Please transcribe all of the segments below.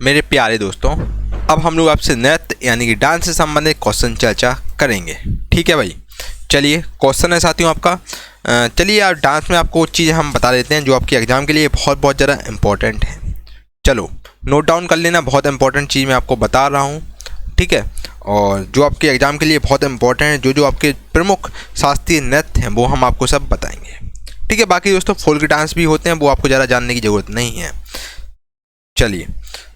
मेरे प्यारे दोस्तों, अब हम लोग आपसे नृत्य यानी कि डांस से संबंधित क्वेश्चन चर्चा करेंगे। ठीक है भाई, चलिए क्वेश्चन है साथियों आपका। चलिए यार, डांस में आपको चीज़ें हम बता देते हैं जो आपके एग्ज़ाम के लिए बहुत ज़्यादा इम्पोर्टेंट है। चलो नोट डाउन कर लेना, बहुत इंपॉर्टेंट चीज़ मैं आपको बता रहा हूँ। ठीक है, और जो आपके एग्ज़ाम के लिए बहुत इंपॉर्टेंट है, जो आपके प्रमुख शास्त्रीय नृत्य हैं वो हम आपको सब बताएंगे। ठीक है, बाकी दोस्तों फोल्क डांस भी होते हैं, वो आपको ज़्यादा जानने की ज़रूरत नहीं है। चलिए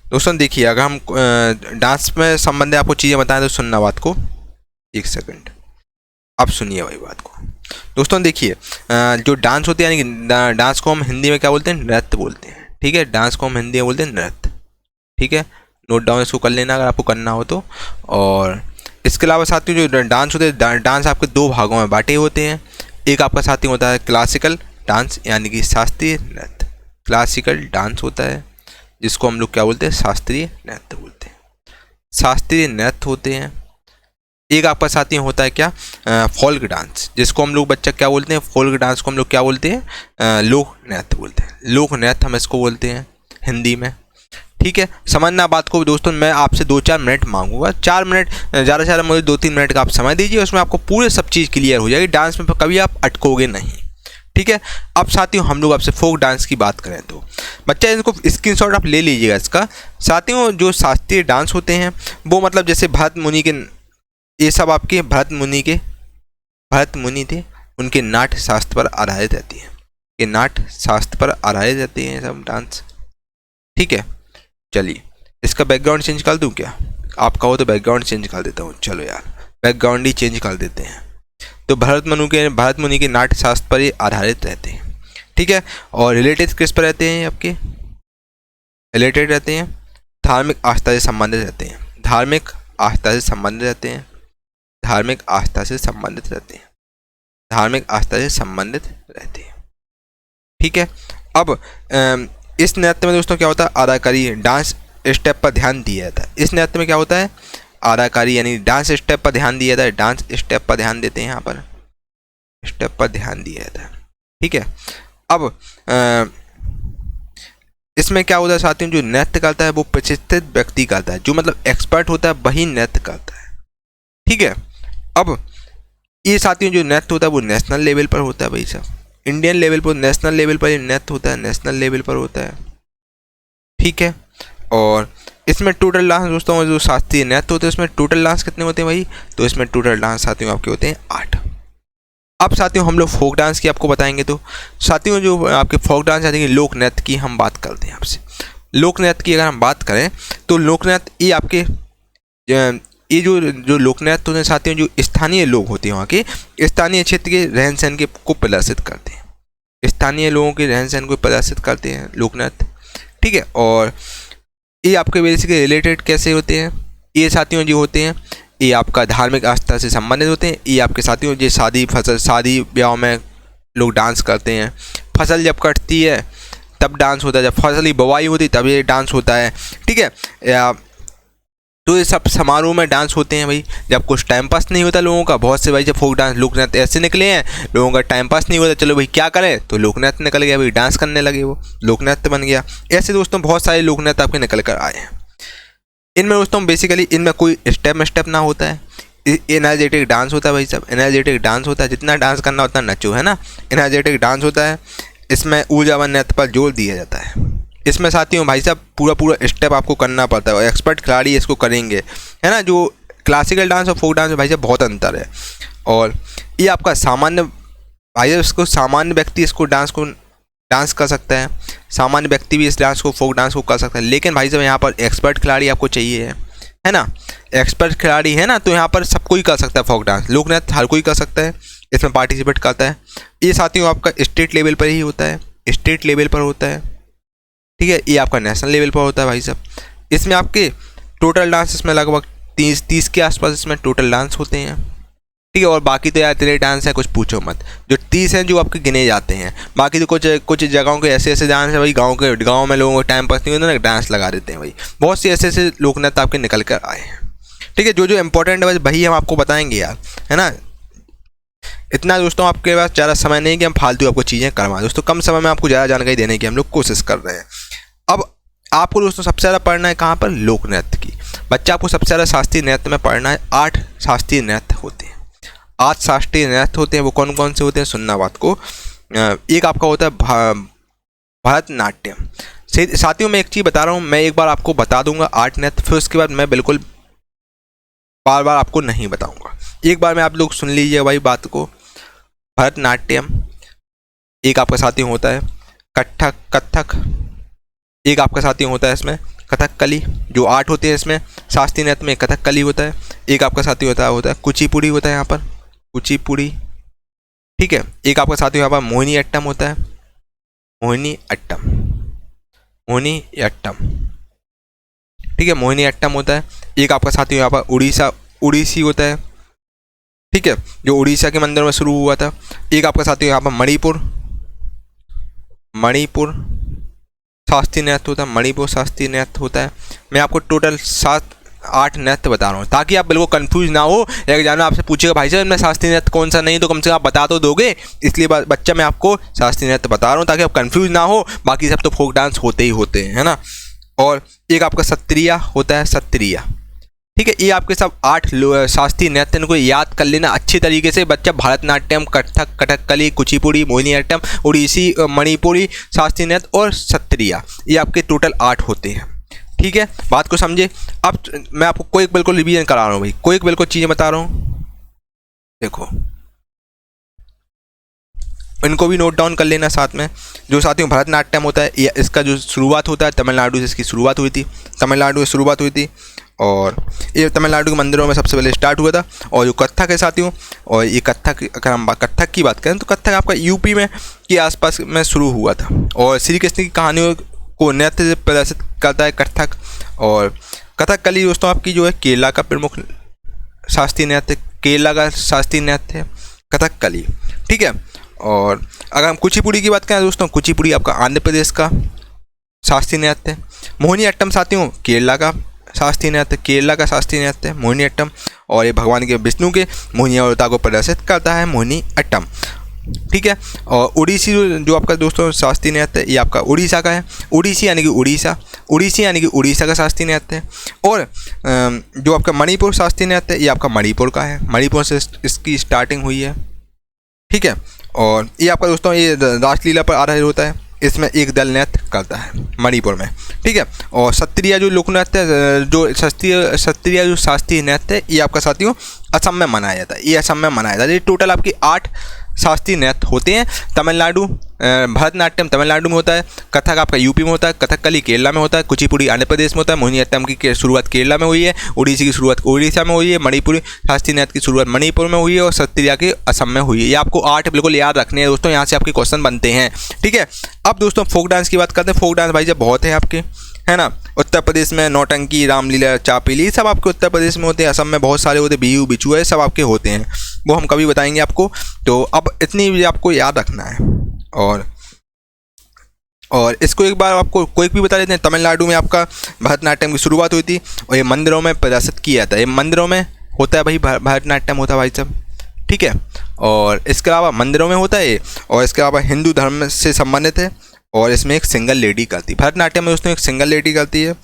दोस्तों देखिए, अगर हम डांस में संबंधित आपको चीज़ें बताएं तो सुनना बात को। एक सेकंड, अब सुनिए भाई बात को। दोस्तों देखिए, जो डांस होती है यानी कि डांस को हम हिंदी में क्या बोलते हैं, नृत्य बोलते हैं। ठीक है, डांस को हम हिंदी में बोलते हैं नृत्य। ठीक है, नोट डाउन इसको कर लेना अगर आपको करना हो तो। और इसके अलावा साथियों जो डांस होते हैं, डांस आपके दो भागों में बांटे होते हैं। एक आपका साथी होता है क्लासिकल डांस यानी कि शास्त्रीय नृत्य। क्लासिकल डांस होता है जिसको हम लोग क्या बोलते हैं, शास्त्रीय नृत्य बोलते हैं। शास्त्रीय नृत्य होते हैं। एक आपका साथी होता है क्या, फोल्क डांस, जिसको हम लोग बच्चा क्या बोलते हैं, फोल्क डांस को हम लोग क्या बोलते हैं, लोक नृत्य बोलते हैं। लोक नृत्य हम इसको बोलते हैं हिंदी में। ठीक है, समझना बात को दोस्तों। मैं आपसे 2-4 मिनट मांगूंगा, 4 मिनट ज़्यादा से ज़्यादा मुझे 2-3 मिनट का आप समय दीजिए, उसमें आपको पूरे सब चीज़ क्लियर हो जाएगी। डांस में कभी आप अटकोगे नहीं। ठीक है, अब साथियों हम लोग आपसे फोक डांस की बात करें तो बच्चा इनको स्क्रीनशॉट आप ले लीजिएगा इसका। साथियों जो शास्त्रीय डांस होते हैं वो मतलब जैसे भरत मुनि के, ये सब आपके भरत मुनि थे, उनके नाट्य शास्त्र पर आधारित रहती है। ये नाट्य शास्त्र पर आधारित रहते हैं सब डांस। ठीक है, चलिए इसका बैकग्राउंड चेंज कर दूं क्या, आप कहो तो बैकग्राउंड चेंज कर देता हूँ। चलो यार, बैकग्राउंड ही चेंज कर देते हैं। तो भरत मुनि के नाट्य शास्त्र पर ये आधारित रहते हैं। ठीक है, और रिलेटेड किस पर रहते हैं, आपके रिलेटेड रहते हैं, धार्मिक आस्था से संबंधित रहते हैं। धार्मिक आस्था से संबंधित रहते हैं। धार्मिक आस्था से संबंधित रहते हैं। धार्मिक आस्था से संबंधित रहते हैं। ठीक है, अब इस नृत्य में दोस्तों क्या होता है, अदाकारी डांस स्टेप पर ध्यान दिया जाता है। इस नृत्य में क्या होता है, अदाकारी यानी डांस स्टेप पर ध्यान दिया जाता है। डांस स्टेप पर ध्यान देते हैं, यहाँ पर स्टेप पर ध्यान दिया जाता है। ठीक है, अब इसमें क्या होता है साथियों, जो नृत्य करता है वो प्रशिक्षित व्यक्ति करता है, जो मतलब एक्सपर्ट होता है वही नृत्य करता है। ठीक है, अब ये साथियों जो नृत्य होता है वो नेशनल लेवल पर होता है भाई साहब, इंडियन लेवल पर, नेशनल लेवल पर ये नृत्य होता है, नेशनल लेवल पर होता है। ठीक है, और इसमें टोटल डांस दोस्तों जो शास्त्रीय नृत्य होते हैं उसमें टोटल डांस कितने होते हैं भाई, तो इसमें टोटल डांस साथियों आपके होते हैं 8। अब साथियों हम लोग फोक डांस की आपको बताएंगे। तो साथियों जो आपके फोक डांस यानी कि लोक नृत्य की हम बात करते हैं आपसे। लोक नृत्य की अगर हम बात करें तो लोक नृत्य ये आपके ये जो लोक नृत्य होते हैं साथियों, जो स्थानीय लोग होते हैं वहाँ के, स्थानीय क्षेत्र के रहन सहन के को प्रदर्शित करते हैं। स्थानीय लोगों के रहन सहन को प्रदर्शित करते हैं लोक नृत्य। ठीक है, और ये आपके बेसिकली रिलेटेड कैसे होते हैं, ये साथियों जो होते हैं ये आपका धार्मिक आस्था से संबंधित होते हैं। ये आपके साथियों जो शादी ब्याह में लोग डांस करते हैं। फसल जब कटती है तब डांस होता है, जब फसल की बुवाई होती है तब ये डांस होता है। ठीक है, तो ये सब समारोह में डांस होते हैं भाई, जब कुछ टाइम पास नहीं होता लोगों का। बहुत से भाई जब फोक डांस लोक नृत्य ऐसे निकले हैं, लोगों का टाइम पास नहीं होता, चलो भाई क्या करें, तो लोक नृत्य निकल गया भाई, डांस करने लगे, वो लोक नृत्य बन गया। ऐसे दोस्तों बहुत सारे लोक नृत्य आपके निकल कर आए हैं। इनमें दोस्तों बेसिकली इनमें कोई स्टेप ना होता है, एनर्जेटिक डांस होता है भाई साहब, एनर्जेटिक डांस होता है, जितना डांस करना उतना नचो, है ना, एनर्जेटिक डांस होता है। इसमें ऊर्जावान नृत्य पर जोर दिया जाता है। इसमें साथियों भाई साहब पूरा स्टेप आपको करना पड़ता है और एक्सपर्ट खिलाड़ी इसको करेंगे, है ना। जो क्लासिकल डांस और फोक डांस में भाई साहब बहुत अंतर है। और ये आपका सामान्य भाई साहब, इसको सामान्य व्यक्ति इसको डांस कर सकता है, सामान्य व्यक्ति भी इस डांस को फोक डांस को कर सकता है। लेकिन भाई साहब यहाँ पर एक्सपर्ट खिलाड़ी आपको चाहिए है ना, एक्सपर्ट खिलाड़ी है ना, तो यहाँ पर सब कोई कर सकता है फोक डांस। लोक नृत्य हर कोई कर सकता है, इसमें पार्टिसिपेट करता है। ये साथियों आपका स्टेट लेवल पर ही होता है, स्टेट लेवल पर होता है। ठीक है, ये आपका नेशनल लेवल पर होता है भाई साहब। इसमें आपके टोटल डांस इसमें लगभग 30 के आसपास इसमें टोटल डांस होते हैं। ठीक है, और बाकी तो यार इतने डांस है कुछ पूछो मत, जो 30 हैं जो आपके गिने जाते हैं। बाकी तो कुछ जगहों के ऐसे डांस है भाई, गाँव में लोगों को टाइम पास नहीं होता ना, डांस लगा देते हैं भाई। बहुत से ऐसे लोक नृत्य आपके निकल कर आए हैं। ठीक है, जो इंपॉर्टेंट है वही हम आपको बताएंगे यार, है ना। इतना दोस्तों आपके पास ज़्यादा समय नहीं कि हम फालतू आपको चीज़ें करवाएं। दोस्तों कम समय में आपको ज़्यादा जानकारी देने की हम लोग कोशिश कर रहे हैं। अब आपको दोस्तों सबसे ज़्यादा पढ़ना है कहाँ पर, लोक नृत्य की। बच्चा आपको सबसे ज़्यादा शास्त्रीय नृत्य में पढ़ना है। 8 शास्त्रीय नृत्य होते हैं, 8 शास्त्रीय नृत्य होते हैं। वो कौन कौन से होते हैं, सुनना बात को। एक आपका होता है भरतनाट्यम। साथियों मैं एक चीज़ बता रहा हूँ, मैं एक बार आपको बता दूंगा 8 नृत्य, फिर उसके बाद मैं बिल्कुल बार बार आपको नहीं बताऊंगा। एक बार में आप लोग सुन लीजिए भाई बात को। भरतनाट्यम एक आपका साथियों होता है, कथक एक आपका साथियों होता है इसमें, कथकली जो 8 होते हैं इसमें शास्त्रीय नृत्य में, कथकली होता है। एक आपका साथी होता है कुचिपुड़ी होता है यहाँ पर, कुचिपुड़ी, ठीक है। एक आपका साथी यहाँ पर मोहिनी अट्टम होता है, मोहिनी अट्टम, ठीक है, मोहिनी अट्टम होता है। एक आपका साथी यहाँ पर उड़ीसी होता है, ठीक है, जो उड़ीसा के मंदिरों में शुरू हुआ था। एक आपका साथी यहाँ पर मणिपुर शास्त्रीय नृत्य होता है, मणिपुर शास्त्रीय नृत्य होता है। मैं आपको टोटल 7-8 नृत्य बता रहा हूँ ताकि आप बिल्कुल कंफ्यूज ना हो। एग्जाम में आपसे पूछेगा भाई साहब मैं शास्त्रीय नृत्य कौन सा, नहीं तो कम से कम आप बता तो दोगे। इसलिए बच्चा मैं आपको शास्त्रीय नृत्य बता रहा हूँ ताकि आप कंफ्यूज ना हो। बाकी सब तो फोक डांस होते ही होते हैं, है ना। और एक आपका सत्रिय होता है, सत्रिय, ठीक है। ये आपके सब 8 शास्त्रीय नृत्य, इनको याद कर लेना अच्छी तरीके से बच्चा। भरतनाट्यम, कथक, कथकली, कुचिपुड़ी, मोहिनीअट्टम, उड़ीसी, मणिपुरी शास्त्रीय नृत्य और सत्रिय, ये आपके टोटल 8 होते हैं, ठीक है। बात को समझे। अब मैं आपको कोई बिल्कुल रिवीजन करा रहा हूँ भाई, कोई बिल्कुल चीज़ें बता रहा हूँ, देखो इनको भी नोट डाउन कर लेना साथ में। जो साथियों भरतनाट्यम होता है, इसका जो शुरुआत होता है तमिलनाडु से, इसकी शुरुआत हुई थी, तमिलनाडु में शुरुआत हुई थी और ये तमिलनाडु के मंदिरों में सबसे पहले स्टार्ट हुआ था। और जो कथक है साथियों, और ये कथक, अगर हम कथक की बात करें तो कथक आपका यूपी में के आसपास में शुरू हुआ था और श्री कृष्ण की कहानियों को नृत्य से प्रदर्शित करता है कथक। और कथकली दोस्तों आपकी जो है केरला का प्रमुख शास्त्रीय नृत्य, केरला का शास्त्रीय नृत्य है कथकली, ठीक है। और अगर हम कुचिपुड़ी की बात करें दोस्तों, कुचिपुड़ी आपका आंध्र प्रदेश का शास्त्रीय नृत्य है। मोहिनी अट्टम साथियों केरला का शास्त्रीय नृत्य, केरला का शास्त्रीय नृत्य है मोहिनी अट्टम। और ये भगवान के विष्णु के मोहिनी अवतार को प्रदर्शित करता है मोहिनी अट्टम, ठीक है। और उड़ीसी जो आपका दोस्तों शास्त्रीय नृत्य है, ये आपका उड़ीसा का है। उड़ीसी यानी कि उड़ीसा का शास्त्रीय नृत्य है। और जो आपका मणिपुर शास्त्रीय नृत्य है, ये आपका मणिपुर का है, मणिपुर से इसकी स्टार्टिंग हुई है, ठीक है। और ये आपका दोस्तों ये रासलीला पर आधारित होता है, इसमें एक दल नृत्य करता है मणिपुर में, ठीक है। और सत्रिया जो लोक नृत्य है, जो सत्रिया जो शास्त्रीय नृत्य है, ये आपका साथियों असम में मनाया जाता है, ये असम में मनाया जाता है। ये टोटल आपकी 8 शास्त्रीय नृत्य होते हैं। तमिलनाडु भरतनाट्यम तमिलनाडु में होता है, कथक आपका यूपी में होता है, कथकली केरला में होता है, कुचिपुड़ी आंध्र प्रदेश में होता है, मोहिनीअट्टम की शुरुआत केरला में हुई है, उड़ीसी की शुरुआत उड़ीसा में हुई है, मणिपुरी शास्त्रीय नृत्य की शुरुआत मणिपुर में हुई है और सत्रिया की असम में हुई है। ये आपको 8 बिल्कुल याद रखने हैं दोस्तों, यहाँ से आपके क्वेश्चन बनते हैं, ठीक है। अब दोस्तों फोक डांस की बात करते हैं। फोक डांस भाई जब बहुत है आपके, है ना। उत्तर प्रदेश में नौटंकी, रामलीला, चापीली, सब आपके उत्तर प्रदेश में होते हैं। असम में बहुत सारे होते हैं, बिहू, बिचू है, सब आपके होते हैं, वो हम कभी बताएंगे आपको। तो अब इतनी भी आपको याद रखना है। और इसको एक बार आपको कोई भी बता देते हैं। तमिलनाडु में आपका भरतनाट्यम की शुरुआत हुई थी और ये मंदिरों में प्रदर्शित किया जाता है, ये मंदिरों में होता है भाई, भरतनाट्यम होता है भाई साहब, ठीक है। और इसके अलावा मंदिरों में होता है और इसके अलावा हिंदू धर्म से संबंधित है और इसमें एक सिंगल लेडी करती है। भरतनाट्यम में दोस्तों एक सिंगल लेडी करती है।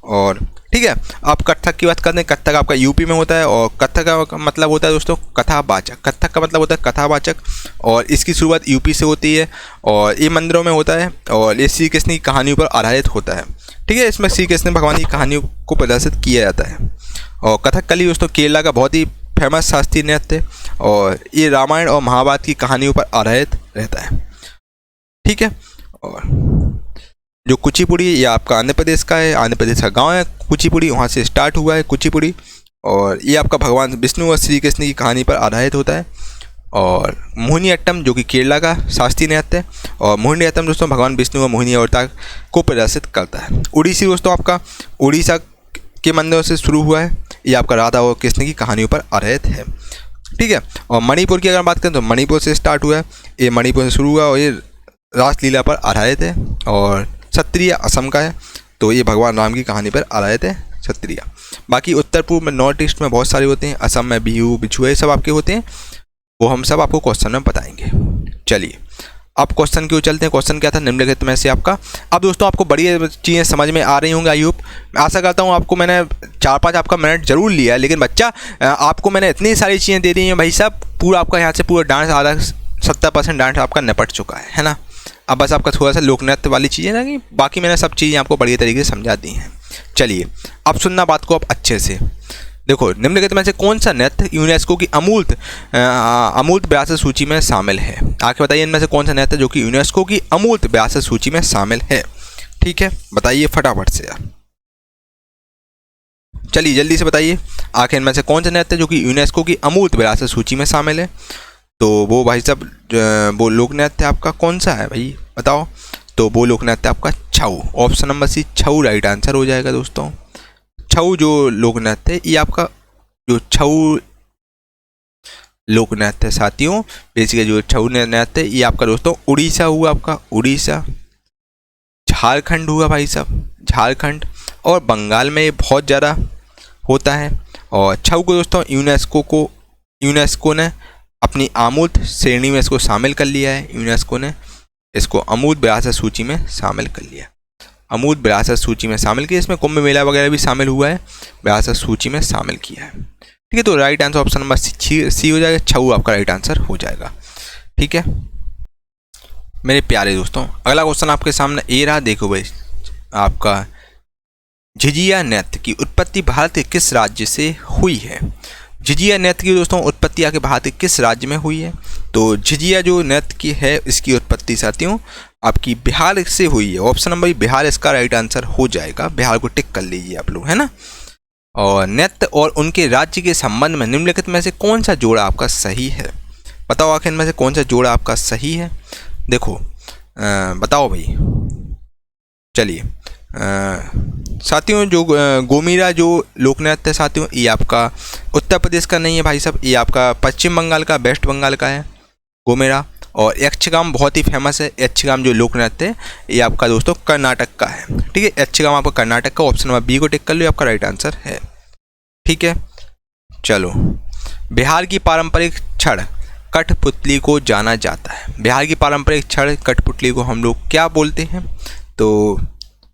और ठीक है, आप कथक की बात करते हैं। कथक आपका यूपी में होता है और कथक का मतलब होता है दोस्तों कथावाचक। कथक का मतलब होता है कथावाचक और इसकी शुरुआत यूपी से होती है और ये मंदिरों में होता है और ये श्री कृष्ण की कहानियों पर आधारित होता है, ठीक है। इसमें श्री कृष्ण भगवान की कहानियों को प्रदर्शित किया जाता है। और कथकली दोस्तों केरला का बहुत ही फेमस शास्त्रीय नृत्य है और ये रामायण और महाभारत की कहानियों पर आधारित रहता है, ठीक है। और जो कुचिपुड़ी ये आपका आंध्र प्रदेश का है, आंध्र प्रदेश का गांव है कुचिपुड़ी, वहाँ से स्टार्ट हुआ है कुचिपुड़ी और ये आपका भगवान विष्णु और श्री कृष्ण की कहानी पर आधारित होता है। और मोहिनीअट्टम जो कि केरला का शास्त्रीय नृत्य है और मोहिनीअट्टम दोस्तों भगवान विष्णु और मोहिनी अवतार को प्रदर्शित करता है। उड़ीसी दोस्तों आपका उड़ीसा के मंदिरों से शुरू हुआ है, ये आपका राधा और कृष्ण की कहानियों पर आधारित है, ठीक है। और मणिपुर की अगर बात करें तो मणिपुर से स्टार्ट हुआ है, ये मणिपुर से शुरू हुआ और ये रासलीला पर आधारित है। और सत्रिय असम का है तो ये भगवान राम की कहानी पर आधारित है सत्रिय। बाकी उत्तर पूर्व में नॉर्थ ईस्ट में बहुत सारे होते हैं, असम में बिहू बिछुए सब आपके होते हैं, वो हम सब आपको क्वेश्चन में बताएंगे। चलिए अब क्वेश्चन क्यों चलते हैं। क्वेश्चन क्या था, निम्नलिखित में से आपका। अब दोस्तों आपको बढ़िया चीज़ें समझ में आ रही होंगी, आई होप, आशा करता हूँ। आपको मैंने 4-5 आपका मिनट जरूर लिया है, लेकिन बच्चा आपको मैंने इतनी सारी चीज़ें दे दी हैं भाई साहब, पूरा आपका यहाँ से पूरा डांस आधा 70% डांस आपका निपट चुका है ना। अब बस आपका थोड़ा सा लोक नृत्य वाली चीज़ें ना, कि बाकी मैंने सब चीज़ें आपको बढ़िया तरीके से समझा दी हैं। चलिए अब सुनना बात को आप अच्छे से। देखो, निम्नलिखित में से कौन सा नृत्य यूनेस्को की अमूर्त विरासत सूची में शामिल है। आके बताइए इनमें से कौन सा नृत्य जो कि यूनेस्को की अमूर्त विरासत सूची में शामिल है। ठीक है, बताइए फटाफट से यार, चलिए जल्दी से बताइए। आखिर इनमें से कौन सा नृत्य जो कि यूनेस्को की अमूर्त विरासत सूची में शामिल है। तो वो भाई साहब वो लोक नृत्य आपका कौन सा है भाई, बताओ। तो वो लोक नृत्य आपका छऊ, ऑप्शन नंबर सी छऊ राइट आंसर हो जाएगा दोस्तों। छऊ जो लोक नृत्य है, ये आपका जो छऊ लोक नृत्य है साथियों, बेसिकली जो छऊ नृत्य है, ये आपका दोस्तों उड़ीसा हुआ, आपका उड़ीसा, झारखंड हुआ भाई साहब, झारखंड, और बंगाल में ये बहुत ज़्यादा होता है। और छऊ को दोस्तों यूनेस्को ने अपनी अमूर्त श्रेणी में इसको शामिल कर लिया है। यूनेस्को ने इसको अमूर्त विरासत सूची में शामिल कर लिया, अमूर्त विरासत सूची में शामिल किया। इसमें कुंभ मेला वगैरह भी शामिल हुआ है, विरासत सूची में शामिल किया है। ठीक है, तो right answer option number C हो जाएगा, छऊ आपका राइट आंसर हो जाएगा। ठीक है मेरे प्यारे दोस्तों, अगला क्वेश्चन आपके सामने ये रहा। देखो भाई, आपका झिझिया नृत्य की उत्पत्ति भारत के किस राज्य से हुई है। झिझिया नृत्य की दोस्तों उत्पत्ति आके भारत के किस राज्य में हुई है। तो झिझिया जो नृत्य की है, इसकी उत्पत्ति साथियों आपकी बिहार से हुई है। ऑप्शन नंबर बिहार इसका राइट आंसर हो जाएगा। बिहार को टिक कर लीजिए आप लोग, है ना। और नृत्य और उनके राज्य के संबंध में निम्नलिखित में से कौन सा जोड़ा आपका सही है। बताओ आखिर इनमें से कौन सा जोड़ा आपका सही है। देखो बताओ भाई, चलिए साथियों, जो गोमीरा जो लोक नृत्य है साथियों, ये आपका उत्तर प्रदेश का नहीं है भाई साहब, ये आपका पश्चिम बंगाल का, वेस्ट बंगाल का है गोमेरा। और यक्षगान बहुत ही फेमस है। यक्षगान जो लोक नृत्य है, ये आपका दोस्तों कर्नाटक का है। ठीक है, यक्षगान आपका कर्नाटक का, ऑप्शन नंबर बी को टिक कर लो, आपका राइट आंसर है। ठीक है, चलो, बिहार की पारंपरिक छड़ कठपुतली को जाना जाता है। बिहार की पारंपरिक छड़ कठपुतली को हम लोग क्या बोलते हैं। तो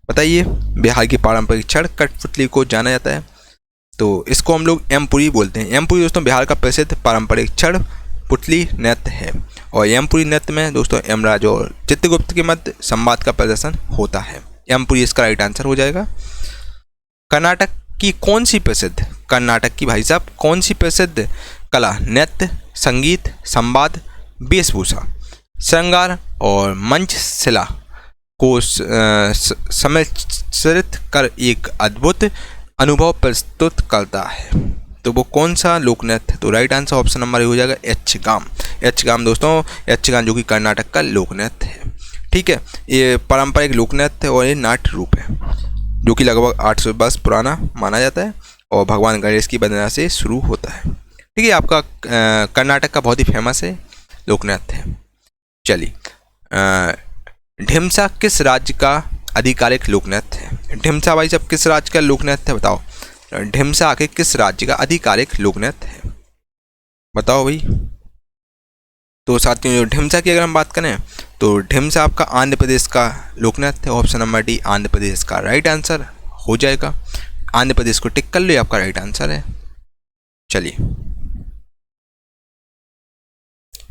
बताइए, बिहार की पारंपरिक छड़ कठपुतली को जाना जाता है, तो इसको हम लोग एमपुरी बोलते हैं। एमपुरी दोस्तों बिहार का प्रसिद्ध पारंपरिक छड़ पुतली नृत्य है। और एमपुरी नृत्य में दोस्तों यमराज और चित्रगुप्त के मध्य संवाद का प्रदर्शन होता है। एमपुरी इसका राइट आंसर हो जाएगा। कर्नाटक की कौन सी प्रसिद्ध, कर्नाटक की भाई साहब कौन सी प्रसिद्ध कला, नृत्य, संगीत, संवाद, वेशभूषा, श्रृंगार और मंच शिला को सम्मिलित कर एक अद्भुत अनुभव प्रस्तुत करता है। तो वो कौन सा लोक नृत्य। तो राइट आंसर ऑप्शन नंबर हो जाएगा यक्षगान। यक्षगान दोस्तों, यक्षगान जो कि कर्नाटक का लोक नृत्य है। ठीक है, ये पारंपरिक लोक नृत्य और ये नाट्य रूप है, जो कि लगभग 800 वर्ष पुराना माना जाता है और भगवान गणेश की वंदना से शुरू होता है। ठीक है, आपका कर्नाटक का बहुत ही फेमस है लोक नृत्य है। चलिए, ढिमसा किस राज्य का आधिकारिक लोक नृत्य है। ढिमसा भाई साहब किस राज्य का लोक नृत्य है, बताओ। ढिमसा आके किस राज्य का आधिकारिक लोक नृत्य है, बताओ भाई। तो साथियों, जो ढिमसा की अगर हम बात करें, तो ढिमसा आपका आंध्र प्रदेश का लोक नृत्य है। Option number D Andhra Pradesh का राइट आंसर हो जाएगा। आंध्र प्रदेश को टिक कर लो, आपका राइट आंसर है। चलिए,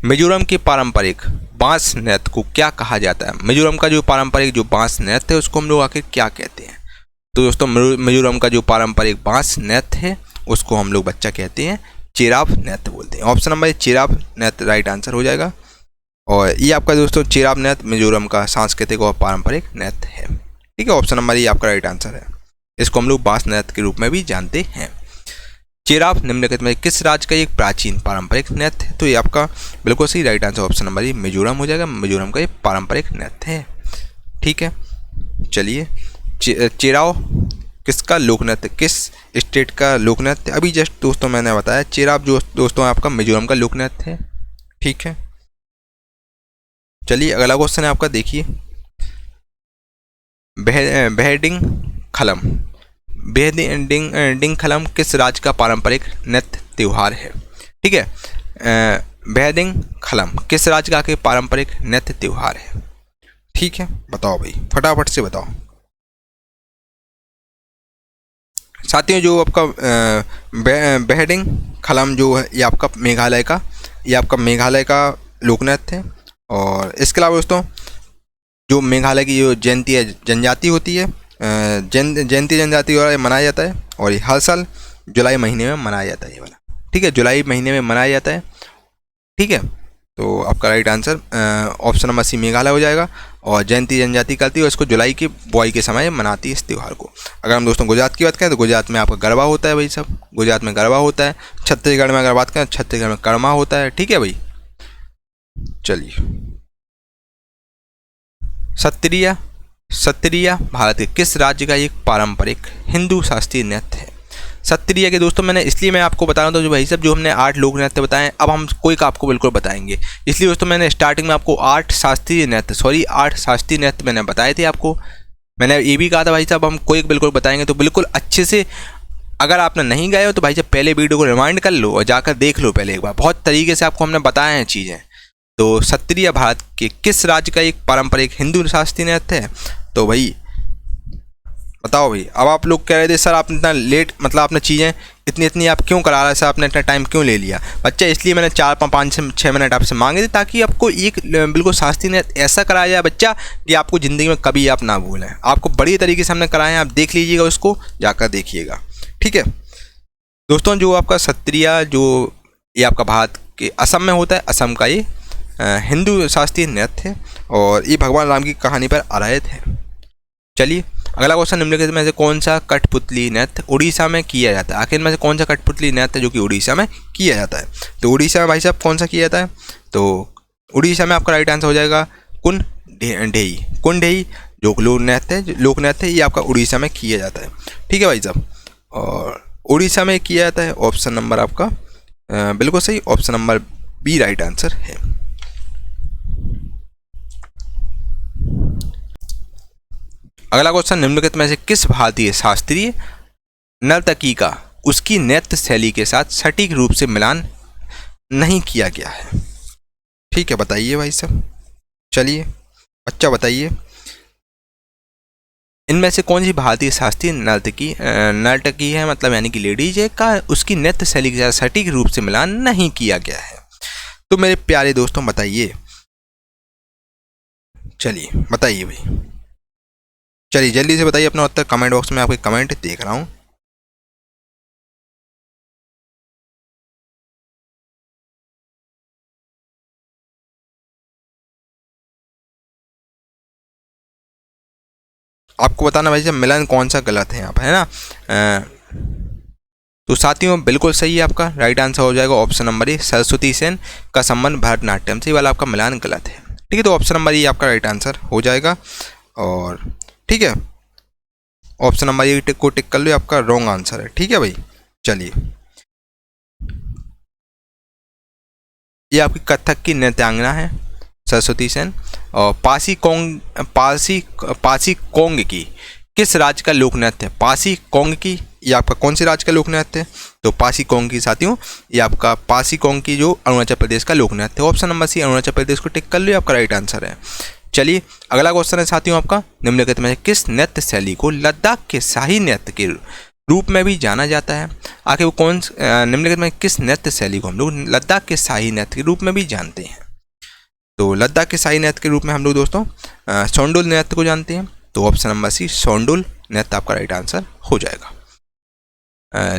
मिजोरम के पारंपरिक बांस नृत्य को क्या कहा जाता है। मिजोरम का जो पारंपरिक जो बांस नृत्य है, उसको हम लोग आखिर क्या कहते हैं। तो दोस्तों, मिजोरम का जो पारंपरिक बांस नृत्य है, उसको हम लोग बच्चा कहते हैं चेराव नृत्य बोलते हैं। ऑप्शन नंबर चेराव नृत्य राइट आंसर हो जाएगा। और ये आपका दोस्तों चेराव नृत्य मिजोरम का सांस्कृतिक और पारंपरिक नृत्य है। ठीक है, ऑप्शन नंबर ये आपका राइट आंसर है। इसको हम लोग बांस नृत्य के रूप में भी जानते हैं। चेराव निम्नलिखित में किस राज्य का एक प्राचीन पारंपरिक नृत्य है। तो ये आपका बिल्कुल सही राइट आंसर ऑप्शन नंबर ये मिजोरम हो जाएगा। मिजोरम का ये पारंपरिक नृत्य है। ठीक है, चलिए, चेराव किसका लोक नृत्य, किस स्टेट का लोक नृत्य। अभी जस्ट दोस्तों मैंने बताया, चेराव जो दोस्तों आपका मिजोरम का लोक नृत्य है। ठीक है, चलिए अगला क्वेश्चन है आपका, देखिए। बेहडिंग खलम, बेहडिंग खलम किस राज्य का पारंपरिक नृत्य त्योहार है। ठीक है, बेहदिंग खलम किस राज्य का पारंपरिक नृत्य त्योहार है? ठीक है, बताओ भाई, फटाफट से बताओ साथियों। जो आपका बेहडिंग खलम जो है ये आपका मेघालय का लोक नृत्य है। और इसके अलावा दोस्तों जो मेघालय की जो जयंती है जनजाति होती है, जयंती जनजाति द्वारा मनाया जाता है और ये हर साल जुलाई महीने में मनाया जाता है ये वाला। ठीक है, जुलाई महीने में मनाया जाता है। ठीक है, तो आपका right answer option number C Meghalaya हो जाएगा। और जयंती जनजाति करती है और इसको जुलाई की बुआई के समय मनाती है इस त्यौहार को। अगर हम दोस्तों गुजरात की बात करें तो गुजरात में आपका गरबा होता है भाई साहब, गुजरात में गरबा होता है। छत्तीसगढ़ में अगर बात करें छत्तीसगढ़ में करमा होता है। ठीक है भाई, चलिए सत्रिया भारत के किस राज्य का एक पारंपरिक हिंदू शास्त्रीय नृत्य है? सत्रिया के दोस्तों मैं आपको बता रहा था जो भाई साहब जो हमने 8 लोक नृत्य बताएं, अब हम कोई का आपको बिल्कुल बताएंगे। इसलिए दोस्तों मैंने स्टार्टिंग में आपको 8 शास्त्रीय नृत्य मैंने बताए थे आपको। मैंने ये भी कहा था भाई साहब हम कोई बिल्कुल बताएंगे, तो बिल्कुल अच्छे से अगर आपने नहीं गए हो तो भाई साहब पहले वीडियो को रिमाइंड कर लो और जाकर देख लो पहले एक बार। बहुत तरीके से आपको हमने बताया हैं चीज़ें। तो सत्रिया भारत के किस राज्य का एक पारंपरिक हिंदू शास्त्रीय नृत्य है? तो भाई बताओ भाई। अब आप लोग कह रहे थे सर आप इतना लेट, मतलब आपने चीज़ें इतनी आप क्यों करा रहे हैं सर, आपने इतना टाइम क्यों ले लिया? बच्चा इसलिए मैंने 4-5 से 6 मिनट आपसे मांगे थे ताकि आपको एक बिल्कुल शास्त्रीय नृत्य ऐसा कराया जाए बच्चा कि आपको ज़िंदगी में कभी आप ना भूलें। आपको बड़ी तरीके से हमने कराए हैं, आप देख लीजिएगा, उसको जाकर देखिएगा। ठीक है दोस्तों, जो आपका सत्रिया जो ये आपका भारत के असम में होता है, असम का ये हिंदू शास्त्रीय नृत्य है और ये भगवान राम की कहानी पर आधारित है। चलिए अगला क्वेश्चन, निम्नलिखित में से कौन सा कठपुतली नृत्य उड़ीसा में किया जाता है? आखिर में से कौन सा कठपुतली नृत्य जो कि उड़ीसा में किया जाता है? तो उड़ीसा में भाई साहब कौन सा किया जाता है? तो उड़ीसा में आपका राइट आंसर हो जाएगा कुंडेई जो लोक नृत्य ये आपका उड़ीसा में किया जाता है। ठीक है भाई साहब, और उड़ीसा में किया जाता है। ऑप्शन नंबर आपका बिल्कुल सही, option number B right answer है। अगला क्वेश्चन, निम्नलिखित में से किस भारतीय शास्त्रीय नर्तकी का उसकी नृत्य शैली के साथ सटीक रूप से मिलान नहीं किया गया है? ठीक है, बताइए भाई साहब। चलिए अच्छा बताइए, इनमें से कौन सी भारतीय शास्त्रीय नर्तकी है, मतलब यानी कि लेडीज है का उसकी नृत्य शैली के साथ सटीक रूप से मिलान नहीं किया गया है? तो मेरे प्यारे दोस्तों बताइए, चलिए बताइए भाई, चलिए जल्दी से बताइए अपना उत्तर। कमेंट बॉक्स में आपके कमेंट देख रहा हूँ। आपको बताना भाई साहब मिलन कौन सा गलत है यहाँ पर, है ना? तो साथियों बिल्कुल सही है, आपका राइट आंसर हो जाएगा ऑप्शन नंबर ए, सरस्वती सेन का संबंध भरतनाट्यम से वाला आपका मिलान गलत है। ठीक है, तो ऑप्शन नंबर ए आपका राइट आंसर हो जाएगा। और ठीक है, ऑप्शन नंबर ए को टिक कर लो, आपका रॉन्ग आंसर है। ठीक है भाई, चलिए ये आपकी कथक की नृत्यांगना है सरस्वती सेन। और पासी कोंग की किस राज्य का लोक नृत्य है? पासी कोंग की ये आपका कौन से राज्य का लोक नृत्य है? तो पासी कोंग की साथियों ये आपका पासी कोंग की जो अरुणाचल प्रदेश का लोक नृत्य है। ऑप्शन नंबर सी अरुणाचल प्रदेश को टिक कर लो, आपका राइट आंसर है। चलिए अगला क्वेश्चन है साथियों आपका, निम्नलिखित में किस नृत्य शैली को लद्दाख के शाही नृत्य के रूप में भी जाना जाता है? आखिर वो कौन निम्नलिखित में किस नृत्य शैली को हम लोग लद्दाख के शाही नृत्य के रूप में भी जानते हैं? तो लद्दाख के शाही नृत्य के रूप में हम लोग दोस्तों सोंडुल नृत्य को जानते हैं। तो ऑप्शन नंबर सी सोंडुल नृत्य आपका राइट आंसर हो जाएगा।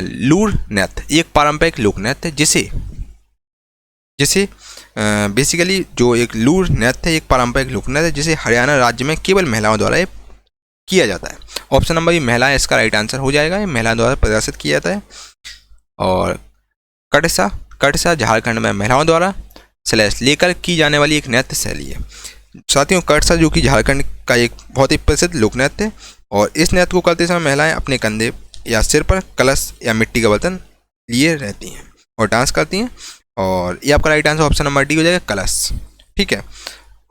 लूर नृत्य एक पारंपरिक लोक नृत्य जिसे बेसिकली जो एक लूर नृत्य है एक पारंपरिक लोक नृत्य जिसे हरियाणा राज्य में केवल महिलाओं द्वारा किया जाता है। ऑप्शन नंबर बी महिलाएं इसका राइट आंसर हो जाएगा, ये महिलाओं द्वारा प्रदर्शित किया जाता है। और कटसा झारखंड में महिलाओं द्वारा लेकर की जाने वाली एक नृत्य शैली है। साथियों कटसा जो कि झारखंड का एक बहुत ही प्रसिद्ध लोक नृत्य है और इस नृत्य को करते समय महिलाएं अपने कंधे या सिर पर कलश या मिट्टी का बर्तन लिए रहती हैं और डांस करती हैं। और ये आपका right answer option number D हो जाएगा, कलश। ठीक है,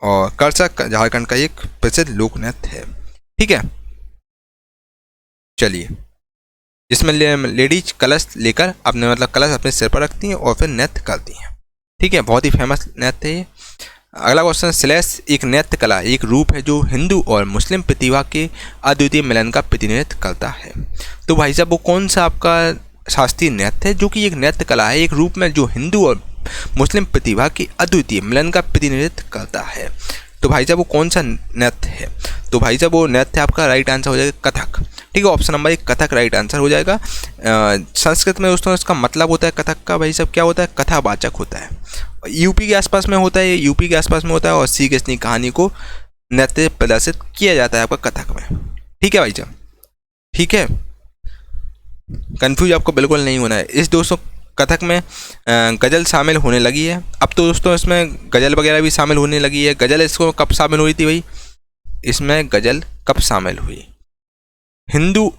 और कटसा झारखंड का एक प्रसिद्ध लोक नृत्य है। ठीक है, चलिए जिसमें लेडीज कलश लेकर अपने कलश अपने सिर पर रखती हैं और फिर नृत्य करती हैं। ठीक है, बहुत ही फेमस नृत्य है। अगला क्वेश्चन, स्लैश एक नृत्य कला, एक रूप है जो हिंदू और मुस्लिम प्रतिभा के अद्वितीय मिलन का प्रतिनिधित्व करता है। तो भाई साहब वो कौन सा आपका शास्त्रीय नृत्य है जो कि एक नृत्य कला है, एक रूप में जो हिंदू और मुस्लिम प्रतिभा के अद्वितीय मिलन का प्रतिनिधित्व करता है। तो भाई साहब वो कौन सा नृत्य है? तो भाई साहब वो नृत्य आपका राइट आंसर हो जाएगा कथक। ठीक है, option number 1 Kathak right answer हो जाएगा। संस्कृत में दोस्तों इसका मतलब होता है कथक का भाई साहब क्या होता है, कथावाचक होता है। यूपी के आसपास में होता है, यूपी के आसपास में होता है और श्री कृष्ण की कहानी को नृत्य प्रदर्शित किया जाता है आपका कथक में। ठीक है भाई साहब, ठीक है, कंफ्यूज आपको बिल्कुल नहीं होना है। इस दोस्तों कथक में गज़ल शामिल होने लगी है। अब तो दोस्तों इसमें गज़ल वगैरह भी शामिल होने लगी है। गज़ल इसको कब शामिल हुई थी भाई, इसमें गज़ल कब शामिल हुई? हिंदू,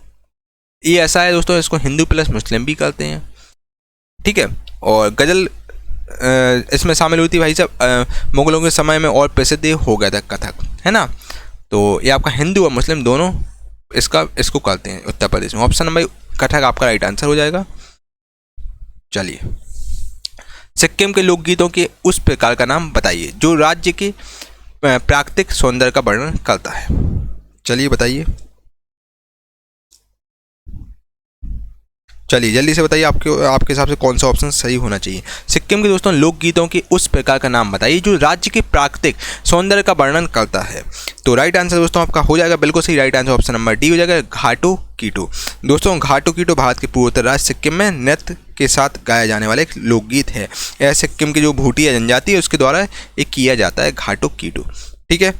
ये ऐसा है दोस्तों इसको हिंदू प्लस मुस्लिम भी कहते हैं। ठीक है, और गज़ल इसमें शामिल हुई थी भाई साहब मुगलों के समय में और प्रसिद्ध हो गया था कथक, है ना। तो ये आपका हिंदू और मुस्लिम दोनों इसको कहते हैं उत्तर प्रदेश में। ऑप्शन नंबर कथक आपका राइट आंसर हो जाएगा। चलिए, सिक्किम के लोकगीतों के उस प्रकार का नाम बताइए जो राज्य के प्राकृतिक सौंदर्य का वर्णन करता है। चलिए बताइए, चलिए जल्दी से बताइए आपके हिसाब से कौन सा ऑप्शन सही होना चाहिए। सिक्किम के दोस्तों लोकगीतों के उस प्रकार का नाम बताइए जो राज्य के प्राकृतिक सौंदर्य का वर्णन करता है। तो राइट आंसर दोस्तों आपका हो जाएगा बिल्कुल सही, right answer option number D हो जाएगा, घाटो कीटो। दोस्तों घाटो कीटो भारत के पूर्वोत्तर राज्य सिक्किम में नृत्य के साथ गाया जाने वाला एक लोकगीत है। यह सिक्किम की जो भूटिया जनजाति है उसके द्वारा ये किया जाता है घाटो कीटो। ठीक है,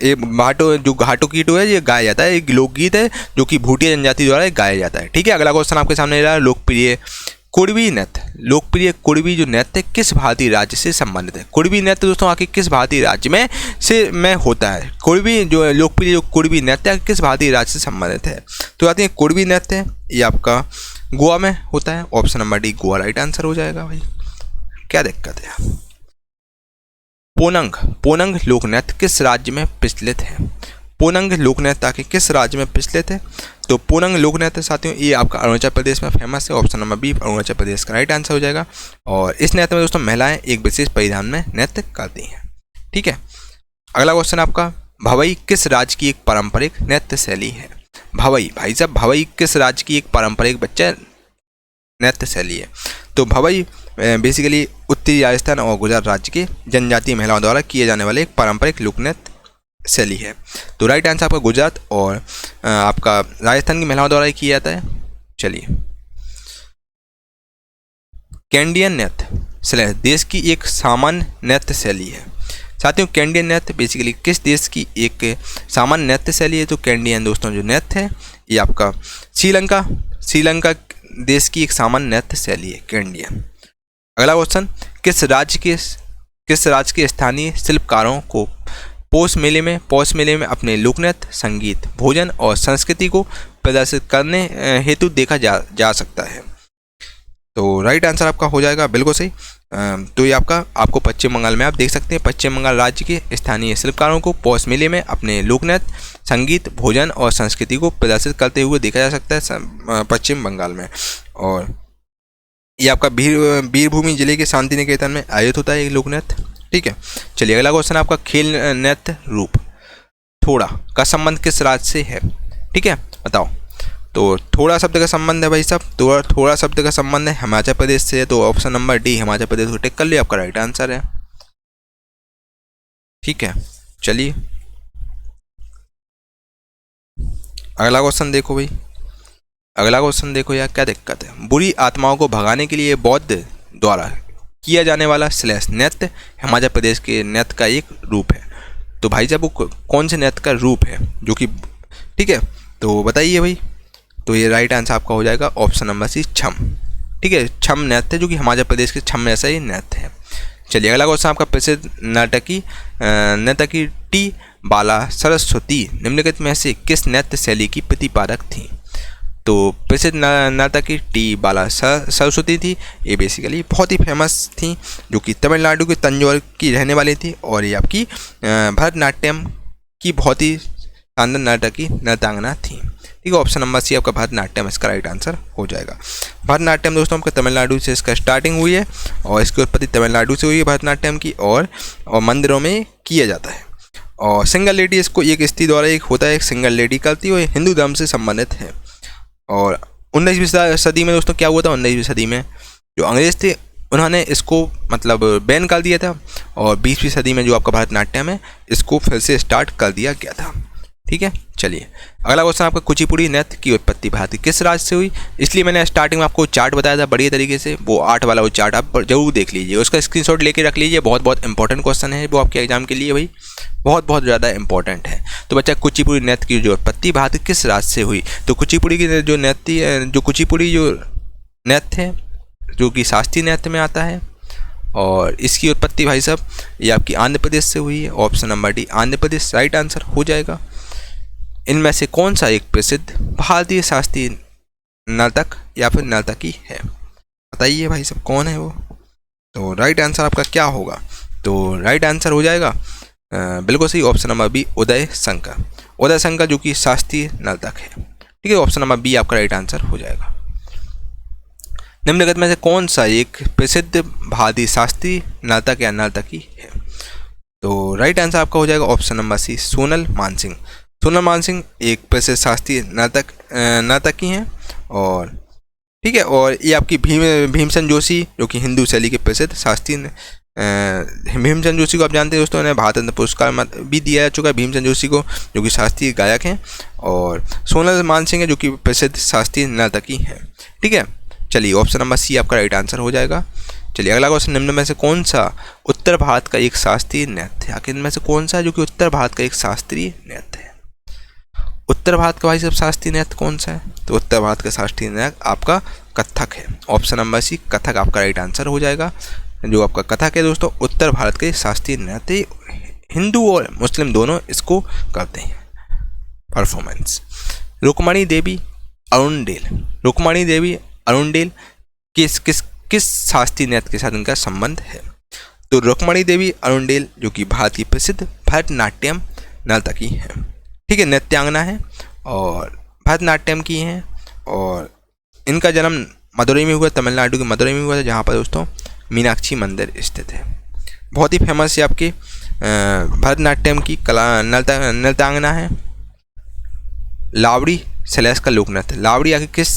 ये घाटो कीटो है ये गाया जाता है, एक लोकगीत है जो कि भूटिया जनजाति द्वारा गाया जाता है। ठीक है, अगला क्वेश्चन आपके सामने रहा, लोकप्रिय कुड़वी नृत्य। लोकप्रिय कुड़वी जो नृत्य किस भारतीय राज्य से संबंधित है? कुड़वी नृत्य दोस्तों आखिर किस भारतीय राज्य में होता है? कुड़वी जो लोकप्रिय जो कुड़वी नृत्य किस भारतीय राज्य से संबंधित है? तो आते हैं कुड़वी नृत्य ये आपका गोवा में होता है। Option number D Goa right answer हो जाएगा। भाई क्या दिक्कत है? पोनंग लोक नृत्य किस राज्य में प्रचलित है? पोनंग लोक नृत्य आखिर किस राज्य में प्रचलित है? तो पोनंग लोक नृत्य साथियों ये आपका अरुणाचल प्रदेश में फेमस है। Option number B Arunachal Pradesh का राइट आंसर हो जाएगा। और इस नृत्य में दोस्तों महिलाएं एक विशेष परिधान में नृत्य करती हैं। ठीक है, अगला क्वेश्चन आपका, भवई किस राज्य की एक पारंपरिक नृत्य शैली है? भवई भाई साहब भवई किस राज्य की एक पारंपरिक बच्चा नृत्य शैली है? तो भवई बेसिकली उत्तरी राजस्थान और गुजरात राज्य के जनजातीय महिलाओं द्वारा किए जाने वाले एक पारंपरिक लोक नृत्य शैली है। तो राइट आंसर आपका गुजरात और आपका राजस्थान की महिलाओं द्वारा किया जाता है। चलिए, कैंडियन नृत्य देश की एक सामान्य नृत्य शैली है। साथियों कैंडियन नृत्य बेसिकली किस देश की एक सामान्य नृत्य शैली है? तो कैंडियन दोस्तों जो नृत्य है ये आपका श्रीलंका देश की एक सामान्य नृत्य शैली है कैंडियन। अगला क्वेश्चन, किस राज्य के स्थानीय शिल्पकारों को पौष मेले में अपने लोक नृत्य, संगीत, भोजन और संस्कृति को प्रदर्शित करने हेतु देखा जा सकता है? तो राइट आंसर आपका हो जाएगा बिल्कुल सही। तो ये आपको पश्चिम बंगाल में आप देख सकते हैं, पश्चिम बंगाल राज्य के स्थानीय शिल्पकारों को पौष मेले में अपने लोक नृत्य, संगीत, भोजन और संस्कृति को प्रदर्शित करते हुए देखा जा सकता है पश्चिम बंगाल में। और ये आपका वीरभूमि जिले के शांति निकेतन में आयोजित होता है ये लोक नृत्य। ठीक है, चलिए अगला क्वेश्चन आपका, खेल नृत्य रूप थोड़ा का संबंध किस राज्य से है? ठीक है बताओ। तो थोड़ा शब्द का संबंध है भाई साहब, थोड़ा शब्द का संबंध है हिमाचल प्रदेश से है। तो option number D Himachal Pradesh को टिक कर लिया, आपका राइट आंसर है। ठीक है, चलिए अगला क्वेश्चन देखो भाई, अगला क्वेश्चन देखो यार क्या दिक्कत है। बुरी आत्माओं को भगाने के लिए बौद्ध द्वारा किया जाने वाला नृत्य हिमाचल प्रदेश के नृत्य का एक रूप है। तो भाई साहब वो कौन से नृत्य का रूप है जो कि, ठीक है तो बताइए भाई। तो ये राइट आंसर आपका हो जाएगा ऑप्शन नंबर सी छम। ठीक है, छम नृत्य जो कि हिमाचल प्रदेश के छम ऐसा ही नृत्य है। चलिए अगला क्वेश्चन आपका, प्रसिद्ध नर्तकी टी बाला सरस्वती निम्नलिखित में से किस नृत्य शैली की प्रतिपादक थी? तो प्रसिद्ध नर्तकी टी बाला सरस्वती थी, ये बेसिकली बहुत ही फेमस थी जो कि तमिलनाडु के तंजौर की रहने वाली थी। और ये आपकी भरतनाट्यम की बहुत ही शानदार नर्तकी नृत्यांगना थी। ठीक है, ऑप्शन नंबर सी आपका भरतनाट्यम इसका राइट आंसर हो जाएगा। भरतनाट्यम दोस्तों आपका तमिलनाडु से इसका स्टार्टिंग हुई है और इसकी उत्पत्ति तमिलनाडु से हुई है भरतनाट्यम की, और मंदिरों में किया जाता है। और सिंगल लेडी इसको एक स्त्री द्वारा एक होता है, एक सिंगल लेडी करती है, और हिंदू धर्म से संबंधित है। और 19वीं सदी में दोस्तों क्या हुआ था, 19वीं सदी में जो अंग्रेज थे उन्होंने इसको मतलब बैन कर दिया था, और 20वीं सदी में जो आपका भरतनाट्यम है इसको फिर से स्टार्ट कर दिया गया था। ठीक है, चलिए अगला क्वेश्चन आपका कुचिपुड़ी नृत्य की उत्पत्ति भारत के किस राज्य से हुई। इसलिए मैंने स्टार्टिंग में आपको चार्ट बताया था बढ़िया तरीके से, वो 8 वाला वो चार्ट आप जरूर देख लीजिए, उसका स्क्रीनशॉट लेके रख लीजिए, बहुत बहुत इंपॉर्टेंट क्वेश्चन है वो आपके एग्जाम के लिए भाई, बहुत बहुत ज़्यादा इंपॉर्टेंट है। तो बच्चा कुचिपुड़ी नृत्य की जो उत्पत्ति भारत के किस राज्य से हुई, तो कुचिपुड़ी की जो नृत्य जो कुचिपुड़ी जो नृत्य है जो कि शास्त्रीय नृत्य में आता है, और इसकी उत्पत्ति भाई साहब ये आपकी आंध्र प्रदेश से हुई है। Option number D Andhra Pradesh right answer हो जाएगा। इनमें से कौन सा एक प्रसिद्ध भारतीय शास्त्रीय नर्तक या फिर नर्तकी है, बताइए भाई साहब कौन है वो। तो राइट आंसर आपका क्या होगा, तो राइट आंसर हो जाएगा बिल्कुल सही, option number B Uday Shankar. Uday Shankar जो कि शास्त्रीय नर्तक है। ठीक है, ऑप्शन नंबर बी आपका राइट आंसर हो जाएगा। निम्नलिखित में से कौन सा एक प्रसिद्ध भारतीय शास्त्रीय नर्तक या नर्तकी है, तो राइट आंसर आपका हो जाएगा option number C Sonal Mansingh. Sonal Mansingh एक प्रसिद्ध शास्त्रीय नर्तकी हैं, और ठीक है, और ये आपकी भीमसेन जोशी जो कि हिंदू शैली के प्रसिद्ध शास्त्रीय भीमसेन जोशी को आप जानते हैं दोस्तों, उन्हें भारत रत्न पुरस्कार भी दिया जा चुका है भीमसेन जोशी को, जो कि शास्त्रीय गायक हैं, और सोनल मानसिंह है जो कि प्रसिद्ध शास्त्रीय नर्तकी हैं। ठीक है, चलिए ऑप्शन नंबर सी आपका राइट आंसर हो जाएगा। चलिए अगला क्वेश्चन, निम्न में से कौन सा उत्तर भारत का एक शास्त्रीय नृत्य है, आखिर इनमें से कौन सा जो कि उत्तर भारत का एक शास्त्रीय नृत्य है। उत्तर भारत का भाई साहब शास्त्रीय नृत्य कौन सा है, तो उत्तर भारत का शास्त्रीय नृत्य आपका कथक है। ऑप्शन नंबर सी कथक आपका राइट आंसर हो जाएगा। जो आपका कथक है दोस्तों उत्तर भारत के शास्त्रीय नृत्य, हिंदू और मुस्लिम दोनों इसको करते हैं परफॉर्मेंस। रुक्मणी देवी अरुणडेल, रुक्मणी देवी अरुणडेल किस शास्त्रीय नृत्य के साथ इनका संबंध है, तो रुक्मणी देवी अरुणडेल जो कि भारत की प्रसिद्ध भरतनाट्यम नर्तकी है। ठीक है, नृत्यांगना है और भरतनाट्यम की हैं, और इनका जन्म मदुरई में हुआ, तमिलनाडु के मदुरई में हुआ था, जहाँ पर दोस्तों मीनाक्षी मंदिर स्थित है। बहुत ही फेमस है आपकी भरतनाट्यम की कला नृत्यांगना है। लावड़ी सैलेश का लोक नृत्य, लावड़ी आखिर किस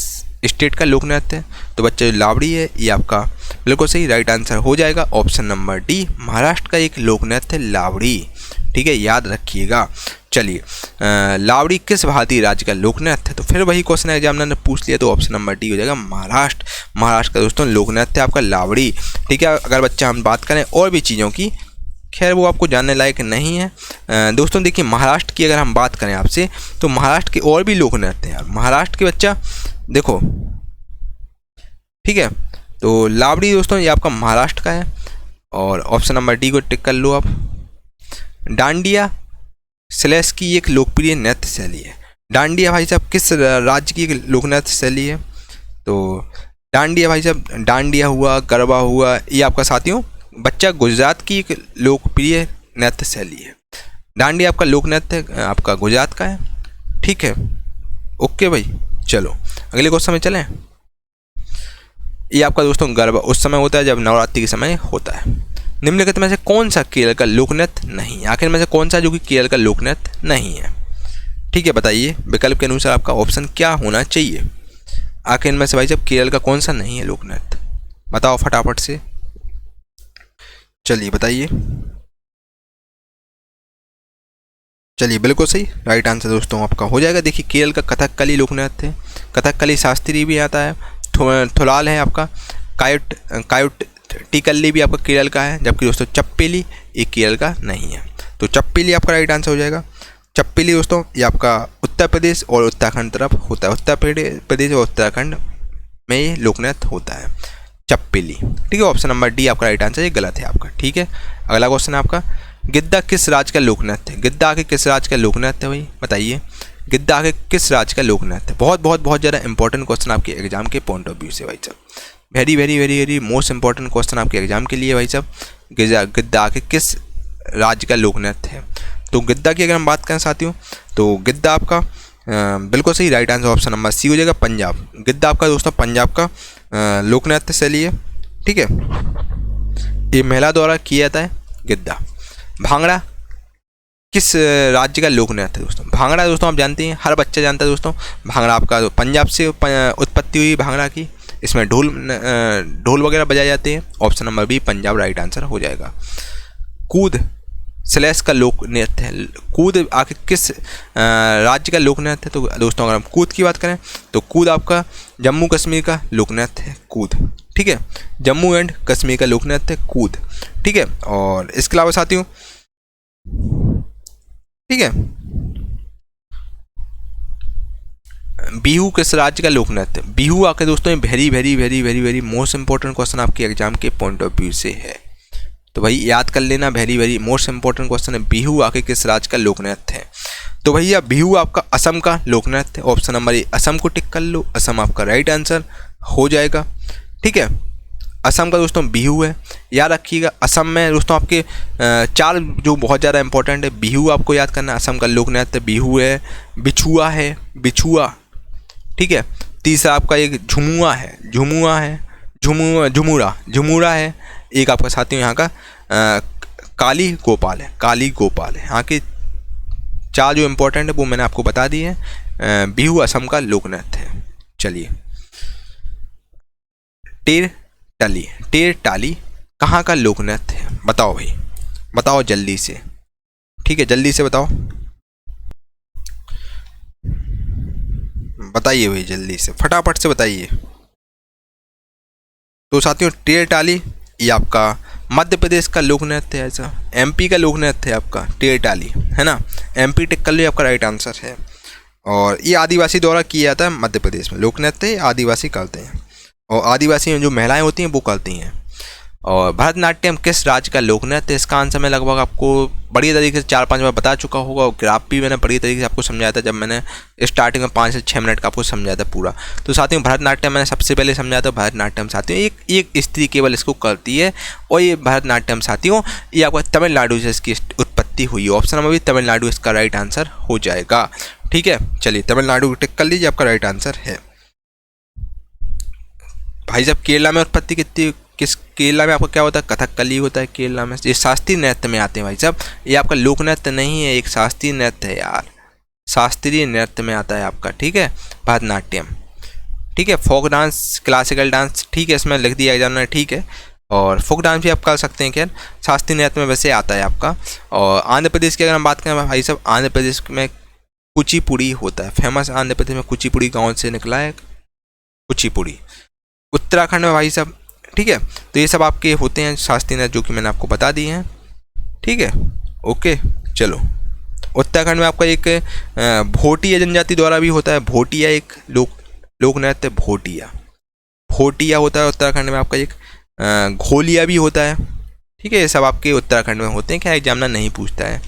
स्टेट का लोक नृत्य है, तो बच्चे लावड़ी है ये आपका बिल्कुल सही राइट आंसर हो जाएगा। ऑप्शन नंबर डी महाराष्ट्र का एक लोक नृत्य है लावड़ी। ठीक है, याद रखिएगा। चलिए लावड़ी किस भारतीय राज्य का लोक नृत्य है, तो फिर वही क्वेश्चन एग्जामिनर ने पूछ लिया, तो ऑप्शन नंबर डी हो जाएगा महाराष्ट्र। महाराष्ट्र का दोस्तों लोक नृत्य आपका लावड़ी। ठीक है, अगर बच्चा हम बात करें और भी चीज़ों की, खैर वो आपको जानने लायक नहीं है दोस्तों। देखिए महाराष्ट्र की अगर हम बात करें आपसे, तो महाराष्ट्र के और भी लोक नृत्य हैं महाराष्ट्र के बच्चा देखो। ठीक है, तो लावड़ी दोस्तों ये आपका महाराष्ट्र का है, और ऑप्शन नंबर डी को टिक कर लो आप। डांडिया सैलेश की एक लोकप्रिय नृत्य शैली है। डांडिया भाई साहब किस राज्य की एक लोक नृत्य शैली है, तो डांडिया भाई साहब डांडिया हुआ, गरबा हुआ, ये आपका साथियों बच्चा गुजरात की एक लोकप्रिय नृत्य शैली है। डांडिया आपका लोक नृत्य आपका गुजरात का है। ठीक है, ओके भाई, चलो अगले क्वेश्चन में चलें। ये आपका दोस्तों गरबा उस समय होता है जब नवरात्रि के समय होता है। निम्नलिखित में से कौन सा केरल का लोक नृत्य नहीं है, आखिर में से कौन सा जो कि केरल का लोक नृत्य नहीं है। ठीक है, बताइए विकल्प के अनुसार आपका ऑप्शन क्या होना चाहिए, आखिर इनमें से भाई साहब केरल का कौन सा नहीं है लोक नृत्य, बताओ फटाफट से, चलिए बताइए। चलिए बिल्कुल सही राइट आंसर दोस्तों आपका हो जाएगा। देखिए केरल का कथकली लोक नृत्य है, कथकली शास्त्रीय भी आता है, थुलाल है आपका, कायुट टिकल्ली भी आपका केरल का है, जबकि दोस्तों चप्पेली ये केरल का नहीं है, तो चप्पेली आपका राइट आंसर हो जाएगा। चप्पेली दोस्तों ये आपका उत्तर प्रदेश और उत्तराखंड तरफ होता है, उत्तर प्रदेश और उत्तराखंड में ये लोक नृत्य होता है चप्पेली। ठीक है, ऑप्शन नंबर डी आपका राइट आंसर ये गलत है आपका। ठीक है, अगला क्वेश्चन है आपका गिद्दा किस राज्य का लोक नृत्य है। गिद्दा आके किस राज्य का लोक नृत्य है भाई, बताइए गिद्दा आके किस राज्य का लोक नृत्य है। बहुत बहुत बहुत ज़्यादा इंपॉर्टेंट क्वेश्चन आपके एग्जाम के पॉइंट ऑफ व्यू से भाई साहब, very very very very most important question आपके एग्जाम के लिए भाई साहब। गिद्दा आके किस राज्य का लोक नृत्य है, तो गिद्दा की अगर हम बात करें साथियों, तो गिद्दा आपका बिल्कुल सही, right answer option number C हो जाएगा, पंजाब। गिद्दा आपका दोस्तों पंजाब का लोक नृत्य शैली है। ठीक है, ये महिला द्वारा किया जाता है गिद्दा। भांगड़ा किस राज्य का लोक नृत्य है दोस्तों? भांगड़ा दोस्तों आप जानते हैं, हर बच्चा जानता है दोस्तों। भांगड़ा आपका पंजाब से उत्पत्ति हुई भांगड़ा की। इसमें ढोल वगैरह बजाए जाते हैं। Option number B Punjab right answer हो जाएगा। कूद स्लैश का लोक नृत्य है। कूद आखिर किस राज्य का लोक नृत्य है? तो दोस्तों अगर हम कूद की बात करें तो कूद आपका जम्मू कश्मीर का लोक नृत्य है कूद। ठीक है, जम्मू एंड कश्मीर का लोक नृत्य है कूद। ठीक है, और इसके अलावा साथियों, ठीक है, बिहू किस राज्य का लोक नृत्य? बिहू आके दोस्तों very very very very very most important question आपके एग्जाम के पॉइंट ऑफ व्यू से है, तो भाई याद कर लेना, very very most important question है। बिहू आके किस राज्य का लोक नृत्य है? तो भैया बिहू आपका असम का लोक नृत्य है। ऑप्शन नंबर ए असम को टिक कर लो, असम आपका राइट आंसर हो जाएगा। ठीक है, असम का दोस्तों बिहू है, याद रखिएगा। असम में दोस्तों आपके चार जो बहुत ज़्यादा इंपॉर्टेंट है, बिहू आपको याद करना है। असम का लोक नृत्य बिहू है, बिछुआ है, बिछुआ। ठीक है, तीसरा आपका एक झुमुआ है, झुमुआ है, झुमुरा है। एक आपका साथियों यहाँ का काली गोपाल है, काली गोपाल है। यहाँ के चार जो इंपॉर्टेंट है वो मैंने आपको बता दी है। बिहू असम का लोक नृत्य है। चलिए, टेर टाली कहाँ का लोक नृत्य है? बताओ भाई, बताओ जल्दी से। ठीक है, जल्दी से बताओ, बताइए भाई जल्दी से, फटाफट से बताइए। तो साथियों टेर टाली ये आपका मध्य प्रदेश का लोक नृत्य है, ऐसा एमपी का लोक नृत्य है आपका टेर टाली, है ना। एमपी टिक कर लो, आपका राइट आंसर है। और ये आदिवासी द्वारा किया जाता है मध्य प्रदेश में। लोक नृत्य आदिवासी करते हैं, और आदिवासी में जो महिलाएं होती हैं वो करती हैं। और भरतनाट्यम किस राज्य का लोक नृत्य? इसका आंसर मैं लगभग आपको बड़ी तरीके से 4-5 बार बता चुका होगा, और ग्राफ भी मैंने बड़ी तरीके से आपको समझाया था जब मैंने स्टार्टिंग में 5 से 6 मिनट का आपको समझाया था पूरा। तो साथियों भरतनाट्यम मैंने सबसे पहले समझाया था। भरतनाट्यम साथियों एक स्त्री केवल इसको करती है, और ये भरतनाट्यम साथियों ये आपको तमिलनाडु से इसकी उत्पत्ति हुई है। ऑप्शन नंबर भी तमिलनाडु इसका राइट आंसर हो जाएगा। ठीक है, चलिए तमिलनाडु टिक कर लीजिए, आपका राइट आंसर है। भाई साहब केरला में उत्पत्ति किस केरला में आपका क्या होता है? कथकली होता है केरला में। ये शास्त्रीय नृत्य में आते हैं भाई साहब, ये आपका लोक नृत्य नहीं है, एक शास्त्रीय नृत्य है यार, शास्त्रीय नृत्य में आता है आपका। ठीक है, भरतनाट्यम। ठीक है, फोक डांस, क्लासिकल डांस, ठीक है, इसमें लिख दिया एग्जाम। ठीक है, और फोक डांस भी आप कर सकते हैं, खैर शास्त्रीय नृत्य में वैसे आता है आपका। और आंध्र प्रदेश की अगर हम बात करें भाई साहब, आंध्र प्रदेश में कुचिपुड़ी होता है फेमस। आंध्र प्रदेश में कुचिपुड़ी गाँव से निकला है कुचिपुड़ी। उत्तराखंड में भाई साहब, ठीक है, तो ये सब आपके होते हैं शास्त्रीय नृत्य जो कि मैंने आपको बता दिए हैं। ठीक है, ओके। चलो, उत्तराखंड में आपका एक भोटिया जनजाति द्वारा भी होता है। भोटिया एक लोक नृत्य, भोटिया होता है उत्तराखंड में आपका एक। घोलिया भी होता है। ठीक है, ये सब आपके उत्तराखंड में होते हैं, क्या एग्जामिनर नहीं पूछता है।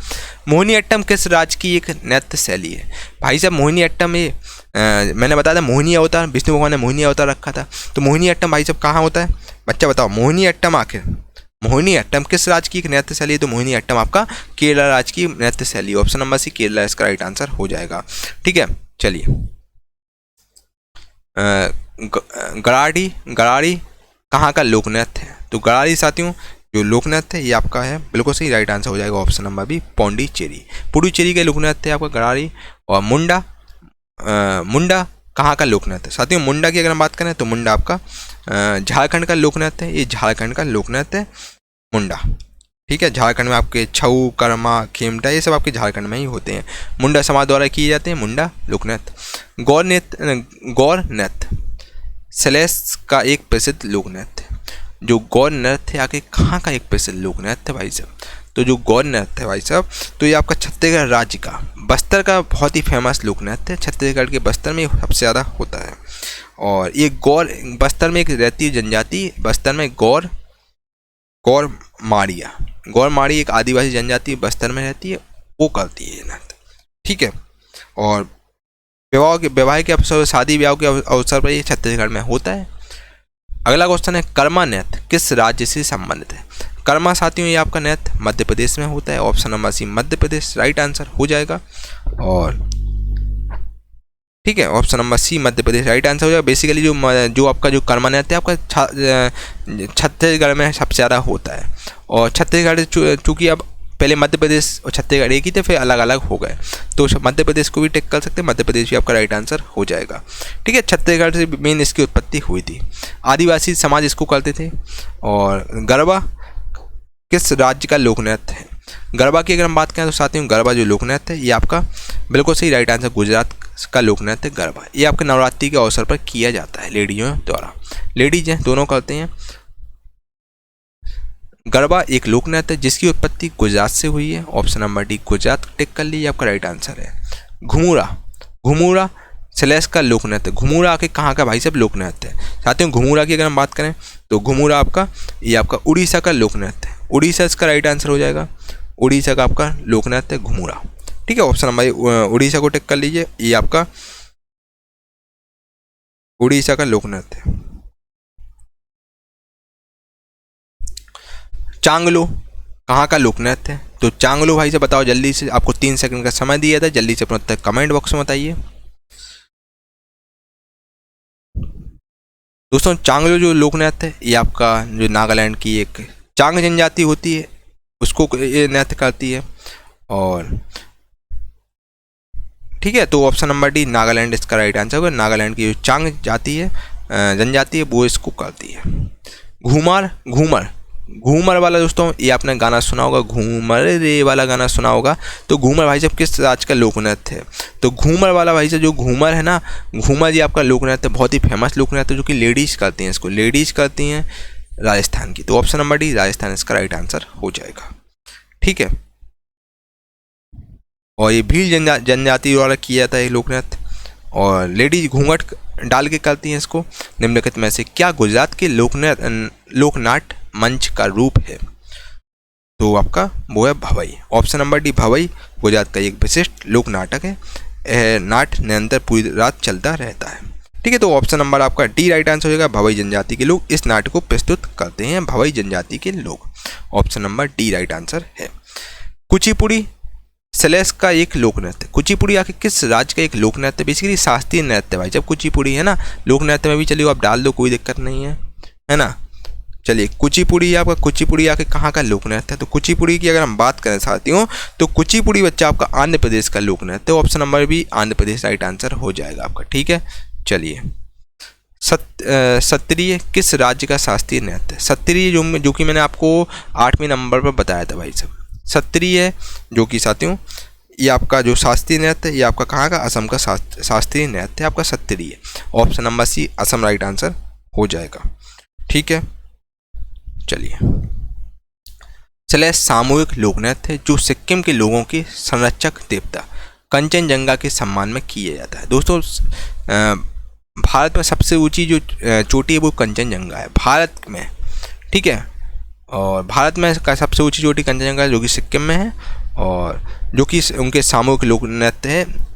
मोहिनीअट्टम किस राज्य की एक नृत्य शैली है? भाई साहब मोहिनीअट्टम ये मैंने बताया था मोहिनी अवतार, विष्णु भगवान ने मोहिनी अवतार रखा था। तो मोहिनीअट्टम भाई साहब कहाँ होता है? बच्चा बताओ, मोहिनीअट्टम आखिर मोहिनीअट्टम किस राज्य की एक नृत्य शैली है? तो मोहिनीअट्टम आपका केरला राज्य की नृत्य शैली। ऑप्शन नंबर सी केरला इसका राइट आंसर हो जाएगा। ठीक है, चलिए गराड़ी कहाँ का लोक नृत्य है? तो गराड़ी साथियों जो लोक नृत्य है ये आपका है, बिल्कुल सही राइट आंसर हो जाएगा। ऑप्शन नंबर बी पुडुचेरी के लोक नृत्य है आपका गराड़ी। और मुंडा कहाँ का लोक नृत्य? साथियों मुंडा की अगर हम बात करें तो मुंडा आपका झारखंड का लोक नृत्य है। ये झारखंड का लोक नृत्य है मुंडा। ठीक है, झारखंड में आपके छऊ, कर्मा, खेमटा ये सब आपके झारखंड में ही होते हैं। मुंडा समाज द्वारा किए जाते हैं मुंडा लोक नृत्य। गौर नृत्य सेलेस का एक प्रसिद्ध लोक नृत्य। जो गौर नृत्य आके कहाँ का एक प्रसिद्ध लोक नृत्य भाई साहब? तो जो गौर नृत्य है भाई साहब तो ये आपका छत्तीसगढ़ राज्य का बस्तर का बहुत ही फेमस लोक नृत्य है। छत्तीसगढ़ के बस्तर में सबसे ज़्यादा होता है। और ये बस्तर में एक रहती है जनजाति, बस्तर में गौर माड़ी एक आदिवासी जनजाति बस्तर में रहती है, वो करती है ये नृत्य। ठीक है, और विवाह के अवसर, शादी विवाह के अवसर पर ये छत्तीसगढ़ में होता है। अगला क्वेश्चन है कर्मा नृत्य किस राज्य से संबंधित है? कर्मा साथियों ये आपका नृत्य मध्य प्रदेश में होता है। ऑप्शन नंबर सी मध्य प्रदेश राइट आंसर हो जाएगा। और ठीक है, ऑप्शन नंबर सी मध्य प्रदेश राइट आंसर हो जाएगा। बेसिकली जो आपका जो कर्मा नृत्य है आपका छत्तीसगढ़ में सबसे ज़्यादा होता है, और छत्तीसगढ़ चूँकि अब पहले मध्य प्रदेश और छत्तीसगढ़ एक ही थे, फिर अलग अलग हो गए, तो मध्य प्रदेश को भी टिक कर सकते हैं, मध्य प्रदेश भी आपका राइट आंसर हो जाएगा। ठीक है, छत्तीसगढ़ से मेन इसकी उत्पत्ति हुई थी। आदिवासी समाज इसको करते थे। और गरबा किस राज्य का लोक नृत्य है? गरबा की अगर हम बात करें तो साथियों गरबा जो लोक नृत्य है ये आपका बिल्कुल सही राइट आंसर गुजरात का लोक नृत्य गरबा। ये आपके नवरात्रि के अवसर पर किया जाता है लेडीजों द्वारा, लेडीज हैं दोनों करते हैं। गरबा एक लोक नृत्य है जिसकी उत्पत्ति गुजरात से हुई है। ऑप्शन नंबर डी गुजरात टिक कर लीजिए, आपका राइट आंसर है। घुमुरा, घुमुरा सेलेस का लोक नृत्य। घुमुरा आके कहाँ का भाई साहब लोक नृत्य है? साथियों घुमुरा की अगर हम बात करें तो घुमुरा आपका ये आपका उड़ीसा का लोक नृत्य है। उड़ीसा इसका राइट आंसर हो जाएगा। उड़ीसा का आपका लोक नृत्य घुमुरा। ठीक है, ऑप्शन नंबर उड़ीसा को टिक कर लीजिए, ये आपका उड़ीसा का लोक नृत्य। चांगलो कहाँ का लोक नृत्य है? तो चांगलो भाई से बताओ जल्दी से, आपको 3 सेकंड का समय दिया था, जल्दी से अपना उत्तर कमेंट बॉक्स में बताइए। दोस्तों चांगलो जो लोक नृत्य है ये आपका जो नागालैंड की एक चांग जनजाति होती है उसको ये नृत्य करती है। और ठीक है, तो ऑप्शन नंबर डी नागालैंड इसका राइट आंसर होगा। नागालैंड की जो चांग जाति है जनजाति है वो इसको करती है। घूमर, घूमर, घूमर वाला दोस्तों ये आपने गाना सुना होगा, घूमर रे वाला गाना सुना होगा। तो घूमर भाई साहब किस राज्य का लोक नृत्य है? तो घूमर वाला भाई साहब जो घूमर है ना, घूमर ये आपका लोक नृत्य बहुत ही फेमस लोक नृत्य जो कि लेडीज़ करती हैं, इसको लेडीज़ करती हैं राजस्थान की। तो ऑप्शन नंबर डी राजस्थान इसका राइट आंसर हो जाएगा। ठीक है, और ये भील जनजाति द्वारा किया जाता है लोक नृत्य, और लेडीज घूंघट डाल के करती हैं इसको। निम्नलिखित में से क्या गुजरात के लोकनाट्य मंच का रूप है? तो आपका वो है Bhavai. Option number D Bhavai Gujarat का एक विशिष्ट लोक नाटक है। नाट्य निरंतर पूरी रात चलता रहता है। ठीक है, तो ऑप्शन नंबर आपका डी राइट आंसर हो जाएगा। भवई जनजाति के लोग इस नाट्य को प्रस्तुत करते हैं, भवई जनजाति के लोग। Option number D right answer है। कुचिपुड़ी सेलेस का एक लोक नृत्य। कुचिपुड़ी आखिर किस राज्य का एक लोक नृत्य? बेसिकली शास्त्रीय नृत्य भाई, जब कुचिपुड़ी है ना लोक नृत्य में भी चलिए आप डाल दो, कोई दिक्कत नहीं है ना। चलिए कुचिपुड़ी आपका, कुचिपुड़ी आके कहाँ का लोक नृत्य है? तो कुचिपुड़ी की अगर हम बात करें साथियों तो कुचिपुड़ी बच्चा आपका आंध्र प्रदेश का लोक नृत्य। ऑप्शन नंबर भी आंध्र प्रदेश राइट आंसर हो जाएगा आपका। ठीक है, चलिए सत्रिय किस राज्य का शास्त्रीय नृत्य? सत्रिय जो कि मैंने आपको 8वें नंबर पर बताया था भाई साहब। सत्रिय जो कि साथियों ये आपका जो शास्त्रीय नृत्य ये आपका कहाँ का? असम का शास्त्रीय नृत्य है आपका Sattriya. Option number C Assam right answer हो जाएगा। ठीक है, चलिए सामूहिक लोक नृत्य जो सिक्किम के लोगों के संरक्षक देवता कंचनजंगा के सम्मान में किया जाता है। दोस्तों भारत में सबसे ऊंची जो चोटी है वो कंचनजंगा है भारत में। ठीक है, और भारत में का सबसे ऊंची चोटी कंचनजंगा है जो कि सिक्किम में है, और जो कि उनके सामूहिक लोक नृत्य है।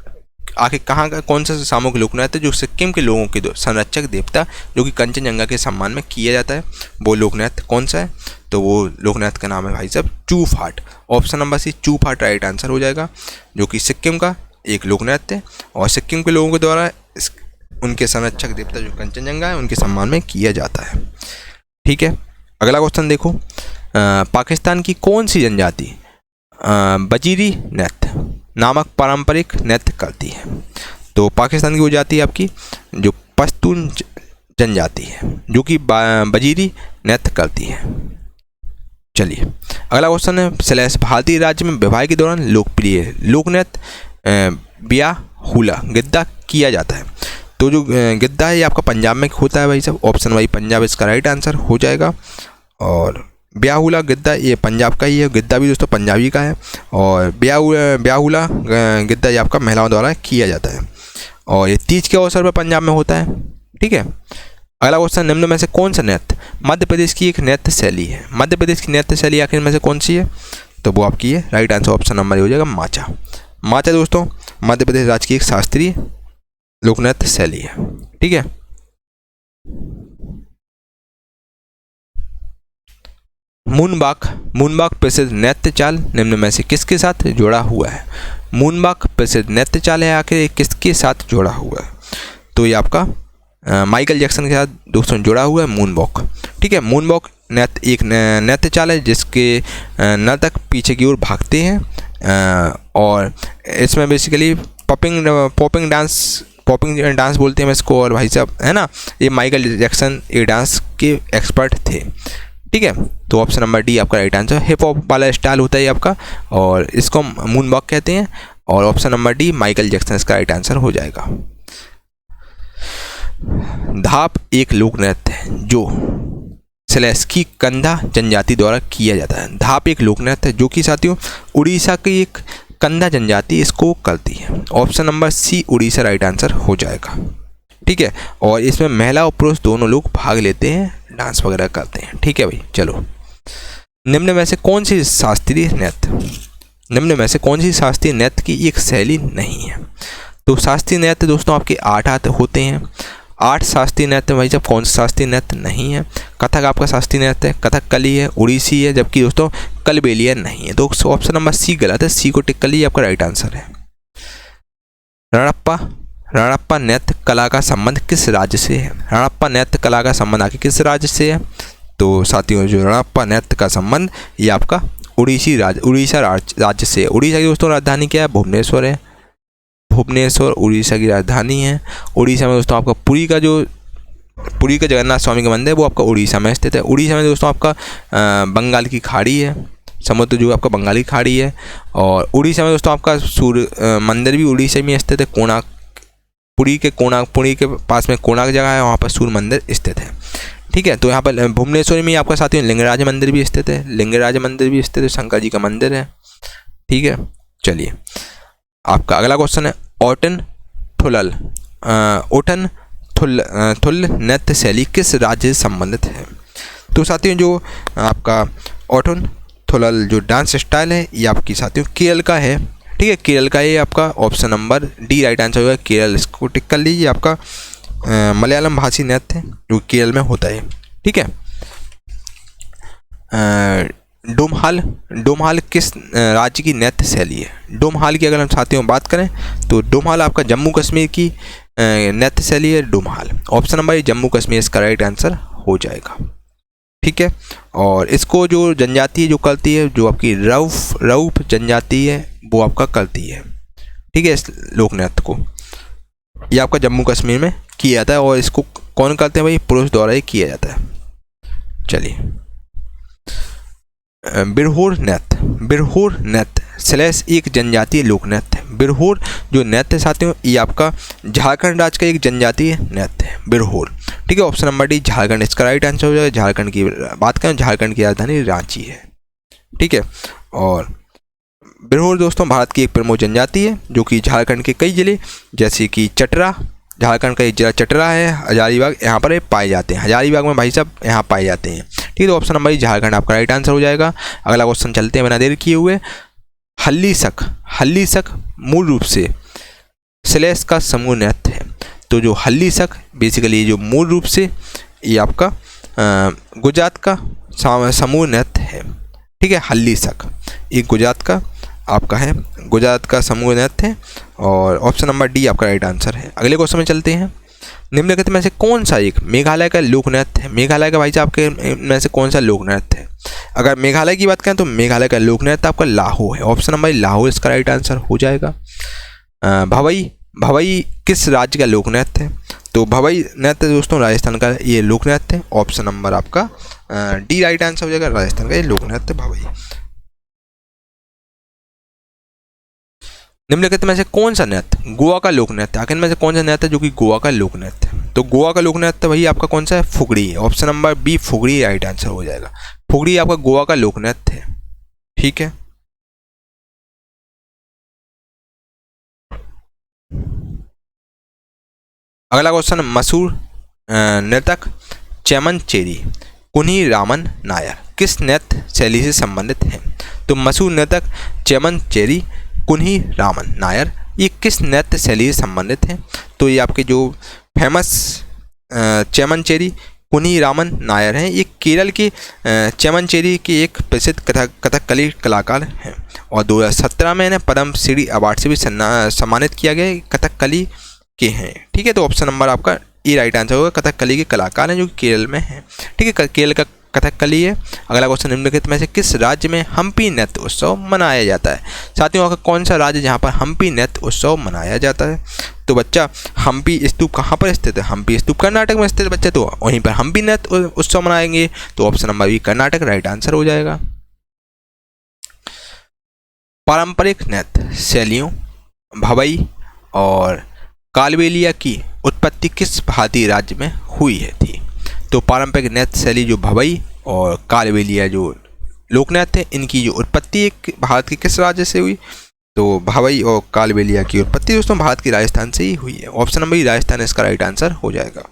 आखिर कहाँ का कौन सा सामूहिक लोक नृत्य जो सिक्किम के लोगों के संरक्षक देवता जो कि कंचनजंगा के सम्मान में किया जाता है, वो लोक नृत्य कौन सा है? तो वो लोक नृत्य का नाम है भाई साहब चूफाट। ऑप्शन नंबर सी चूफाट राइट आंसर हो जाएगा, जो कि सिक्किम का एक लोक नृत्य है और सिक्किम के लोगों के द्वारा उनके संरक्षक देवता जो कंचनजंगा है उनके सम्मान में किया जाता है। ठीक है, अगला क्वेश्चन देखो। पाकिस्तान की कौन सी जनजाति बजीरी नृत्य नामक पारंपरिक नृत्य करती है? तो पाकिस्तान की वो जाति है आपकी जो पश्तून जनजाति है जो कि बजीरी नृत्य करती है। चलिए अगला क्वेश्चन है सेलेस भारतीय राज्य में विवाह के दौरान लोकप्रिय लोक नृत्य बियाहुला गिद्दा किया जाता है। तो जो गिद्दा है ये आपका पंजाब में होता है भाई साहब। ऑप्शन वाई पंजाब इसका राइट आंसर हो जाएगा। और ब्याहुला गिद्दा ये पंजाब का ही है, गिद्दा भी दोस्तों पंजाबी का है, और ब्याहुला गिद्दा ये आपका महिलाओं द्वारा किया जाता है और ये तीज के अवसर पर पंजाब में होता है। ठीक है, अगला क्वेश्चन निम्न में से कौन सा नृत्य मध्य प्रदेश की एक नृत्य शैली है? मध्य प्रदेश की नृत्य शैली आखिर में से कौन सी है? तो वो आपकी है राइट आंसर ऑप्शन नंबर हो जाएगा माचा। माचा दोस्तों मध्य प्रदेश राज्य की एक शास्त्रीय लोक नृत्य शैली है। ठीक है, मूनबाक प्रसिद्ध नृत्य चाल निम्न में से किसके साथ जुड़ा हुआ है? मूनबाक प्रसिद्ध नृत्य चाल है, आखिर ये किसके साथ जुड़ा हुआ है? तो ये आपका माइकल जैक्सन के साथ दोस्तों जुड़ा हुआ है मूनवॉक। ठीक है, मूनवॉक नृत्य एक नृत्य चाल है जिसके नर्तक पीछे की ओर भागते हैं और इसमें बेसिकली पॉपिंग डांस बोलते हैं इसको, और भाई साहब है ना, ये माइकल जैक्सन ये डांस के एक्सपर्ट थे। ठीक है, तो ऑप्शन नंबर डी आपका राइट आंसर। हिप हॉप वाला स्टाइल होता है आपका और इसको मूनवॉक कहते हैं, और option number D Michael Jackson इसका राइट आंसर हो जाएगा। धाप एक लोक नृत्य है जो सेलेस्की कंधा जनजाति द्वारा किया जाता है। धाप एक लोक नृत्य है जो कि साथियों उड़ीसा की एक कंधा जनजाति इसको करती है। Option number C Orissa right answer हो जाएगा। ठीक है, और इसमें महिला और पुरुष दोनों लोग भाग लेते हैं, डांस वगैरह करते हैं। ठीक है भाई, चलो निम्न में से कौन सी शास्त्रीय नृत्य की एक शैली नहीं है? तो शास्त्रीय नृत्य दोस्तों आपके 8 होते हैं। 8 शास्त्रीय नृत्य भाई साहब कौन सा शास्त्रीय नृत्य नहीं है? कथक आपका शास्त्रीय नृत्य है, कथकली है, उड़ीसी है, जबकि दोस्तों कलबेलिया नहीं है। तो ऑप्शन नंबर सी गलत है, सी को टिक कर लीजिए, आपका राइट आंसर है। रणप्पा नृत्य कला का संबंध किस राज्य से है? रणप्पा नृत्य कला का संबंध आगे किस राज्य से है? तो साथियों जो रणप्पा नृत्य का संबंध ये आपका उड़ीसा राज्य से है। उड़ीसा की दोस्तों राजधानी क्या है? भुवनेश्वर है। भुवनेश्वर उड़ीसा की राजधानी है। उड़ीसा में दोस्तों आपका पुरी का जगन्नाथ स्वामी का मंदिर है, वो आपका उड़ीसा में स्थित है। उड़ीसा में दोस्तों आपका बंगाल की खाड़ी है, समुद्र जो आपका बंगाली खाड़ी है, और उड़ीसा में दोस्तों आपका सूर्य मंदिर भी उड़ीसा में स्थित है। पुरी के पास में कोणार्क जगह है, वहाँ पर सूर्य मंदिर स्थित है। ठीक है, तो यहाँ पर भुवनेश्वर में आपका साथियों लिंगराज मंदिर भी स्थित है, शंकर जी का मंदिर है। ठीक है, चलिए आपका अगला क्वेश्चन है ओटन थुल्ल नृत्य शैली किस राज्य से संबंधित है? तो साथियों जो आपका ओटन थुल्ल जो डांस स्टाइल है ये आपकी साथियों केरल का है। ठीक है, केरल का ये आपका option number D right answer होगा। केरल, इसको टिक कर लीजिए, आपका मलयालम भाषी नृत्य जो केरल में होता है। ठीक है, डोमहाल किस राज्य की नृत्य शैली है? डोमहाल की अगर हम साथियों बात करें तो डोमहाल आपका जम्मू कश्मीर की नृत्य शैली है डोमहाल। ऑप्शन नंबर जम्मू कश्मीर इसका राइट आंसर हो जाएगा। ठीक है, और इसको जो जनजाति जो करती है, जो आपकी रऊफ जनजाति है वो आपका करती है। ठीक है, इस लोक नृत्य को ये आपका जम्मू कश्मीर में किया जाता है, और इसको कौन करते हैं भाई? पुरुष द्वारा ही किया जाता है। चलिए बिरहोर नृत्य स्लैश एक जनजातीय लोक नृत्य है। बिरहोर जो नृत्य साथियों ये आपका झारखंड राज्य का एक जनजातीय नृत्य है बिरहोर। ठीक है, ऑप्शन नंबर डी झारखंड इसका राइट आंसर हो जाएगा। झारखंड की बात करें, झारखंड की राजधानी रांची है। ठीक है, और बिरहोर दोस्तों भारत की एक प्रमुख जनजाति है जो कि झारखंड के कई जिले जैसे कि चतरा, झारखंड का एक जिला चतरा है, हजारीबाग यहाँ पर पाए जाते हैं। हजारीबाग में भाई साहब यहाँ पाए जाते हैं। ठीक है, तो ऑप्शन नंबर झारखंड आपका राइट आंसर हो जाएगा। अगला क्वेश्चन चलते हैं बिना देर किए हुए। हल्लीसक मूल रूप से स्लैश का समूह नृत्य है। तो जो हल्लीसक बेसिकली जो मूल रूप से ये आपका गुजरात का समूह नृत्य है। ठीक है, हल्लीसक एक गुजरात का आपका है, गुजरात का समूह नृत्य है, और ऑप्शन नंबर डी आपका राइट आंसर है। अगले क्वेश्चन में चलते हैं। निम्नलिखित में से कौन सा एक मेघालय का लोक नृत्य है? मेघालय का भाई साहब के में से कौन सा लोक नृत्य है? अगर मेघालय की बात करें तो मेघालय का लोक नृत्य आपका लाहो है। ऑप्शन नंबर लाहो इसका राइट आंसर हो जाएगा। भवई किस राज्य का लोक नृत्य है? तो भवई नृत्य दोस्तों राजस्थान का ये लोक नृत्य है। ऑप्शन नंबर आपका डी राइट आंसर हो जाएगा, राजस्थान का ये लोक नृत्य भवई। निम्नलिखित में से कौन सा नृत्य गोवा का लोक नृत्य? आखिर में से कौन सा नृत्य जो कि गोवा का लोक नृत्य है? तो गोवा का लोक नृत्य वही आपका कौन सा है? फुगड़ी है। ऑप्शन नंबर बी फुगड़ी राइट आंसर हो जाएगा। फुगड़ी आपका गोवा का लोक नृत्य है। ठीक है, अगला क्वेश्चन मशहूर नर्तक चेमनचेरी कुन्ही रामन नायर किस नृत्य शैली से संबंधित है? तो मशहूर नर्तक चेमनचेरी कुन्ही रामन नायर ये किस नृत्य शैली से संबंधित है? तो ये आपके जो फेमस चेमनचेरी कुनी रामन नायर हैं। ये केरल के चेमनचेरी के एक प्रसिद्ध कथकली कलाकार हैं और 2017 में इन्हें पद्मश्री अवार्ड से भी सम्मानित किया गया। कथकली के हैं, ठीक है। तो ऑप्शन नंबर आपका ये राइट आंसर होगा। कथकली के कलाकार हैं जो केरल में हैं, ठीक है। केरल का कथकली है। अगला क्वेश्चन, निम्नलिखित में से किस राज्य में हम्पी नृत्य उत्सव मनाया जाता है? साथियों, आपका कौन सा राज्य जहां पर हम्पी नृत्य उत्सव मनाया जाता है? तो बच्चा हम्पी स्तूप कहाँ पर स्थित है? हम्पी स्तूप कर्नाटक में स्थित है बच्चा, तो वहीं पर हम्पी नृत्य उत्सव मनाएंगे। तो option number B Karnataka right answer हो जाएगा। पारंपरिक नृत्य शैलियों भवई और कालबेलिया की उत्पत्ति किस भारतीय राज्य में हुई है थी? तो पारंपरिक नृत्य शैली जो भवई और कालबेलिया जो लोक नृत्य है, इनकी जो उत्पत्ति एक भारत के किस राज्य से हुई? तो भवई और कालबेलिया की उत्पत्ति दोस्तों भारत की राजस्थान से ही हुई है। ऑप्शन नंबर राजस्थान इसका राइट आंसर हो जाएगा।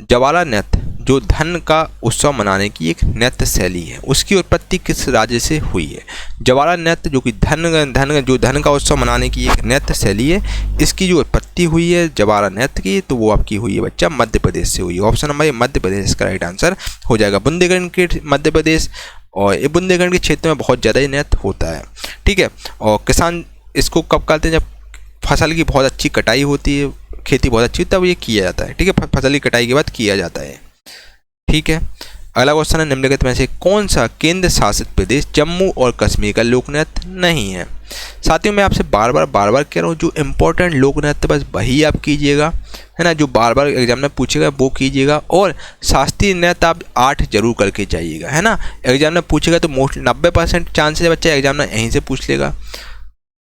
जवारा नृत्य जो धन का उत्सव मनाने की एक नृत्य शैली है, उसकी उत्पत्ति किस राज्य से हुई है? जवारा नृत्य जो कि धन का उत्सव मनाने की एक नृत्य शैली है, इसकी जो उत्पत्ति हुई है जवारा नृत्य की, तो वो आपकी हुई है बच्चा मध्य प्रदेश से हुई है। ऑप्शन नंबर मध्य प्रदेश का राइट आंसर हो जाएगा। बुंदेलखंड के मध्य प्रदेश और ये बुंदेलखंड के क्षेत्र में बहुत ज़्यादा नृत्य होता है, ठीक है। और किसान इसको कब करते हैं? जब फसल की बहुत अच्छी कटाई होती है, खेती बहुत अच्छी, तब ये किया जाता है, ठीक है। फसल की कटाई के बाद किया जाता है, ठीक है। अगला क्वेश्चन है, निम्नलिखित में से कौन सा केंद्र शासित प्रदेश जम्मू और कश्मीर का लोक नृत्य नहीं है? साथियों, मैं आपसे बार बार कह रहा हूँ, जो इम्पोर्टेंट लोक नृत्य बस वही आप कीजिएगा, है ना। जो बार बार एग्जाम में पूछेगा वो कीजिएगा। और शास्त्रीय नृत्य आप 8 जरूर करके जाइएगा, है ना। एग्जाम में पूछेगा तो मोस्टली 90% चांसेस है बच्चा एग्जाम में यहीं से पूछ लेगा।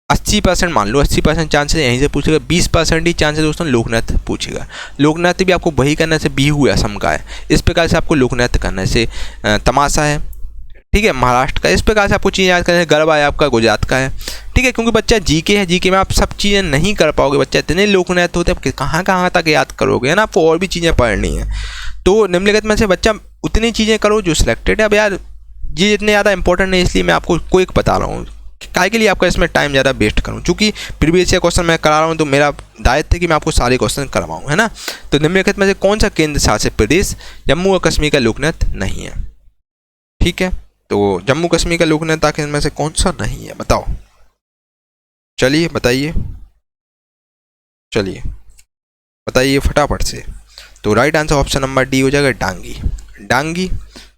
80% मान लो 80% चांसेस यहीं से पूछेगा। 20% ही चांसेस दोस्तों लोक नृत्य पूछेगा। लोक नृत्य भी आपको वही करना है, बिहू असम का है, इस प्रकार से आपको लोक नृत्य करना है। जैसे तमाशा है, ठीक है, महाराष्ट्र का, इस प्रकार से आपको चीज़ें याद करना है। गरबा है आपका गुजरात का है, ठीक है। क्योंकि बच्चा जीके है, जीके में आप सब चीज़ें नहीं कर पाओगे बच्चा, इतने लोक नृत्य होते हैं, कहाँ कहाँ तक याद करोगे, है ना। आपको और भी चीज़ें पढ़नी है। तो निम्नलिखित में से बच्चा उतनी चीज़ें करो जो सिलेक्टेड है। अब यार ये इतने ज़्यादा इंपॉर्टेंट नहीं, इसलिए मैं आपको कोई एक बता रहा हूँ, काय के लिए आपका इसमें टाइम ज़्यादा वेस्ट करूँ। चूँकि प्रीवियस ईयर क्वेश्चन मैं करा रहा हूँ, तो मेरा दायित्व है कि मैं आपको सारे क्वेश्चन करवाऊँ, है ना। तो निम्नलिखित में से कौन सा केंद्र शासित प्रदेश जम्मू और कश्मीर का लोक नृत्य नहीं है? ठीक है, तो जम्मू कश्मीर का लोक नृत्य आखिर इनमें से कौन सा नहीं है, बताओ। चलिए बताइए, चलिए बताइए फटाफट से। तो right answer option number D हो जाएगा, डांगी। डांगी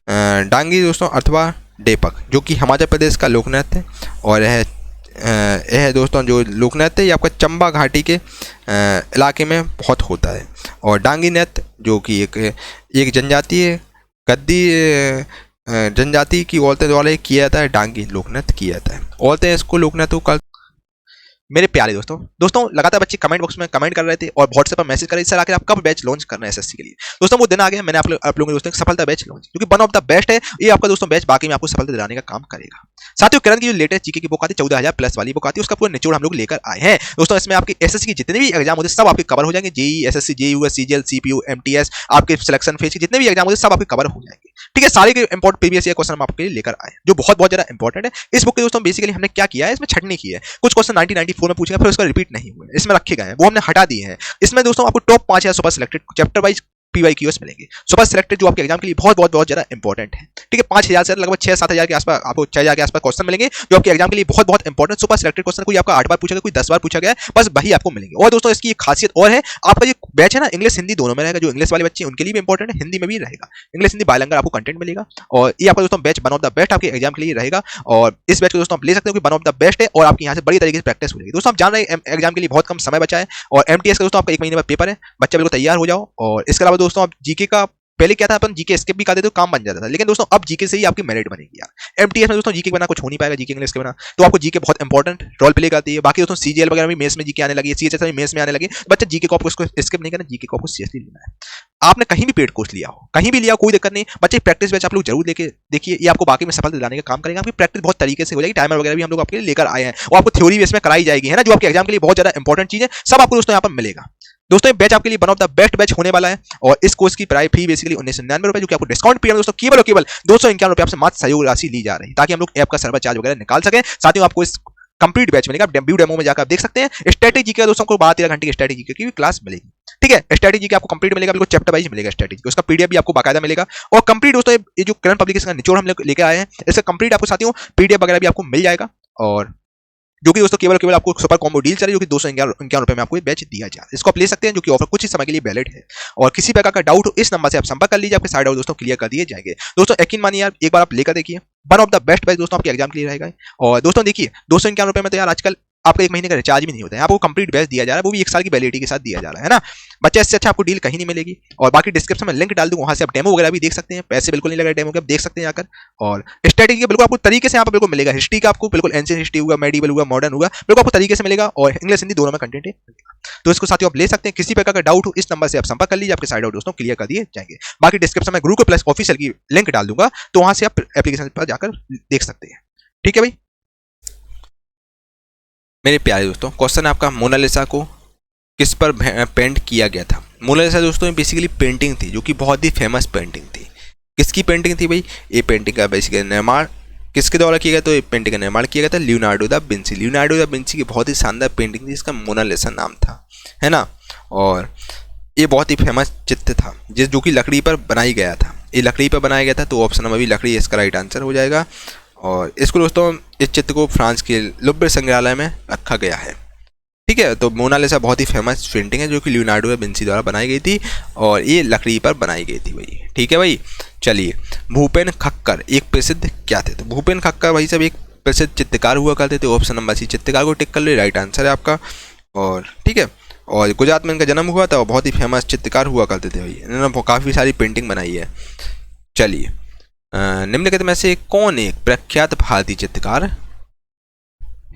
डांगी दोस्तों अथवा डेपक, जो कि हिमाचल प्रदेश का लोक नृत्य है। और यह दोस्तों जो लोक नृत्य ये आपका चंबा घाटी के इलाके में बहुत होता है। और डांगी नृत्य जो कि एक जनजाति है, गद्दी जनजाति की औरतें द्वारा किया जाता है। डांगी लोक नृत्य किया जाता है, औरतें इसको लोक नृत्य को। मेरे प्यारे दोस्तों लगातार बच्चे कमेंट बॉक्स में कमेंट कर रहे थे और व्हाट्सएप पर मैसेज कर रहे थे, सर आखिर आप कब बैच लॉन्च करना है एसएससी के लिए। दोस्तों वो दिन आ गया, मैंने आप लोगों के दोस्तों सफलता बैच लॉन्च, क्योंकि वन ऑफ द बेस्ट है ये आपका दोस्तों बैच, बाकी में आपको सफलता दिलाने का काम करेगा। साथियों, किरण की जो लेटेस्ट जीके की बुक आती है 14,000 प्लस वाली बुक आती है, उसका पूरा निचोड़ हम लोग लेकर आए हैं दोस्तों। इसमें आपके एसएससी की जितने भी एग्जाम होते हैं सब आपके कवर हो जाएंगे। JE, SSC, JUS, CGL, CPU, MTS, आपके सिलेक्शन फेज के जितने भी एग्जाम होते हैं सब आपके कवर हो जाएंगे, ठीक है। सारे के इंपॉर्टेंट प्रीवियस ईयर क्वेश्चन हम आपके लिए लेकर आए, जो बहुत ज्यादा इंपॉर्टेंट है। इस बुक के दोस्तों बेसिकली हमने क्या किया है, इसमें छटनी की है। कुछ क्वेश्चन 1994 में पूछेगा, फिर उसका रिपीट नहीं हुआ, इसमें रखे गए हैं, वो हमने हटा दिए हैं। इसमें दोस्तों आपको top 5000 super selected chapter wise PYQs मिलेंगे, सुपर सिलेक्टेड, जो आपके एग्जाम के लिए बहुत ज्यादा इंपॉर्टेंट है, ठीक है। 5000 से लगभग 6-7 हजार के आसपास आपको 6000 के आसपास क्वेश्चन मिलेंगे, जो आपके एग्जाम के लिए बहुत इंपॉर्टेंट सुपर सिलेक्टेड क्वेश्चन। कोई आपका 8 बार पूछा गया, कोई 10 बार पूछा गया, बस वही आपको मिलेंगे। और दोस्तों इसकी एक खासियत और है, आपका ये बैच है ना इंग्लिश हिंदी दोनों में रहेगा। जो इंग्लिश वाले बच्चे उनके लिए भी इंपॉर्टेंट है, हिंदी में भी रहेगा, इंग्लिश हिंदी बायलैंग्वेज आपको कंटेंट मिलेगा। और ये आपका दोस्तों batch one of the best आपके एग्जाम के लिए रहेगा। और इस बैच को दोस्तों आप ले सकते हो कि वन ऑफ द बेस्ट है, और आपकी यहाँ से बड़ी तरीके से प्रैक्टिस हो जाएगी। दोस्तों आप जान रहे हैं एग्जाम के लिए बहुत कम समय बचा है, और MTS का दोस्तों आपका 1 महीने में पेपर है, बच्चा बिल्कुल तैयार हो जाओ। और इसके अलावा दोस्तों आप जीके का, पहले क्या था अपन जीके स्किप भी करते थे तो काम बन जाता था, लेकिन दोस्तों अब जीके से ही आपकी मेरिट बनेगी यार। MTS में दोस्तों जीके के बिना कुछ हो नहीं पाएगा, जीके इंग्लिश के बिना, तो आपको जीके बहुत इंपॉर्टेंट रोल प्ले करती है। बाकी दोस्तों CGL वगैरह भी मेंस में जीके आने लगी है, CHS में मेंस में आने लगी, बच्चा जीके को आपको स्किप नहीं करना, जीके को आपको सीरियसली लेना है। आपने कहीं भी पेड कोर्स लिया हो, कहीं भी लिया, कोई दिक्कत नहीं, बच्चे प्रैक्टिस बैच आप लोग जरूर लेके देखिए, ये आपको बाकी में सफलता दिलाने का काम करेगा। आपकी प्रैक्टिस बहुत तरीके से हो जाएगी, टाइमर वगैरह भी हम लोग आपके लिए लेकर आए हैं, और आपको थ्योरी बेस में कराई जाएगी, है ना, जो आपके एग्जाम के लिए बहुत ज्यादा इंपॉर्टेंट चीज है, सब आपको दोस्तों यहाँ पर मिलेगा। दोस्तों ये बैच आपके लिए one of the best batch होने वाला है। और इस कोर्स की प्राइस फी बेसिकली 1999 रुपए, जो कि आपको डिस्काउंट पीरियड में दोस्तों केवल और केवल 251 रुपए आपसे मात्र सहयोग राशि ली जा रही है, ताकि हम लोग ऐप का सर्वर चार्ज वगैरह निकाल सकें। साथ ही आपको इस कंप्लीट बैच मिलेगा, व्यू डेमो में जाकर आप देख सकते हैं। स्ट्रेटेजी का दोस्तों को 12-13 घंटे की स्ट्रेटेजी की भी क्लास मिलेगी, ठीक है। स्ट्रेटेजी की आपको कंप्लीट मिलेगा, बिल्कुल चैप्टर वाइज मिलेगा स्ट्रेटेजी, उसका पीडीएफ भी आपको बाकायदा मिलेगा। और कंप्लीट दोस्तों ये जो करंट पब्लिकेशन का निचोड़ हम लोग लेके आए हैं, इसका कंप्लीट आपको साथियों पीडीएफ वगैरह भी आपको मिल जाएगा। और जो कि दोस्तों केवल केवल आपको सुपर कॉम्बो डील चल रही है, जो कि 251 रुपए में आपको ये बैच दिया जा रहा है। इसको आप ले सकते हैं, जो कि ऑफर कुछ ही समय के लिए वैलिड है। और किसी प्रकार का डाउट हो इस नंबर से आप संपर्क कर लीजिए, आपके सारे डाउट दोस्तों क्लियर कर दिए जाएंगे। दोस्तों यकीन मानिए यार, एक बार आप लेकर देखिए, one of the best batch दोस्तों आपके एग्जाम के लिए रहेगा। और दोस्तों देखिए 251 रुपए में तो यार आजकल आपका एक महीने का रिचार्ज भी नहीं होता है, आपको कंप्लीट बैच दिया जा रहा है, वो भी 1 साल की वैलिडिटी के साथ दिया जा रहा है ना। बच्चे इससे अच्छा आपको डील कहीं नहीं मिलेगी। और बाकी डिस्क्रिप्शन में लिंक डाल दूं, वहां से आप डेमो वगैरह भी देख सकते हैं, पैसे बिल्कुल नहीं लग रहे डेमो के, आप देख सकते हैं जाकर। और स्ट्रेटेजी बिल्कुल आपको तरीके से यहाँ पर बिल्कुल मिलेगा। हिस्ट्री का आपको बिल्कुल एंशिएंट हिस्ट्री होगा, मेडिवल होगा, मॉडर्न होगा, बिल्कुल आपको तरीके से मिलेगा। और इंग्लिश हिंदी दोनों में कंटेंट है, तो इसको साथियों आप ले सकते हैं। किसी प्रकार का डाउट हो इस नंबर से आप संपर्क कर लीजिए, आपके सारे डाउट दोस्तों क्लियर कर दिए जाएंगे। बाकी डिस्क्रिप्शन में गुरुकुल प्लस ऑफिशियल की लिंक डाल दूंगा, तो वहां से आप एप्लीकेशन पर जाकर देख सकते हैं। ठीक है भाई मेरे प्यारे दोस्तों, क्वेश्चन आपका मोनालिसा को किस पर पेंट किया गया था। मोनालिसा दोस्तों बेसिकली पेंटिंग थी, जो कि बहुत ही फेमस पेंटिंग थी। किसकी पेंटिंग थी भाई? ये पेंटिंग का बेसिकली निर्माण किसके द्वारा किया गया? तो ये पेंटिंग का निर्माण किया गया था Leonardo da Vinci. Leonardo da Vinci की बहुत ही शानदार पेंटिंग थी, जिसका मोनालिसा नाम था, है ना। और ये बहुत ही फेमस चित्र था, जो कि लकड़ी पर बनाई गया था। ये लकड़ी पर बनाया गया था, तो ऑप्शन नंबर भी लकड़ी इसका राइट आंसर हो जाएगा। और इसको दोस्तों इस चित्र को फ्रांस के लुव्र संग्रहालय में रखा गया है। ठीक है, तो मोनालिसा बहुत ही फेमस पेंटिंग है, जो कि लियोनार्डो दा विंची द्वारा बनाई गई थी, और ये लकड़ी पर बनाई गई थी भाई। ठीक है भाई, चलिए भूपेन खक्कर एक प्रसिद्ध क्या थे? तो भूपेन खक्कर भाई साहब एक प्रसिद्ध चित्रकार हुआ करते थे। ऑप्शन नंबर सी चित्रकार को टिक कर लो, राइट आंसर है आपका। और ठीक है, और गुजरात में इनका जन्म हुआ था, और बहुत ही फेमस चित्रकार हुआ करते थे भाई, इन्होंने काफ़ी सारी पेंटिंग बनाई है। चलिए निम्नलिखित में से कौन एक प्रख्यात भारतीय चित्रकार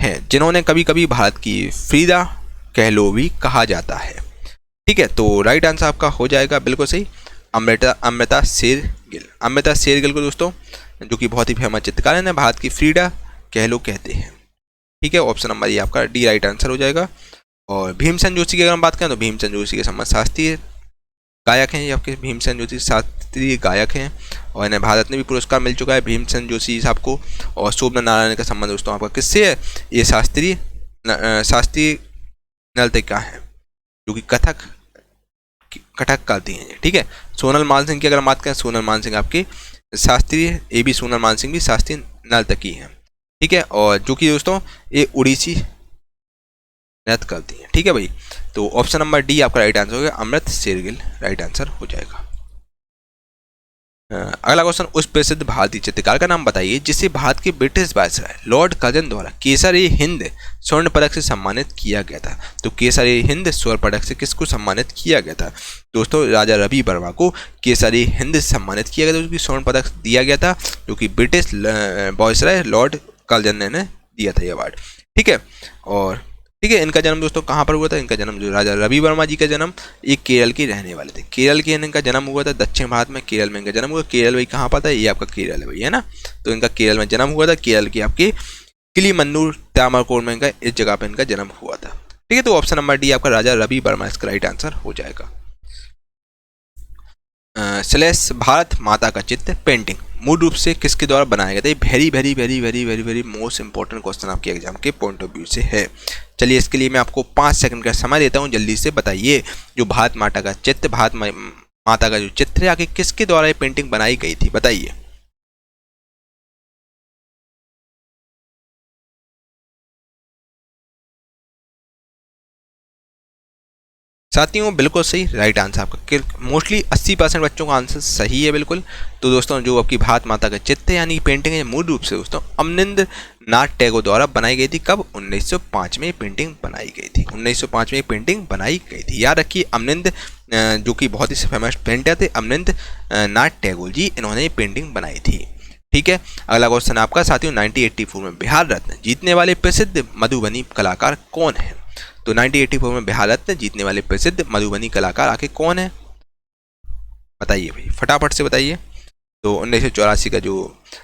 है जिन्होंने कभी कभी भारत की फ्रीदा कहलो भी कहा जाता है? ठीक है, तो राइट आंसर आपका हो जाएगा बिल्कुल सही, अमृता शेरगिल। अमृता शेरगिल को दोस्तों, जो कि बहुत ही फेमस चित्रकार है, भारत की फ्रीदा कहलो कहते हैं। ठीक है, ऑप्शन नंबर ये आपका डी राइट आंसर हो जाएगा। और भीमसेन जोशी की अगर हम बात करें, तो भीमसेन जोशी के सम्मान शास्त्रीय गायक हैं, ये आपके भीमसेन जोशी शास्त्रीय गायक हैं, और इन्हें भारत में भी पुरस्कार मिल चुका है भीमसेन जोशी साहब को। और शोभना नारायण का संबंध दोस्तों आपका किससे है? ये शास्त्रीय नर्तकिका है, जो कि कथक गाती हैं। ठीक है, सोनल मानसिंह की अगर हम बात करें, सोनल मानसिंह आपकी शास्त्रीय, ये भी सोनल मानसिंह भी शास्त्रीय नर्तकी हैं। ठीक है, और जो कि दोस्तों ये उड़ीसी नृत्य करती हैं। ठीक है भाई, तो ऑप्शन नंबर डी आपका राइट आंसर होगा, अमृत शेरगिल राइट आंसर हो जाएगा। अगला क्वेश्चन, उस प्रसिद्ध भारतीय चित्रकार का नाम बताइए जिसे भारत के ब्रिटिश वायसराय लॉर्ड कर्जन द्वारा केसर-ए-हिंद स्वर्ण पदक से सम्मानित किया गया था। तो केसर-ए-हिंद स्वर्ण पदक से किसको सम्मानित किया गया था? दोस्तों राजा रवि वर्मा को केसर-ए-हिंद से सम्मानित किया गया था, जो स्वर्ण पदक दिया गया था, जो कि ब्रिटिश वायसराय लॉर्ड कर्जन ने दिया था ये अवार्ड। ठीक है, और ठीक है, इनका जन्म दोस्तों कहाँ पर हुआ था? इनका जन्म, जो राजा रवि वर्मा जी का जन्म, ये केरल के रहने वाले थे। केरल के इनका जन्म हुआ था, दक्षिण भारत में केरल में इनका जन्म हुआ। केरल भाई कहाँ पर था? ये आपका केरल है भाई, है ना। तो इनका केरल में जन्म हुआ था, केरल की आपकी किलीमन्नूर त्यामरकोर में इनका इस जगह पर इनका जन्म हुआ था। ठीक है, तो ऑप्शन नंबर डी आपका राजा रवि वर्मा इसका राइट आंसर हो जाएगा। स्लैश भारत माता का चित्र पेंटिंग मूल रूप से किसके द्वारा बनाया गया था? Very very very very very very most important question आपके एग्जाम के पॉइंट ऑफ व्यू से है। चलिए इसके लिए मैं आपको 5 सेकंड का समय देता हूं, जल्दी से बताइए जो भारत माता का चित्र, भारत माता का जो चित्र है, आगे किसके द्वारा ये पेंटिंग बनाई गई थी, बताइए। साथियों बिल्कुल सही, राइट आंसर आपका मोस्टली 80% बच्चों का आंसर सही है बिल्कुल। तो दोस्तों जो आपकी भारत माता का चित्र यानी पेंटिंग है, मूल रूप से दोस्तों अमनिंद्र नाथ टैगोर द्वारा बनाई गई थी। कब? 1905 में पेंटिंग बनाई गई थी। 1905 में पेंटिंग बनाई गई थी, याद रखिए। अमनिंद्र जो कि बहुत ही फेमस पेंटर थे, अमनिंद्र नाथ टैगोर जी, इन्होंने पेंटिंग बनाई थी। ठीक है, अगला क्वेश्चन आपका साथियों, 1984 में बिहार रत्न जीतने वाले प्रसिद्ध मधुबनी कलाकार कौन है? तो 1984 में बिहार रत्न जीतने वाले प्रसिद्ध मधुबनी कलाकार आखिर कौन है, बताइए भाई, फटाफट से बताइए। तो 1984 का जो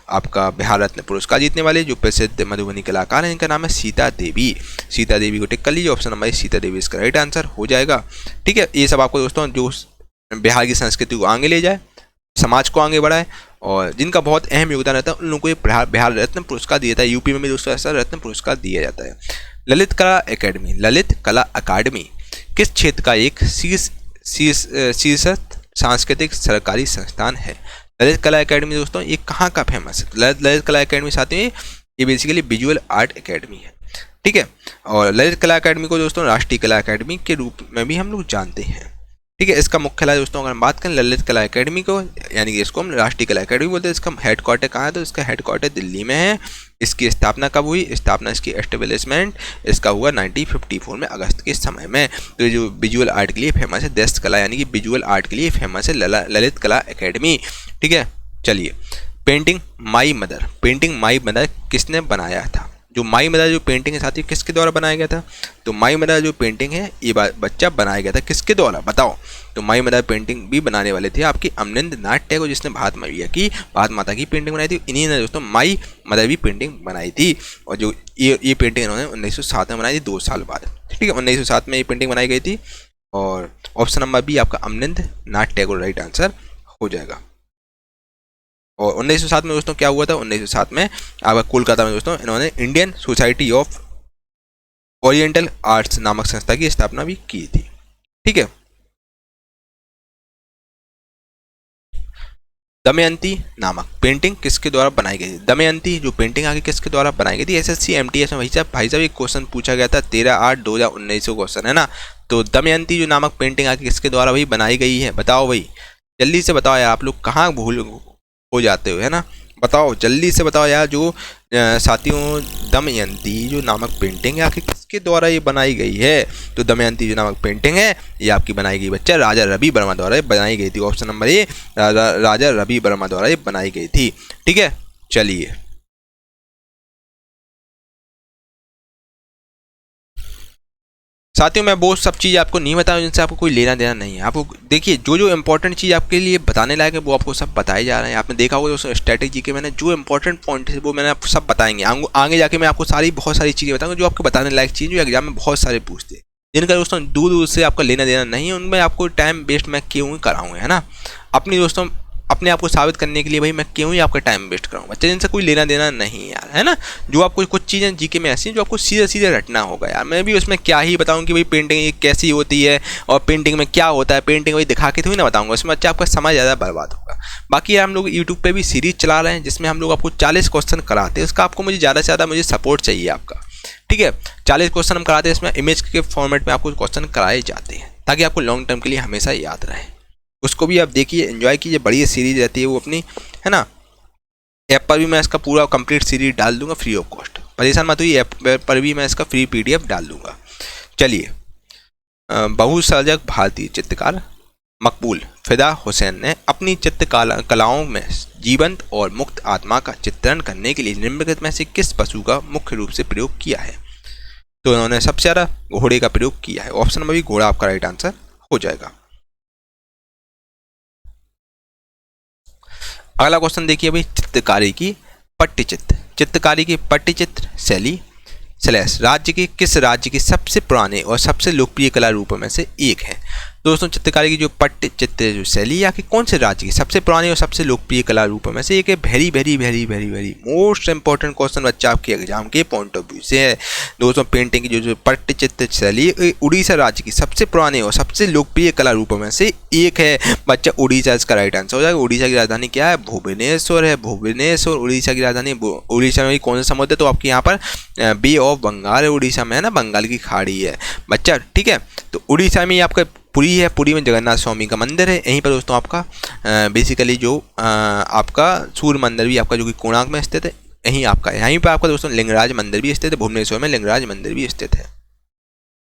आपका बिहार रत्न पुरस्कार जीतने वाले जो प्रसिद्ध मधुबनी कलाकार हैं, इनका नाम है सीता देवी। सीता देवी को टिक कर लीजिए, ऑप्शन नंबर सीता देवी इसका राइट आंसर हो जाएगा। ठीक है, ये सब आपको दोस्तों जो बिहार की संस्कृति को आगे ले जाए, समाज को आगे बढ़ाए, और जिनका बहुत अहम योगदान रहता है, उन लोगों को बिहार रत्न पुरस्कार दिया जाता है। यूपी में भी दोस्तों ऐसा रत्न पुरस्कार दिया जाता है। ललित कला अकादमी, ललित कला अकादमी किस क्षेत्र का एक शीर्ष शीर्षस्थ सांस्कृतिक सरकारी संस्थान है। ललित कला एकेडमी दोस्तों ये कहाँ का फेमस है? ललित कला एकेडमी साथ में ये बेसिकली विजुअल आर्ट एकेडमी है, ठीक है। और ललित कला एकेडमी को दोस्तों राष्ट्रीय कला एकेडमी के रूप में भी हम लोग जानते हैं, ठीक है। इसका मुख्यालय दोस्तों अगर हम बात करें ललित कला एकेडमी को, यानी कि इसको हम राष्ट्रीय कला एकेडमी बोलते हैं, इसका हेडक्वार्टर कहाँ है? तो इसका हेडक्वार्टर दिल्ली में है। इसकी स्थापना कब हुई? स्थापना इसकी एस्टेब्लिशमेंट इसका हुआ 1954 में अगस्त के समय में। तो ये जो विजुअल आर्ट के लिए फेमस है, दस्त कला यानी कि विजुअल आर्ट के लिए फेमस है ललित कला एकेडमी, ठीक है। चलिए, painting my mother, painting my mother किसने बनाया था? जो माई मदर जो पेंटिंग है साथियों किसके द्वारा बनाया गया था? तो माई मदर जो पेंटिंग है ये बच्चा बनाया गया था किसके द्वारा बताओ? तो माई मदर पेंटिंग भी बनाने वाले थे आपकी अमरिंद्र नाथ टैगोर, जिसने भारत माता की पेंटिंग बनाई थी। इन्हीं ने दोस्तों माई मदर भी पेंटिंग बनाई थी। और जो ये पेंटिंग इन्होंने 1907 में बनाई थी, 2 साल बाद, ठीक है। 1907 में ये पेंटिंग बनाई गई थी। और ऑप्शन नंबर बी आपका अमरिंद्र नाथ टैगोर राइट आंसर हो जाएगा। और 1907 में दोस्तों क्या हुआ था? 1907 में आपका कोलकाता में दोस्तों इन्होंने Indian society of oriental arts नामक संस्था की स्थापना भी की थी, ठीक है। दमयंती नामक पेंटिंग किसके द्वारा बनाई गई थी? दमयंती जो पेंटिंग आगे किसके द्वारा बनाई गई थी? एसएससी एमटीएस में भाई साहब एक क्वेश्चन पूछा गया था 13/8/2019 क्वेश्चन है ना। तो दमयंती जो नामक पेंटिंग आगे किसके द्वारा भाई बनाई गई है? बताओ भाई, जल्दी से बताओ यार, आप लोग कहाँ भूल हो जाते हो है ना। बताओ जल्दी से बताओ यार। जो साथियों दमयंती जो नामक पेंटिंग है आखिर किसके द्वारा ये बनाई गई है? तो दमयंती जो नामक पेंटिंग है ये आपकी बनाई गई बच्चा राजा रवि वर्मा द्वारा बनाई गई थी। ऑप्शन नंबर ए राजा रवि वर्मा द्वारा ये बनाई गई थी, ठीक है। चलिए, साथियों मैं वो सब चीज़ आपको नहीं बताऊँ जिनसे आपको कोई लेना देना नहीं है। आपको देखिए जो इंपॉर्टेंट चीज़ आपके लिए बताने लायक है वो आपको सब बताए जा रहे हैं। आपने देखा होगा दोस्तों स्ट्रैटेजी के मैंने जो इंपॉर्टेंट पॉइंट है वो मैंने आपको सब बताएंगे। आगे जाके मैं आपको बहुत सारी चीज़ें बताऊंगा जो आपको बताने लायक चीज़ जो एग्जाम में बहुत सारे पूछते हैं, जिनका दोस्तों दूर दूर से आपका लेना देना नहीं है, उनमें आपको टाइम वेस्ट मैं क्यों कराऊंगा है ना। अपनी दोस्तों अपने आप को साबित करने के लिए भाई मैं क्यों ही आपका टाइम वेस्ट कराऊंगा बच्चे, जिनसे कोई लेना देना नहीं यार है ना। जो आपको कुछ चीज़ें जीके में ऐसी हैं जो आपको सीधे सीधे रटना होगा यार। मैं भी उसमें क्या ही बताऊं कि भाई पेंटिंग ये कैसी होती है और पेंटिंग में क्या होता है, पेंटिंग वही दिखा के थोड़ी ना बताऊंगा, उसमें अच्छा आपका समय ज़्यादा बर्बाद होगा। बाकी हम लोग यूट्यूब पर भी सीरीज चला रहे हैं जिसमें हम लोग आपको 40 क्वेश्चन कराते हैं। उसका आपको मुझे ज़्यादा से ज़्यादा मुझे सपोर्ट चाहिए आपका, ठीक है। 40 क्वेश्चन हम कराते हैं, इसमें इमेज के फॉर्मेट में आपको क्वेश्चन कराए जाते हैं ताकि आपको लॉन्ग टर्म के लिए हमेशा याद रहे। उसको भी आप देखिए, एंजॉय कीजिए, बड़ी सीरीज रहती है वो अपनी है ना। ऐप पर भी मैं इसका पूरा कंप्लीट सीरीज डाल दूंगा फ्री ऑफ कॉस्ट, परेशान मत हुई। ऐप पर भी मैं इसका फ्री PDF डाल दूंगा। चलिए, बहुसर्जक भारतीय चित्रकार मकबूल फिदा हुसैन ने अपनी कलाओं में जीवंत और मुक्त आत्मा का चित्रण करने के लिए निम्नलिखित में से किस पशु का मुख्य रूप से प्रयोग किया है? तो उन्होंने सबसे ज़्यादा घोड़े का प्रयोग किया है। ऑप्शन नंबर बी घोड़ा आपका राइट आंसर हो जाएगा। अगला क्वेश्चन देखिए भाई, चित्रकारी की पट्टचित्र, चित्रकारी की पट्टचित्र शैली राज्य की किस राज्य की सबसे पुराने और सबसे लोकप्रिय कला रूपों में से एक है? दोस्तों चित्रकारी की जो पट्टचित्र जो शैली या कि कौन से राज्य की सबसे पुरानी और सबसे लोकप्रिय कला रूपों में से एक है? Very very very very very most important question बच्चा आपके एग्जाम के पॉइंट ऑफ व्यू से है। दोस्तों पेंटिंग की जो पट्टचित्र शैली उड़ीसा राज्य की सबसे पुराने और सबसे लोकप्रिय कला रूपों में से एक है बच्चा। उड़ीसा इसका राइट आंसर हो जाएगा। उड़ीसा की राजधानी क्या है? भुवनेश्वर है। भुवनेश्वर उड़ीसा की राजधानी। उड़ीसा में कौन सा समुद्र है? तो आपके यहाँ पर बे ऑफ बंगाल है उड़ीसा में है ना, बंगाल की खाड़ी है बच्चा, ठीक है। तो उड़ीसा में आपका पुरी है, पुरी में जगन्नाथ स्वामी का मंदिर है। यहीं पर दोस्तों आपका बेसिकली जो आपका सूर्य मंदिर भी आपका जो कि कोणार्क में स्थित है, यहीं पर आपका दोस्तों लिंगराज मंदिर भी स्थित है। भुवनेश्वर में लिंगराज मंदिर भी स्थित है,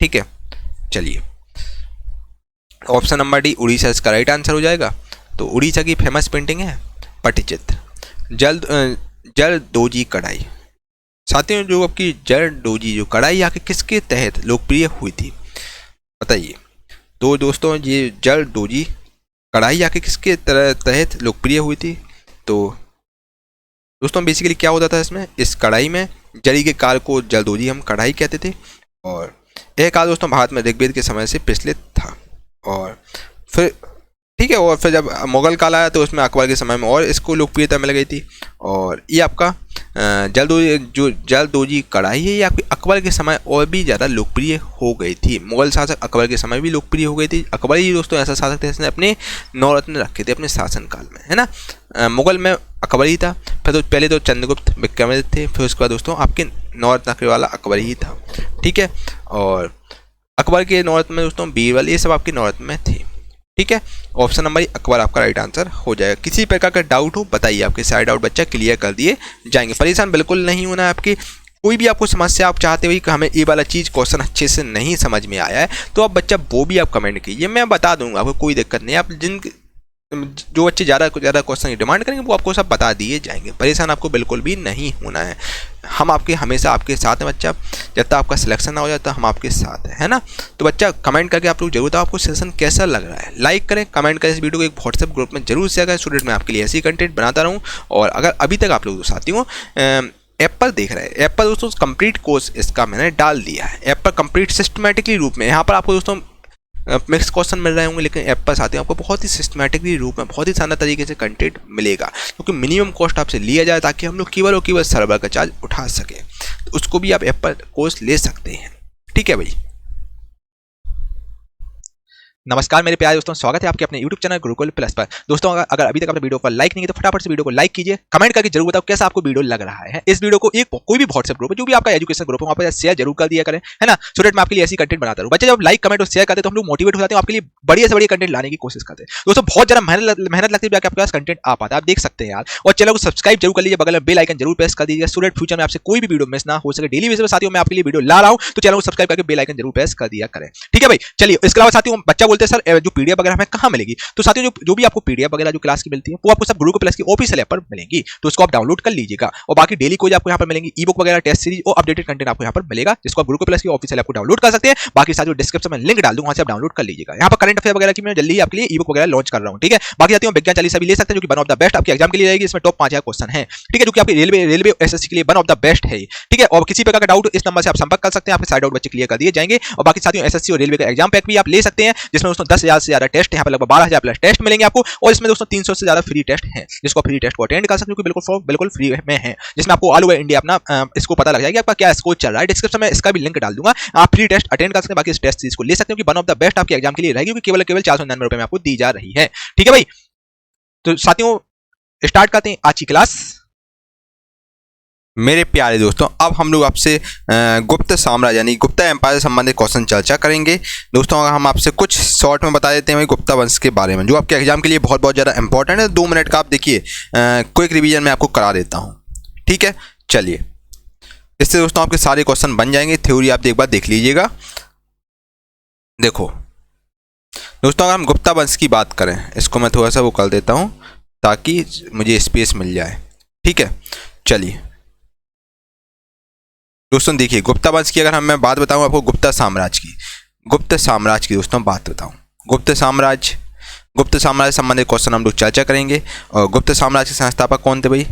ठीक है। चलिए, ऑप्शन नंबर डी उड़ीसा इसका राइट आंसर हो जाएगा। तो उड़ीसा की फेमस पेंटिंग है पट्टचित्र। जरदोजी कढ़ाई, साथियों जो आपकी जरदोजी जो कढ़ाई आके किसके तहत लोकप्रिय हुई थी बताइए? तो दोस्तों ये जरदोजी कढ़ाई आके किसके तहत लोकप्रिय हुई थी? तो दोस्तों बेसिकली क्या होता था इसमें, इस कढ़ाई में जरी के काल को जरदोजी हम कढ़ाई कहते थे। और यह काल दोस्तों भारत में ऋग्वेद के समय से प्रचलित था। और फिर ठीक है। और फिर जब मुगल काल आया तो उसमें अकबर के समय में और इसको लोकप्रियता मिल गई थी। और ये आपका जलदोजी कढ़ाई है, ये आपके अकबर के समय और भी ज़्यादा लोकप्रिय हो गई थी। मुगल शासक अकबर के समय भी लोकप्रिय हो गई थी। अकबर ही दोस्तों ऐसा शासक थे जिसने अपने नवरत्न रखे थे अपने शासनकाल में, है ना। मुगल में अकबर ही था, फिर तो पहले तो चंद्रगुप्त विक्रमादित्य थे, फिर उसके बाद दोस्तों आपके नवरत्न रखने वाला अकबर ही था। ठीक है। और अकबर के नवरत्न में दोस्तों बीरबल, ये सब आपके नवरत्न में थे। ठीक है। ऑप्शन नंबर अकबर आपका राइट आंसर हो जाएगा। किसी प्रकार का डाउट हो बताइए, आपके सारे डाउट बच्चा क्लियर कर दिए जाएंगे। परेशान बिल्कुल नहीं होना है। आपकी कोई भी आपको समस्या आप चाहते हो कि हमें ये वाला चीज़ क्वेश्चन अच्छे से नहीं समझ में आया है, तो आप बच्चा वो भी आप कमेंट कीजिए, मैं बता दूंगा आपको, कोई दिक्कत नहीं। आप जो बच्चे ज़्यादा क्वेश्चन की डिमांड करेंगे वो आपको सब बता दिए जाएंगे। परेशान आपको बिल्कुल भी नहीं होना है। हम आपके हमेशा आपके साथ हैं बच्चा, जब तक आपका सिलेक्शन ना हो जाता हम आपके साथ हैं, है ना। तो बच्चा कमेंट करके आप लोग जरूर बताओ आपको सेशन कैसा लग रहा है। लाइक करें, कमेंट करें, इस वीडियो को एक व्हाट्सएप ग्रुप में जरूर शेयर करें। स्टूडेंट मैं आपके लिए ऐसी कंटेंट बनाता रहूँ। और अगर अभी तक आप लोग साथियों ऐप पर देख रहे हैं, ऐप पर दोस्तों कंप्लीट कोर्स इसका मैंने डाल दिया है। ऐप पर कंप्लीट सिस्टमेटिकली रूप में यहाँ पर आपको दोस्तों मिक्स क्वेश्चन मिल रहे होंगे, लेकिन ऐप पर साथियों आपको बहुत ही सिस्टमेटिकली रूप में बहुत ही शानदार तरीके से कंटेंट मिलेगा, क्योंकि मिनिमम कॉस्ट आपसे लिया जाए ताकि हम लोग केवल और केवल सर्वर का चार्ज उठा सके। तो उसको भी आप ऐप पर कोर्स ले सकते हैं। ठीक है भाई। नमस्कार मेरे प्यारे दोस्तों, स्वागत है आपके अपने YouTube चैनल गुरुकुल प्लस पर। दोस्तों अगर अभी तक आपने वीडियो को लाइक नहीं किया तो फटाफट से वीडियो को लाइक कीजिए, कमेंट करके जरूर बताओ कैसा आपको वीडियो लग रहा है। इस वीडियो को एक कोई भी व्हाट्सएप ग्रुप है, जो भी आपका एजुकेशन ग्रुप है, वहाँ पर शेयर जरूर कर दिया करें, है ना। स्टूडेंट मैं आपके लिए ऐसी कंटेंट बनाता हूँ। बच्चे जब लाइक कमेंट और शेयर करते तो हम लोग मोटिवेट हो जाते हैं, आपके लिए बढ़िया से बढ़िया कंटेंट लाने की कोशिश करते हैं। दोस्तों बहुत ज़्यादा मेहनत लगती है आपके पास कंटेंट आ पाता है, आप देख सकते हैं यार। और चैनल को सब्सक्राइब जरूर कर लीजिए, बगल में बेल आइकन जरूर प्रेस कर दीजिए। स्टूडेंट फ्यूचर में आपसे कोई भी वीडियो मिस ना हो सके। डेली बेसिस पे साथियों मैं आपके लिए वीडियो ला रहा हूँ, तो चैनल को सब्सक्राइब करके बेल आइकन जरूर प्रेस कर दिया करें। ठीक है भाई। चलिए, इसके अलावा साथियों बच्चा बोलते हैं सर जो पीडीएफ वगैरह हमें कहाँ मिलेगी, तो साथियों जो भी आपको पीडीएफ वगैरह जो क्लास की मिलती है वो आपको सब गुरुकुल प्लस की ऑफिशियल ऐप पर मिलेंगी, तो उसको आप डाउनलोड कर लीजिएगा। और बाकी डेली कोई आपको यहाँ पर मिलेंगी, ई बुक वगैरह, टेस्ट सीरीज और अपडेटेड कंटेंट आपको यहाँ पर मिलेगा, जिसको आप गुरुकुल प्लस की ऑफिशियल ऐप को डाउनलोड कर सकते हैं। बाकी साथियों डिस्क्रिप्शन में लिंक डाल दूंगा, वहां से आप डाउनलोड कर लीजिएगा। यहाँ पर करंट अफेयर वगैरह की मैं जल्दी आपके लिए ई बुक वगैरह लॉन्च कर रहा हूँ। ठीक है। बाकी साथियों विज्ञान चालीसा भी ले सकते हैं, जो कि वन ऑफ द बेस्ट आपके एग्जाम के लिए रहेगी। इसमें टॉप 5000 क्वेश्चन है। ठीक है, जो कि आपके रेलवे एसएससी के लिए वन ऑफ द बेस्ट है। ठीक है। और किसी प्रकार का डाउट इस नंबर से आप संपर्क कर सकते हैं, आपके सारे डाउट बच्चे क्लियर कर दिए जाएंगे। और बाकी साथियों एसएससी और रेलवे का एग्जाम पैक भी आप ले सकते हैं, जिसमें दोस्तों 10,000 से ज्यादा टेस्ट, यहाँ पर लगभग 12,000 प्लस टेस्ट मिलेंगे आपको। और इसमें दोस्तों 300 से ज्यादा फ्री टेस्ट हैं, जिसको फ्री टेस्ट को अटेंड कर सकते हो, बिल्कुल फ्री में है, जिसमें आपको ऑल ओवर इंडिया अपना इसको पता लग जाएगा आपका क्या स्कोर चल रहा है। डिस्क्रिप्शन में इसका भी लिंक डाल दूंगा, आप फ्री टेस्ट अटेंड कर सकते हैं। बाकी इस टेस्ट सीरीज को ले सकते हो कि वन ऑफ द बेस्ट आपके एग्जाम के लिए रहेगी, क्योंकि केवल 499 रुपए में आपको दी जा रही है। ठीक है भाई। तो साथियों स्टार्ट करते हैं आज की क्लास। मेरे प्यारे दोस्तों, अब हम लोग आपसे गुप्त साम्राज्य यानी गुप्ता एम्पायर से संबंधित क्वेश्चन चर्चा करेंगे। दोस्तों अगर हम आपसे कुछ शॉर्ट में बता देते हैं गुप्ता वंश के बारे में, जो आपके एग्जाम के लिए बहुत ज़्यादा इंपॉर्टेंट है। 2 मिनट का आप देखिए क्विक रिवीजन में आपको करा देता हूँ। ठीक है। चलिए, इससे दोस्तों आपके सारे क्वेश्चन बन जाएंगे। थ्योरी आप एक बार देख लीजिएगा। देखो दोस्तों, अगर हम गुप्ता वंश की बात करें, इसको मैं थोड़ा सा वो कर देता हूँ ताकि मुझे स्पेस मिल जाए। ठीक है। चलिए दोस्तों देखिए, गुप्ता वंश की अगर मैं बात बताऊं आपको, गुप्त साम्राज्य की दोस्तों बात बताऊं, गुप्त साम्राज्य संबंधित क्वेश्चन हम लोग चर्चा करेंगे। और गुप्त साम्राज्य के संस्थापक कौन थे भाई?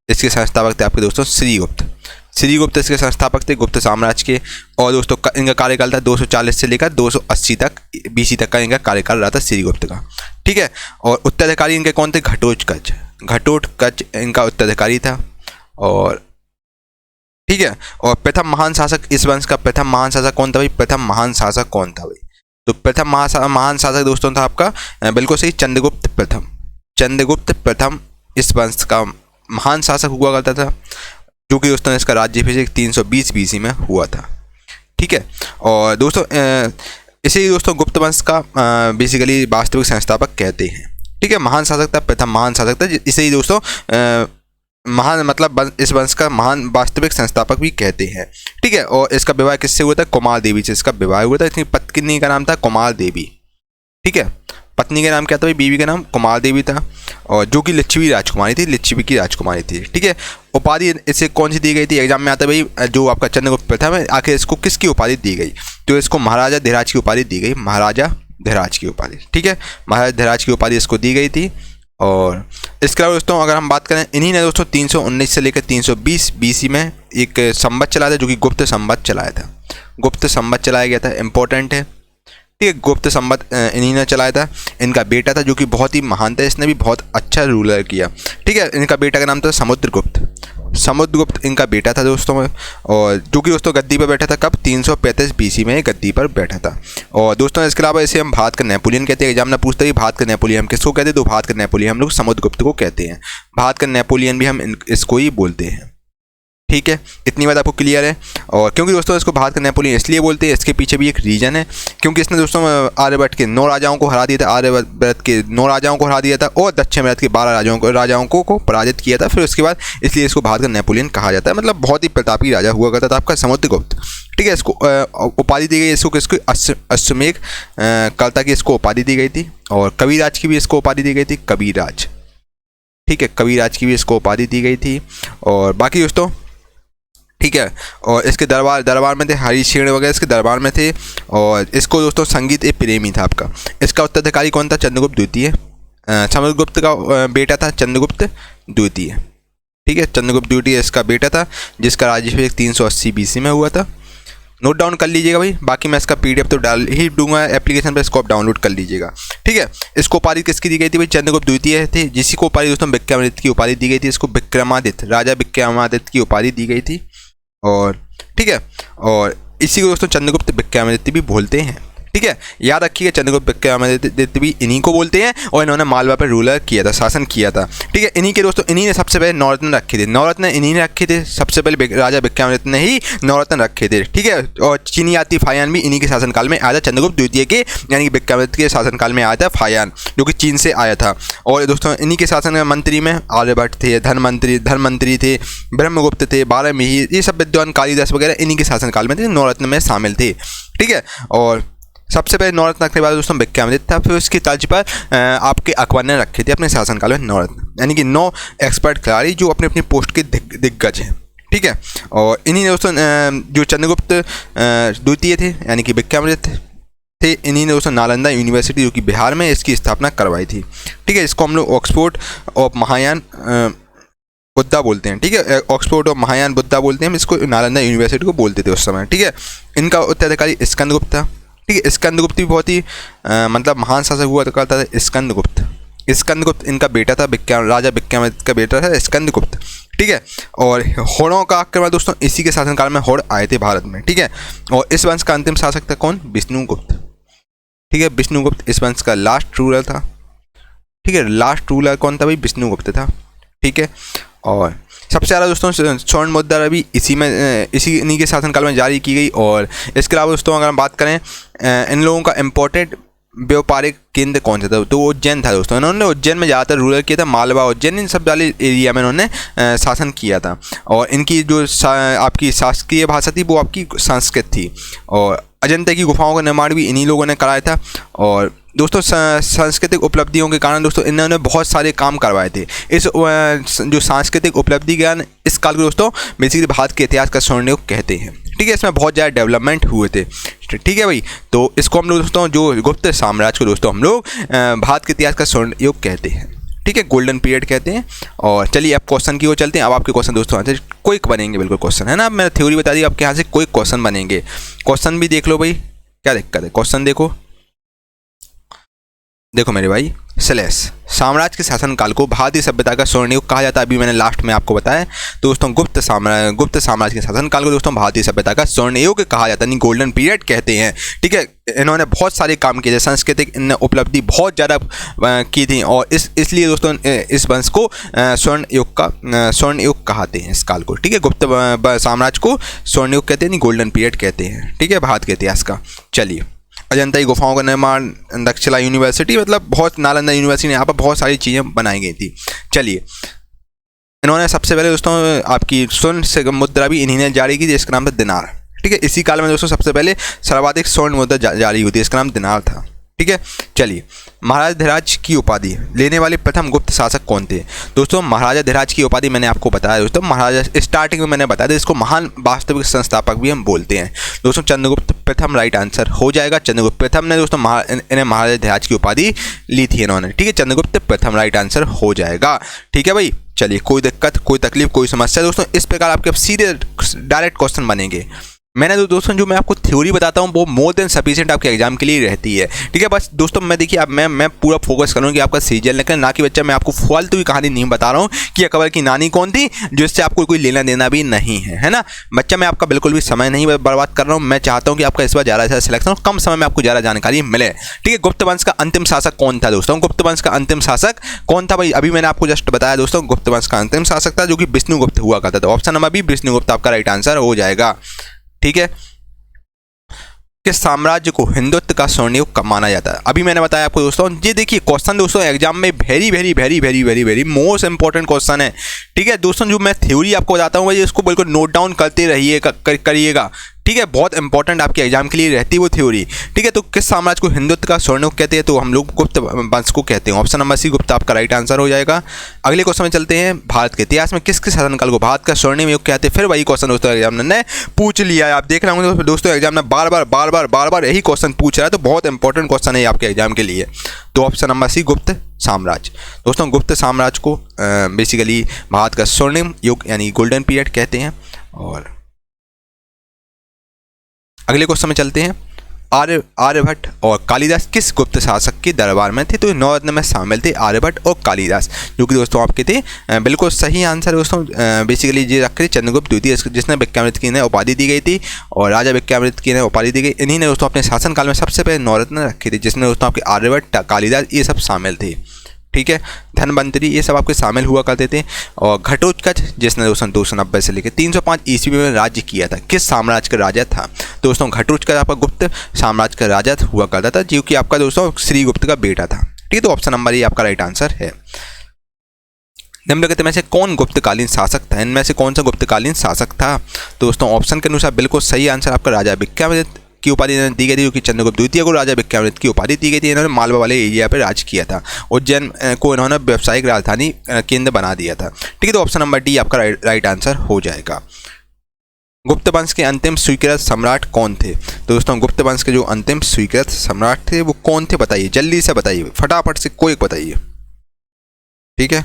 इसके संस्थापक थे आपके दोस्तों श्रीगुप्त इसके संस्थापक थे गुप्त साम्राज्य के। और दोस्तों इनका कार्यकाल था 240 से लेकर 280 तक BC तक का इनका कार्यकाल रहा था श्रीगुप्त का। ठीक है। और उत्तराधिकारी इनके कौन थे? घटोत्कच इनका उत्तराधिकारी था। और ठीक है। और प्रथम महान शासक इस वंश का प्रथम महान शासक कौन था भाई? तो प्रथम महान शासक दोस्तों था आपका बिल्कुल सही चंद्रगुप्त प्रथम इस वंश का महान शासक हुआ करता था, जो कि दोस्तों इसका राज्याभिषेक 320 BC में हुआ था। ठीक है। और दोस्तों इसे ही दोस्तों गुप्त वंश का बेसिकली वास्तविक संस्थापक कहते हैं। ठीक है। महान शासक था, प्रथम महान शासक था, इसे ही दोस्तों महान मतलब इस वंश का महान वास्तविक संस्थापक भी कहते हैं। ठीक है। और इसका विवाह किससे हुआ था? कुमार देवी से इसका विवाह हुआ था। इसकी पत्नी का नाम था कुमार देवी। ठीक है। पत्नी का नाम क्या था भाई? बीवी का नाम कुमार देवी था, और जो कि लिच्छवी की राजकुमारी थी। ठीक है। उपाधि इसे कौन सी दी गई थी? एग्जाम में आता है भाई, जो आपका चंद्रगुप्त प्रथम है, आखिर इसको किसकी उपाधि दी गई? तो इसको महाराजा धीराज की उपाधि दी गई, ठीक है। महाराजा धीराज की उपाधि इसको दी गई थी। और इसके अलावा दोस्तों अगर हम बात करें, इन्हीं ने दोस्तों 319 से लेकर 320 BC में एक संवत चलाया था, जो कि गुप्त संवत चलाया गया था। इंपॉर्टेंट है। ठीक है। गुप्त संवत इन्हीं ने चलाया था। इनका बेटा था जो कि बहुत ही महान था, इसने भी बहुत अच्छा रूलर किया। ठीक है, इनका बेटा का नाम था समुद्रगुप्त। समुद्रगुप्त इनका बेटा था दोस्तों, और जो कि दोस्तों गद्दी पर बैठा था कब, 335 BC में गद्दी पर बैठा था। और दोस्तों इसके अलावा इसे हम भारत का नेपोलियन कहते हैं। एग्जाम में पूछते हैं भारत का नेपोलियन हम किसको कहते हैं, तो भारत का नेपोलियन हम लोग समुद्रगुप्त को कहते हैं। भारत का नेपोलियन भी हम इसको ही बोलते हैं। ठीक है, इतनी बात आपको क्लियर है। और क्योंकि दोस्तों इसको भारत का नेपोलियन इसलिए बोलते हैं, इसके पीछे भी एक रीजन है, क्योंकि इसने दोस्तों आर्यभट्ट के 9 राजाओं को हरा दिया था। आर्यभट्ट के 9 राजाओं को हरा दिया था और दक्षिण भारत के 12 राजाओं को पराजित किया था। फिर उसके बाद इसलिए इसको भारत का नेपोलियन कहा जाता है। मतलब बहुत ही प्रतापी राजा हुआ करता था आपका समुद्रगुप्त। ठीक है, इसको उपाधि दी गई, इसको किसको, अश्वमेध कर्ता की इसको उपाधि दी गई थी। और कविराज की भी इसको उपाधि दी गई थी, कविराज। ठीक है, कविराज की भी इसको उपाधि दी गई थी। और बाकी दोस्तों ठीक है, और इसके दरबार में थे, हरिशेण वगैरह इसके दरबार में थे। और इसको दोस्तों संगीत एक प्रेमी था आपका। इसका उत्तराधिकारी कौन था, चंद्रगुप्त द्वितीय। समुद्रगुप्त का बेटा था चंद्रगुप्त द्वितीय। ठीक है, चंद्रगुप्त द्वितीय इसका बेटा था, जिसका राज्याभिषेक 380 BC में हुआ था। नोट डाउन कर लीजिएगा भाई, बाकी मैं इसका PDF तो डाल ही दूंगा एप्लीकेशन पर, इसको आप डाउनलोड कर लीजिएगा। ठीक है, इसको उपाधि किसकी दी गई थी भाई, चंद्रगुप्त द्वितीय थे, जिसी को उपाधि दोस्तों विक्रमादित्य की उपाधि दी गई थी। इसको विक्रमादित्य, राजा विक्रमादित्य की उपाधि दी गई थी। और ठीक है, और इसी को दोस्तों चंद्रगुप्त विक्रमादित्य भी बोलते हैं। ठीक है, याद रखिएगा चंद्रगुप्त विक्रमादित्य भी इन्हीं को बोलते हैं, और इन्होंने मालवा पर रूलर किया था, शासन किया था। ठीक है, इन्हीं के दोस्तों, इन्हीं ने सबसे पहले नवरत्न रखे थे। नवरत्न इन्हीं ने रखे थे, सबसे पहले राजा विक्रमादित्य ने ही नवरत्न रखे थे। ठीक है, और चीनी यात्री फायान भी इन्हीं के शासनकाल में आया था। चंद्रगुप्त द्वितीय के यानी कि विक्रमादित्य के शासनकाल में आया था फायान, जो कि चीन से आया था। और दोस्तों इन्हीं के शासन मंत्री में आर्यभट्ट थे, धनमंत्री थे, ब्रह्मगुप्त थे, बारहमिहिर, ये सब विद्वान, कालिदास वगैरह इन्हीं के शासनकाल में थे, नवरत्न में शामिल थे। ठीक है, और सबसे पहले नवरत्न रखने वाले दोस्तों विक्रमादित्य था। फिर उसकी तर्ज पर आपके अकबर ने रखे थे अपने शासनकाल में नवरत्न, यानी कि 9 एक्सपर्ट खिलाड़ी जो अपनी अपनी पोस्ट के दिग्गज हैं। ठीक है, और इन्हीं ने दोस्तों जो चंद्रगुप्त द्वितीय थे यानी कि विक्रमादित्य थे, इन्हीं ने दोस्तों नालंदा यूनिवर्सिटी जो कि बिहार में, इसकी स्थापना करवाई थी। ठीक है, इसको हम लोग ऑक्सफोर्ड ऑफ महायान बुद्धा बोलते हैं। ठीक है, ऑक्सफोर्ड ऑफ महायान बुद्धा बोलते हैं, हम इसको नालंदा यूनिवर्सिटी को बोलते थे उस समय। ठीक है, इनका उत्तराधिकारी स्कंदगुप्त था। ठीक है, स्कंदगुप्त भी बहुत ही मतलब महान शासक हुआ करता था। स्कंदगुप्त इनका बेटा था, राजा विक्रमादित्य का बेटा था स्कंदगुप्त। ठीक है, और होड़ों का आक्रमण दोस्तों इसी के शासनकाल में होड़ आए थे भारत में। ठीक है, और इस वंश का अंतिम शासक था कौन, विष्णुगुप्त। ठीक है, विष्णुगुप्त इस वंश का लास्ट रूलर था। ठीक है, लास्ट रूलर कौन था भाई, विष्णुगुप्त था। ठीक है, और सबसे ज़्यादा दोस्तों स्वर्ण मुद्रा भी इन्हीं के शासनकाल में जारी की गई। और इसके अलावा दोस्तों अगर हम बात करें इन लोगों का इम्पोर्टेंट व्यापारिक केंद्र कौन सा था, तो उज्जैन था दोस्तों। इन्होंने उज्जैन में ज़्यादातर रूलर किया था, मालवा उज्जैन इन सब वाले एरिया में इन्होंने शासन किया था। और इनकी जो आपकी शासकीय भाषा थी वो आपकी संस्कृत थी। और अजंता की गुफाओं का निर्माण भी इन्हीं लोगों ने कराया था। और दोस्तों सांस्कृतिक उपलब्धियों के कारण दोस्तों इन्होंने बहुत सारे काम करवाए थे। इस जो सांस्कृतिक उपलब्धि के कारण इस काल को दोस्तों बेसिकली भारत के इतिहास का स्वर्ण युग कहते हैं। ठीक है, इसमें बहुत ज़्यादा डेवलपमेंट हुए थे। ठीक है भाई, तो इसको हम लोग दोस्तों जो गुप्त साम्राज्य को दोस्तों हम लोग भारत के इतिहास का स्वर्ण युग कहते हैं। ठीक है, गोल्डन पीरियड कहते हैं। और चलिए अब क्वेश्चन की ओर चलते हैं। अब आपके क्वेश्चन दोस्तों यहाँ से क्विक बनेंगे, बिल्कुल क्वेश्चन है ना। मैंने थ्योरी बता दी, आपके यहाँ से क्विक क्वेश्चन बनेंगे। क्वेश्चन भी देख लो भाई, क्या दिक्कत है, क्वेश्चन देखो मेरे भाई। साम्राज्य के शासनकाल को भारतीय सभ्यता का स्वर्ण युग कहा जाता है। अभी मैंने लास्ट में आपको बताया। तो दोस्तों गुप्त साम्राज्य के शासनकाल को दोस्तों भारतीय सभ्यता का स्वर्ण युग कहा जाता है, यानी गोल्डन पीरियड कहते हैं। ठीक है, इन्होंने बहुत सारे काम किए थे, सांस्कृतिक उपलब्धि बहुत ज़्यादा की थी। और इसलिए दोस्तों इस वंश को स्वर्ण युग कहते हैं इस काल को। ठीक है, गुप्त साम्राज्य को स्वर्ण युग कहते हैं, यानी गोल्डन पीरियड कहते हैं। ठीक है, भारत के इतिहास का। चलिए, अजंता की गुफाओं का निर्माण, दक्षिला यूनिवर्सिटी, मतलब बहुत, नालंदा यूनिवर्सिटी, यहाँ पर बहुत सारी चीज़ें बनाई गई थी। चलिए, इन्होंने सबसे पहले दोस्तों आपकी स्वर्ण से मुद्रा भी इन्हीं ने जारी की थी, जिसका नाम था दिनार। ठीक है, इसी काल में दोस्तों सबसे पहले सर्वाधिक स्वर्ण मुद्रा जारी हुई थी, इसका नाम दिनार था। ठीक है, चलिए, महाराजा धीराज की उपाधि लेने वाले प्रथम गुप्त शासक कौन थे दोस्तों। महाराजा धीराज की उपाधि मैंने आपको बताया दोस्तों, महाराजा स्टार्टिंग में मैंने बताया था, इसको महान वास्तविक संस्थापक भी हम बोलते हैं दोस्तों। चंद्रगुप्त प्रथम राइट आंसर हो जाएगा। चंद्रगुप्त प्रथम ने दोस्तों इन्हें महाराजा धीराज की उपाधि ली थी इन्होंने। ठीक है, चंद्रगुप्त प्रथम राइट आंसर हो जाएगा। ठीक है भाई, चलिए, कोई दिक्कत, कोई तकलीफ, कोई समस्या दोस्तों, इस प्रकार आपके अब सीधे डायरेक्ट क्वेश्चन बनेंगे। मैंने तो दोस्तों जो मैं आपको थ्योरी बताता हूँ वो मोर देन सफिशिएंट आपके एग्जाम के लिए रहती है। ठीक है, बस दोस्तों मैं देखिए अब मैं पूरा फोकस करूँ कि आपका सीरियल निकले, ना कि बच्चा मैं आपको फालतू की कहानी नहीं बता रहा हूँ कि अकबर की नानी कौन थी, जिससे आपको कोई लेना देना भी नहीं है ना बच्चा। मैं आपका बिल्कुल भी समय नहीं बर्बाद कर रहा हूँ। मैं चाहता हूँ कि आपका इस बार ज़्यादा से ज़्यादा सिलेक्शन हो, कम समय में आपको ज़्यादा जानकारी मिले। ठीक है, गुप्त वंश का अंतिम शासक कौन था दोस्तों? गुप्त वंश का अंतिम शासक कौन था भाई? अभी मैंने आपको जस्ट बताया दोस्तों, गुप्त वंश का अंतिम शासक था जो कि विष्णुगुप्त हुआ करता था। ऑप्शन नंबर बी विष्णुगुप्त आपका राइट आंसर हो जाएगा। ठीक है, किस साम्राज्य को हिंदुत्व का स्वर्ण युग कब माना जाता है? अभी मैंने बताया आपको दोस्तों। ये देखिए क्वेश्चन दोस्तों एग्जाम में very very very very very very most important question है। ठीक है दोस्तों, जो मैं थ्योरी आपको बताता हूँ भाई इसको बिल्कुल नोट डाउन करते रहिएगा, करिएगा। ठीक है, बहुत इंपॉर्टेंट आपके एग्जाम के लिए रहती है वो थ्योरी। ठीक है, तो किस साम्राज्य को हिंदुत्व का स्वर्ण युग कहते हैं? तो हम लोग गुप्त वंश को कहते हैं। ऑप्शन नंबर सी गुप्त आपका राइट आंसर हो जाएगा। अगले क्वेश्चन में चलते हैं। भारत के इतिहास में किस किस शासनकाल को भारत का स्वर्णिम युग कहते हैं? फिर वही क्वेश्चन दोस्तों एग्जाम ने पूछ लिया है। आप देख रहे होंगे दोस्तों एग्जाम में बार बार यही क्वेश्चन पूछ रहा है, तो बहुत इंपॉर्टेंट क्वेश्चन है आपके एग्जाम के लिए। तो ऑप्शन नंबर सी गुप्त साम्राज्य। दोस्तों गुप्त साम्राज्य को बेसिकली भारत का स्वर्णिम युग यानी गोल्डन पीरियड कहते हैं। और अगले क्वेश्चन में चलते हैं। आर्यभट्ट और कालिदास किस गुप्त शासक के दरबार में थे? तो नौ रत्न में शामिल थे आर्यभट्ट और कालिदास, जो कि दोस्तों आपके थे बिल्कुल सही आंसर दोस्तों। बेसिकली ये रखे चंद्रगुप्त द्वितीय, जिसने विक्रमादित्य की उपाधि दी गई थी और राजा विक्रमादित्य की उपाधि दी गई। इन्हीं ने दोस्तों अपने शासनकाल में सबसे पहले नौ रत्न रखे थे, जिसमें दोस्तों आपके आर्यभट्ट कालिदास ये सब शामिल थे। ठीक है, धनवंतरी ये सब आपके शामिल हुआ करते थे। और घटोत्कच जिसने दोस्तों 290 से लेकर 305 ईस्वी में राज्य किया था, किस साम्राज्य का राजा था? दोस्तों घटोत्कच आपका गुप्त साम्राज्य का राजा हुआ करता था, जो कि आपका दोस्तों श्रीगुप्त का बेटा था। ठीक है, तो ऑप्शन नंबर ये आपका राइट आंसर है। निम्नलिखित में से कौन गुप्तकालीन शासक था? इनमें से कौन सा गुप्तकालीन शासक था? दोस्तों ऑप्शन के अनुसार बिल्कुल सही आंसर आपका राजा विक्रमादित्य की उपाधि दी गई थी, जो कि चंद्रगुप्त द्वितीय को राजा विक्रमादित्य की उपाधि दी गई थी। इन्होंने मालवा वाले एरिया पर राज किया था। उज्जैन को इन्होंने व्यावसायिक राजधानी केंद्र बना दिया था। ठीक है, तो ऑप्शन नंबर डी आपका राइट आंसर हो जाएगा। गुप्त वंश के अंतिम स्वीकृत सम्राट कौन थे? तो दोस्तों गुप्त वंश के जो अंतिम स्वीकृत सम्राट थे वो कौन थे? बताइए, जल्दी से बताइए, फटाफट से कोई बताइए। ठीक है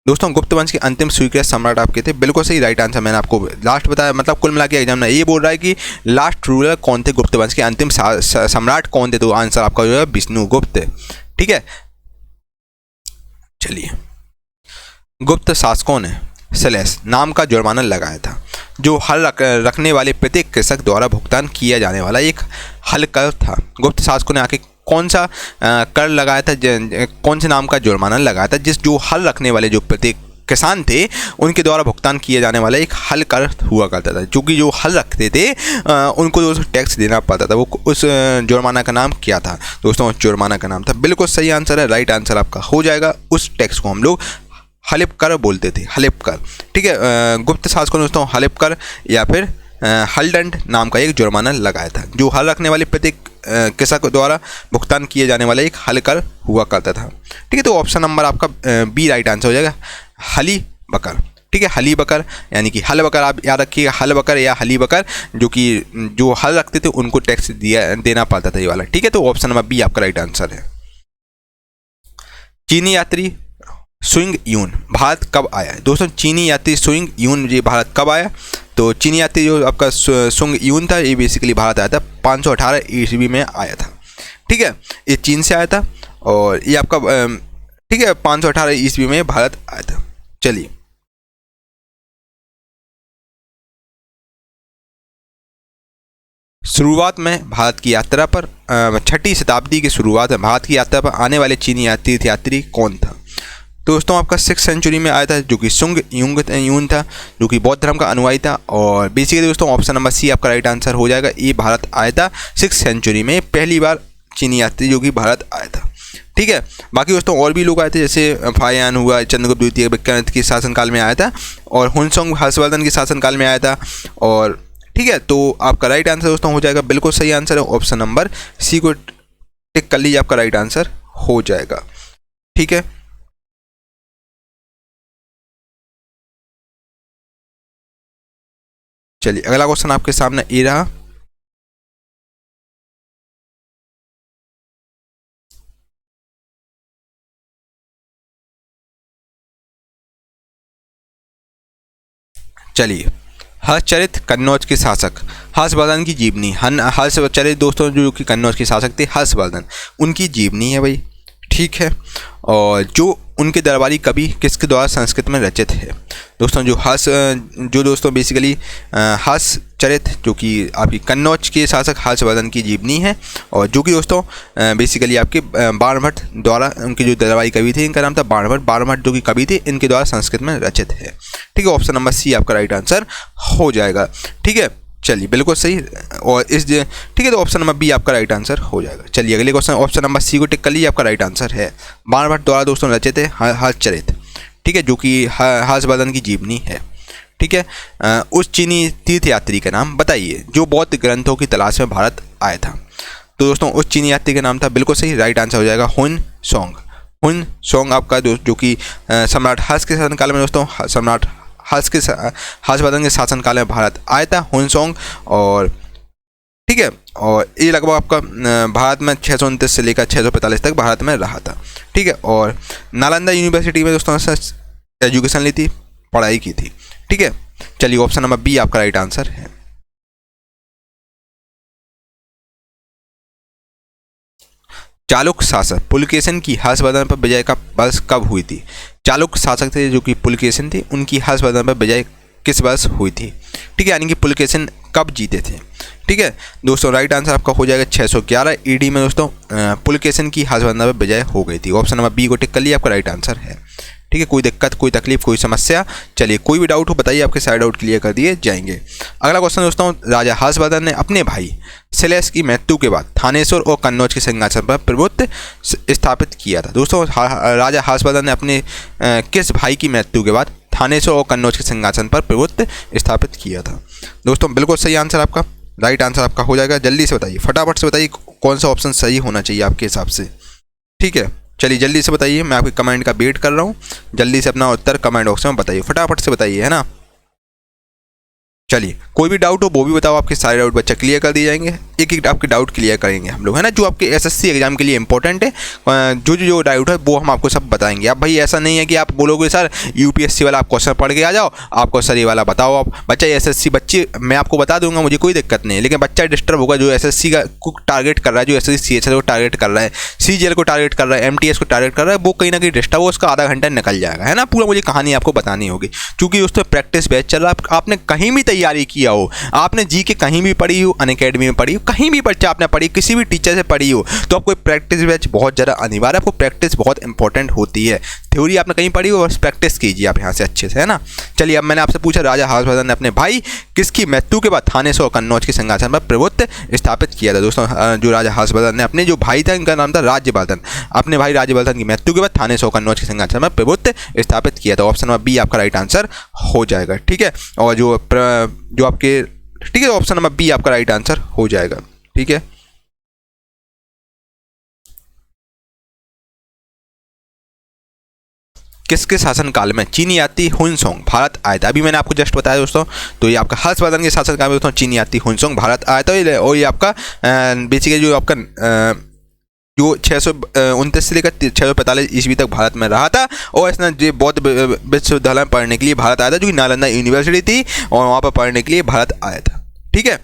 दोस्तों, गुप्त वंश के अंतिम स्वीकृत सम्राट आपके थे, बिल्कुल सही राइट आंसर मैंने आपको लास्ट बताया। मतलब कुल मिला के एग्जाम में ये बोल रहा है कि लास्ट रूलर कौन थे गुप्त वंश के, अंतिम सम्राट कौन थे? तो आंसर आपका जो है विष्णुगुप्त। ठीक है, चलिए। गुप्त शासकों ने सेलेस नाम का जुर्माना लगाया था, जो हल रखने वाले प्रत्येक कृषक द्वारा भुगतान किया जाने वाला एक हल कर था। गुप्त शासकों ने आके कौन सा कर लगाया था, कौन से नाम का जुर्माना लगाया था, जिस जो हल रखने वाले जो प्रत्येक किसान थे उनके द्वारा भुगतान किया जाने वाला एक हल कर हुआ करता था, जो कि जो हल रखते थे उनको जो टैक्स देना पड़ता था। वो उस जुर्माना का नाम क्या था? दोस्तों जुर्माना का नाम था, बिल्कुल सही आंसर है, राइट आंसर आपका हो जाएगा। उस टैक्स को हम लोग हलिप कर बोलते थे, हलिप कर। ठीक है, गुप्त शासकों ने दोस्तों हलिप कर या फिर हलदंड नाम का एक जुर्माना लगाया था, जो हल रखने वाले प्रत्येक कृषक द्वारा भुगतान किए जाने वाला एक हल कर हुआ करता था। ठीक है, तो ऑप्शन नंबर आपका बी राइट आंसर हो जाएगा, हली बकर। ठीक है, हली बकर यानी कि हल बकर, आप याद रखिएगा, हल बकर या हली बकर, जो कि जो हल रखते थे उनको टैक्स देना पड़ता था ये वाला। ठीक है, तो ऑप्शन नंबर बी आपका राइट आंसर है। चीनी यात्री सुंग यून भारत कब आया? दोस्तों चीनी यात्री सुंग यून ये भारत कब आया? तो चीनी यात्री जो आपका सुंग यून था ये बेसिकली भारत आया था 518 ईस्वी में आया था। ठीक है, ये चीन से आया था और ये आपका ठीक है 518 ईस्वी में भारत आया था। चलिए, शुरुआत में भारत की यात्रा पर 6ठी शताब्दी की शुरुआत में भारत की यात्रा पर आने वाले चीनी यात्री कौन था? दोस्तों आपका 6th सेंचुरी में आया था, जो कि सुंग यून था, जो कि बौद्ध धर्म का अनुयायी था। और बेसिकली दोस्तों ऑप्शन नंबर सी आपका राइट आंसर हो जाएगा। ये भारत आया था 6th सेंचुरी में पहली बार चीनी यात्री जो कि भारत आया था। ठीक है, बाकी दोस्तों और भी लोग आए थे, जैसे फायान हुआ, चंद्रगुप्त द्वितीय विक्रमादित्य के शासनकाल में आया था, और हुनसोंग हर्षवर्धन के शासनकाल में आया था। और ठीक है, तो आपका राइट आंसर दोस्तों हो जाएगा, बिल्कुल सही आंसर है, ऑप्शन नंबर सी को टिक कर लीजिए, आपका राइट आंसर हो जाएगा। ठीक है, चलिए अगला क्वेश्चन आपके सामने ये रहा। चलिए हर्षचरित कन्नौज के शासक हर्षवर्धन की जीवनी। हर्षचरित दोस्तों जो कि कन्नौज के शासक थे हर्षवर्धन, उनकी जीवनी है भाई, ठीक है। और जो उनके दरबारी कवि किसके द्वारा संस्कृत में रचित है दोस्तों, जो दोस्तों बेसिकली हर्षचरित जो कि आपकी कन्नौज के शासक हर्षवर्धन की जीवनी है, और जो कि दोस्तों बेसिकली आपके बाणभट्ट द्वारा, उनके जो दरबारी कवि थे इनका नाम था बाणभट्ट जो कि कवि थे इनके द्वारा संस्कृत में रचित है, ठीक है। ऑप्शन नंबर सी आपका राइट आंसर हो जाएगा, ठीक है। चलिए बिल्कुल सही, और ठीक है, तो ऑप्शन नंबर बी आपका राइट आंसर हो जाएगा। चलिए अगले क्वेश्चन, ऑप्शन नंबर सी को टिक कर लीजिए, आपका राइट आंसर है बाणभट्ट द्वारा दोस्तों रचित है हर्षचरित, ठीक है, जो कि हर्षवर्धन की जीवनी है, ठीक है। उस चीनी तीर्थयात्री का नाम बताइए जो बौद्ध ग्रंथों की तलाश में भारत आया था। तो दोस्तों उस चीनी यात्री का नाम था, बिल्कुल सही, राइट आंसर हो जाएगा हुन सॉन्ग आपका, जो कि सम्राट हर्ष के शासनकाल में दोस्तों, सम्राट हर्षवर्धन के शासनकाल में भारत आया था हुनसोंग, और ठीक है, और ये लगभग आपका भारत में 629 से लेकर 645 तक भारत में रहा था, ठीक है। और नालंदा यूनिवर्सिटी में दोस्तों एजुकेशन ली थी, पढ़ाई की थी, ठीक है। चलिए ऑप्शन नंबर बी आपका राइट आंसर है। चालुक्य शासक पुलकेशिन की हर्षवर्धन पर विजय का वर्ष कब हुई थी। चालुक्य शासक थे जो कि पुलकेशिन थे, उनकी हर्षवर्धन पर विजय किस वर्ष हुई थी, ठीक है, यानी कि पुलकेशिन कब जीते थे, ठीक है दोस्तों। राइट आंसर आपका हो जाएगा 611 ईडी में दोस्तों पुलकेशिन की हर्षवर्धन पर विजय हो गई थी। ऑप्शन नंबर बी को टिक कर लिया, आपका राइट आंसर है, ठीक है। कोई दिक्कत, कोई तकलीफ, कोई समस्या, चलिए कोई भी डाउट हो बताइए, आपके सारे डाउट क्लियर कर दिए जाएंगे। अगला क्वेश्चन दोस्तों, राजा हर्षवर्धन ने अपने भाई शैलेश की मृत्यु के बाद थानेश्वर और कन्नौज के सिंहासन पर प्रभुत्व स्थापित किया था। दोस्तों राजा हर्षवर्धन ने अपने किस भाई की मृत्यु के बाद थानेश्वर और कन्नौज के सिंहासन पर प्रभुत्व स्थापित किया था। दोस्तों बिल्कुल सही आंसर आपका, राइट आंसर आपका हो जाएगा। जल्दी से बताइए, फटाफट से बताइए कौन सा ऑप्शन सही होना चाहिए आपके हिसाब से, ठीक है। चलिए जल्दी से बताइए, मैं आपके कमेंट का वेट कर रहा हूँ, जल्दी से अपना उत्तर कमेंट बॉक्स में बताइए, फटाफट से बताइए, है ना। चलिए कोई भी डाउट हो वो भी बताओ, आपके सारे डाउट बच्चा क्लियर कर दिए जाएंगे, एक एक आपके डाउट क्लियर करेंगे हम लोग, है ना, जो आपके एसएससी एग्जाम के लिए इंपॉर्टेंट है। जो डाउट है वो हम आपको सब बताएंगे। अब भाई ऐसा नहीं है कि आप बोलोगे सर यूपीएससी वाला आप क्वेश्चन पढ़ के आ जाओ, आपको सर ये वाला बताओ। आप बच्चा एसएससी बच्चे मैं आपको बता दूंगा, मुझे कोई दिक्कत नहीं है, लेकिन बच्चा डिस्टर्ब होगा जो एसएससी को टारगेट कर रहा है, जो एसएससी सीएचएल को टारगेट कर रहा है, सीजीएल को टारगेट कर रहा है, एमटीएस को टारगेट कर रहा है, वो कहीं ना कहीं डिस्टर्ब हो, उसका आधा घंटा निकल जाएगा, है ना। पूरा मुझे कहानी आपको बतानी होगी, क्योंकि उसमें प्रैक्टिस बैच चल रहा है। आपने कहीं भी तैयारी किया हो, आपने जी के कहीं भी पढ़ी हो, अनअकैडमी में पढ़ी हो, कहीं भी बच्चा आपने पढ़ी, किसी भी टीचर से पढ़ी हो, तो आपको प्रैक्टिस बैच बहुत ज़्यादा अनिवार्य है। आपको प्रैक्टिस बहुत इंपॉर्टेंट होती है। थ्योरी आपने कहीं पढ़ी हो, बस प्रैक्टिस कीजिए आप यहाँ से अच्छे से, है ना। चलिए अब मैंने आपसे पूछा राजा हर्षवर्धन ने अपने भाई किसकी मृत्यु के बाद थानेश्वर और कन्नौज के सिंहासन पर प्रभुत्व स्थापित किया था। दोस्तों जो राजा हर्षवर्धन ने अपने जो भाई था, इनका नाम था राज्यवर्धन, अपने भाई राज्यवर्धन की मृत्यु के बाद थानेश्वर और कन्नौज के सिंहासन पर प्रभुत्व स्थापित किया था। ऑप्शन नंबर बी आपका राइट आंसर हो जाएगा, ठीक है। और जो आपके, ठीक है, ऑप्शन नंबर बी आपका राइट आंसर हो जाएगा, ठीक है। किसके शासनकाल में चीनी यात्री हुनसोंग भारत आया था। अभी मैंने आपको जस्ट बताया दोस्तों, तो ये आपका हर्षवर्धन के शासनकाल में दोस्तों चीनी यात्री हुनसोंग भारत आया था। और ये आपका बेसिकली जो आपका जो 629 से लेकर 645 ईस्वी तक भारत में रहा था, और इसने बौद्ध विश्वविद्यालय में पढ़ने के लिए भारत आया था, जो कि नालंदा यूनिवर्सिटी थी, और वहाँ पर पढ़ने के लिए भारत आया था, ठीक है।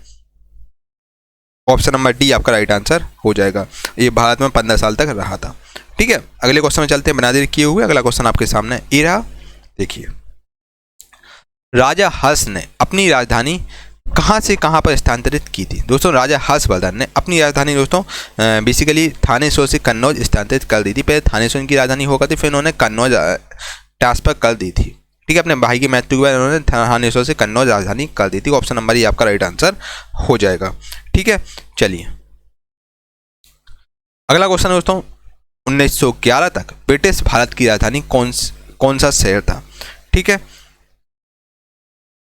ऑप्शन नंबर डी आपका राइट आंसर हो जाएगा। ये भारत में 15 साल तक रहा था, ठीक है। अगले क्वेश्चन में चलते हैं, बनादिर किए हुए। अगला क्वेश्चन आपके सामने ये रहा, देखिए। राजा हर्ष ने अपनी राजधानी कहाँ से कहाँ पर स्थानांतरित की थी। दोस्तों राजा हर्षवर्धन ने अपनी राजधानी दोस्तों बेसिकली थानेश्वर से कन्नौज स्थानांतरित कर दी थी। पहले थानेश्वर की राजधानी होकर थी, फिर उन्होंने कन्नौज ट्रांसफर कर दी थी, ठीक है। अपने भाई की मृत्यु के बाद उन्होंने थानेश्वर से कन्नौज राजधानी कर दी थी। ऑप्शन नंबर ये आपका राइट आंसर हो जाएगा, ठीक है। चलिए अगला क्वेश्चन दोस्तों, 1911 तक ब्रिटिश भारत की राजधानी कौन सा शहर था, ठीक है।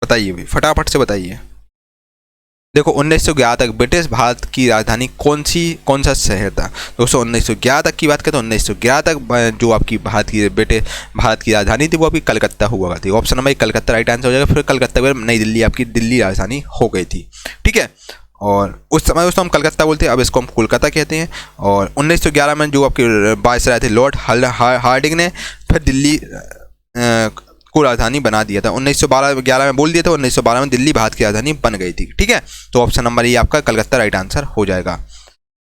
बताइए भी फटाफट से बताइए। देखो 1911 तक ब्रिटिश भारत की राजधानी कौन सा शहर था। दोस्तों 1911 तक की बात करें तो 1911 तक जो आपकी ब्रिटिश भारत की राजधानी थी वो आपकी कलकत्ता हुआ करती। Option number Calcutta right answer हो जाएगा। फिर कलकत्ता के बाद नई दिल्ली आपकी दिल्ली राजधानी हो गई थी, ठीक है। और उस समय दोस्तों हम कलकत्ता बोलते हैं, अब इसको हम कोलकाता कहते हैं। और 1911 में जो आपके वायसराय थे लॉर्ड हार्डिंग ने फिर दिल्ली को राजधानी बना दिया था। 1912-11 में बोल दिया था, 1912 में दिल्ली भारत की राजधानी बन गई थी। ठीक है, तो ऑप्शन नंबर ये आपका कलकत्ता राइट आंसर हो जाएगा।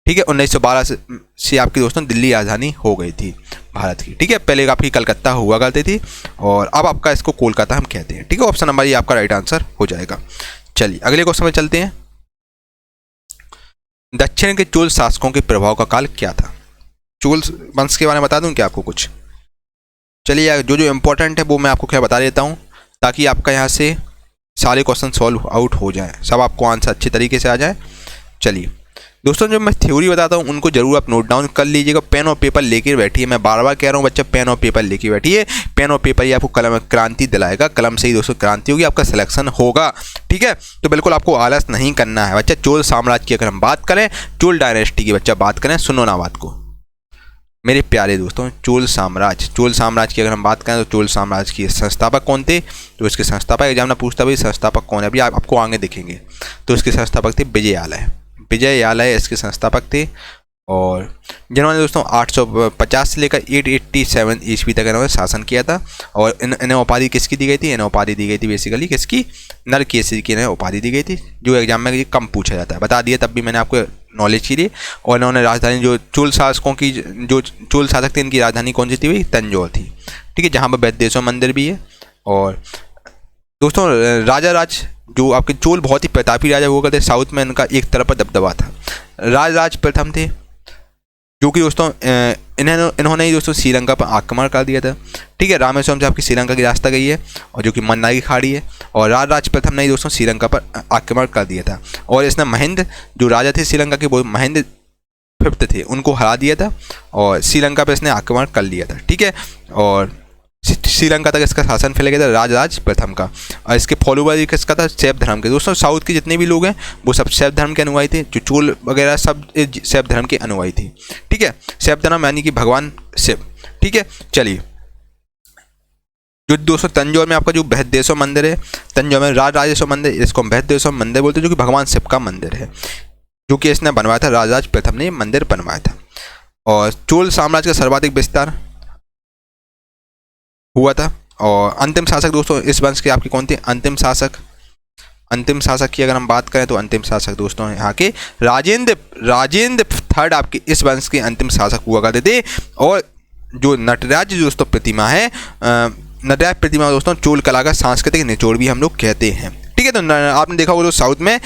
ठीक है, 1912 से आपकी दोस्तों दिल्ली राजधानी हो गई थी भारत की। ठीक है, पहले आपकी कलकत्ता हुआ करती थी और अब आपका इसको कोलकाता हम कहते हैं। ठीक है, ऑप्शन नंबर ये आपका राइट आंसर हो जाएगा। चलिए अगले क्वेश्चन में चलते हैं। दक्षिण के चोल शासकों के प्रभाव का काल क्या था? चोल वंश के बारे में बता दूं क्या आपको कुछ? चलिए जो जो इम्पोर्टेंट है वो मैं आपको क्या बता देता हूँ, ताकि आपका यहाँ से सारे क्वेश्चन सॉल्व आउट हो जाए, सब आपको आंसर अच्छे तरीके से आ जाए। चलिए दोस्तों, जो मैं थ्योरी बताता हूँ उनको जरूर आप नोट डाउन कर लीजिएगा, पेन और पेपर लेके बैठिए। मैं बार बार कह रहा हूँ बच्चा, पेन और पेपर लेके बैठिए। पेन और पेपर ही आपको कलम क्रांति दिलाएगा, कलम से ही दोस्तों क्रांति होगी, आपका सिलेक्शन होगा। ठीक है, तो बिल्कुल आपको आलस नहीं करना है बच्चा। चोल साम्राज्य की अगर हम बात करें, चोल डायनेस्टी की बच्चा बात करें, सुनो ना बात को मेरे प्यारे दोस्तों। चोल साम्राज्य की अगर हम बात करें तो चोल साम्राज्य के संस्थापक कौन थे? तो इसके संस्थापक एग्जाम में पूछता भाई संस्थापक कौन है, अभी आपको आगे दिखेंगे। तो इसके संस्थापक थे विजयालय इसके संस्थापक थे, और जिन्होंने दोस्तों 850 से लेकर 887 ईस्वी तक इन्होंने शासन किया था। और इन्हें उपाधि किसकी दी गई थी? इन्हें उपाधि दी गई थी बेसिकली किसकी? नरकेसरी की इन्हें उपाधि दी गई थी, जो एग्जाम में कम पूछा जाता है, बता दिया तब भी मैंने आपको नॉलेज के लिए। और इन्होंने राजधानी जो चोल शासकों की, जो चोल शासक थे, इनकी राजधानी कौन सी थी भाई? तंजौर थी। ठीक है, जहाँ पर वैद्येश्वर मंदिर भी है। और दोस्तों राजा राज जो आपके चोल बहुत ही प्रतापी राजा हुआ करते, साउथ में इनका एक तरफ दबदबा था। राज प्रथम थे, जो कि दोस्तों इन्होंने ही दोस्तों श्रीलंका पर आक्रमण कर दिया था। ठीक है, रामेश्वरम से आपकी श्रीलंका की रास्ता गई है, और जो कि मन्नार की खाड़ी है, और राज प्रथम ने ही दोस्तों श्रीलंका पर आक्रमण कर दिया था। और इसने महेंद्र जो राजा थे श्रीलंका के, वो महेंद्र फिफ्थ थे, उनको हरा दिया था और श्रीलंका पर इसने आक्रमण कर लिया था। ठीक है, और श्रीलंका तक इसका शासन फैल गया था राज प्रथम का। और इसके फॉलोवर किसका था? शैव धर्म के। दोस्तों साउथ के जितने भी लोग हैं वो सब शैव धर्म के अनुयायी थे, जो चोल वगैरह सब शैव धर्म के अनुयायी थे। ठीक है, शैव धर्म यानी कि भगवान शिव। ठीक है, चलिए जो दोस्तों तंजौर में आपका जो बृहदेश्वर मंदिर है, तंजौर में राजेश्वर मंदिर, इसको हम बृहदेश्वर मंदिर बोलते हैं, जो कि भगवान शिव का मंदिर है, जो कि इसने बनवाया था, राज प्रथम ने मंदिर बनवाया था। और चोल साम्राज्य का सर्वाधिक विस्तार हुआ था। और अंतिम शासक दोस्तों इस वंश के आपके कौन थे? अंतिम शासक की अगर हम बात करें तो अंतिम शासक दोस्तों यहाँ के राजेंद्र थर्ड आपके इस वंश के अंतिम शासक हुआ करते थे। और जो नटराज दोस्तों प्रतिमा है, नटराज प्रतिमा दोस्तों चोल कला का सांस्कृतिक निचोड़ भी हम लोग कहते हैं। ठीक है, तो आपने देखा होगा तो साउथ में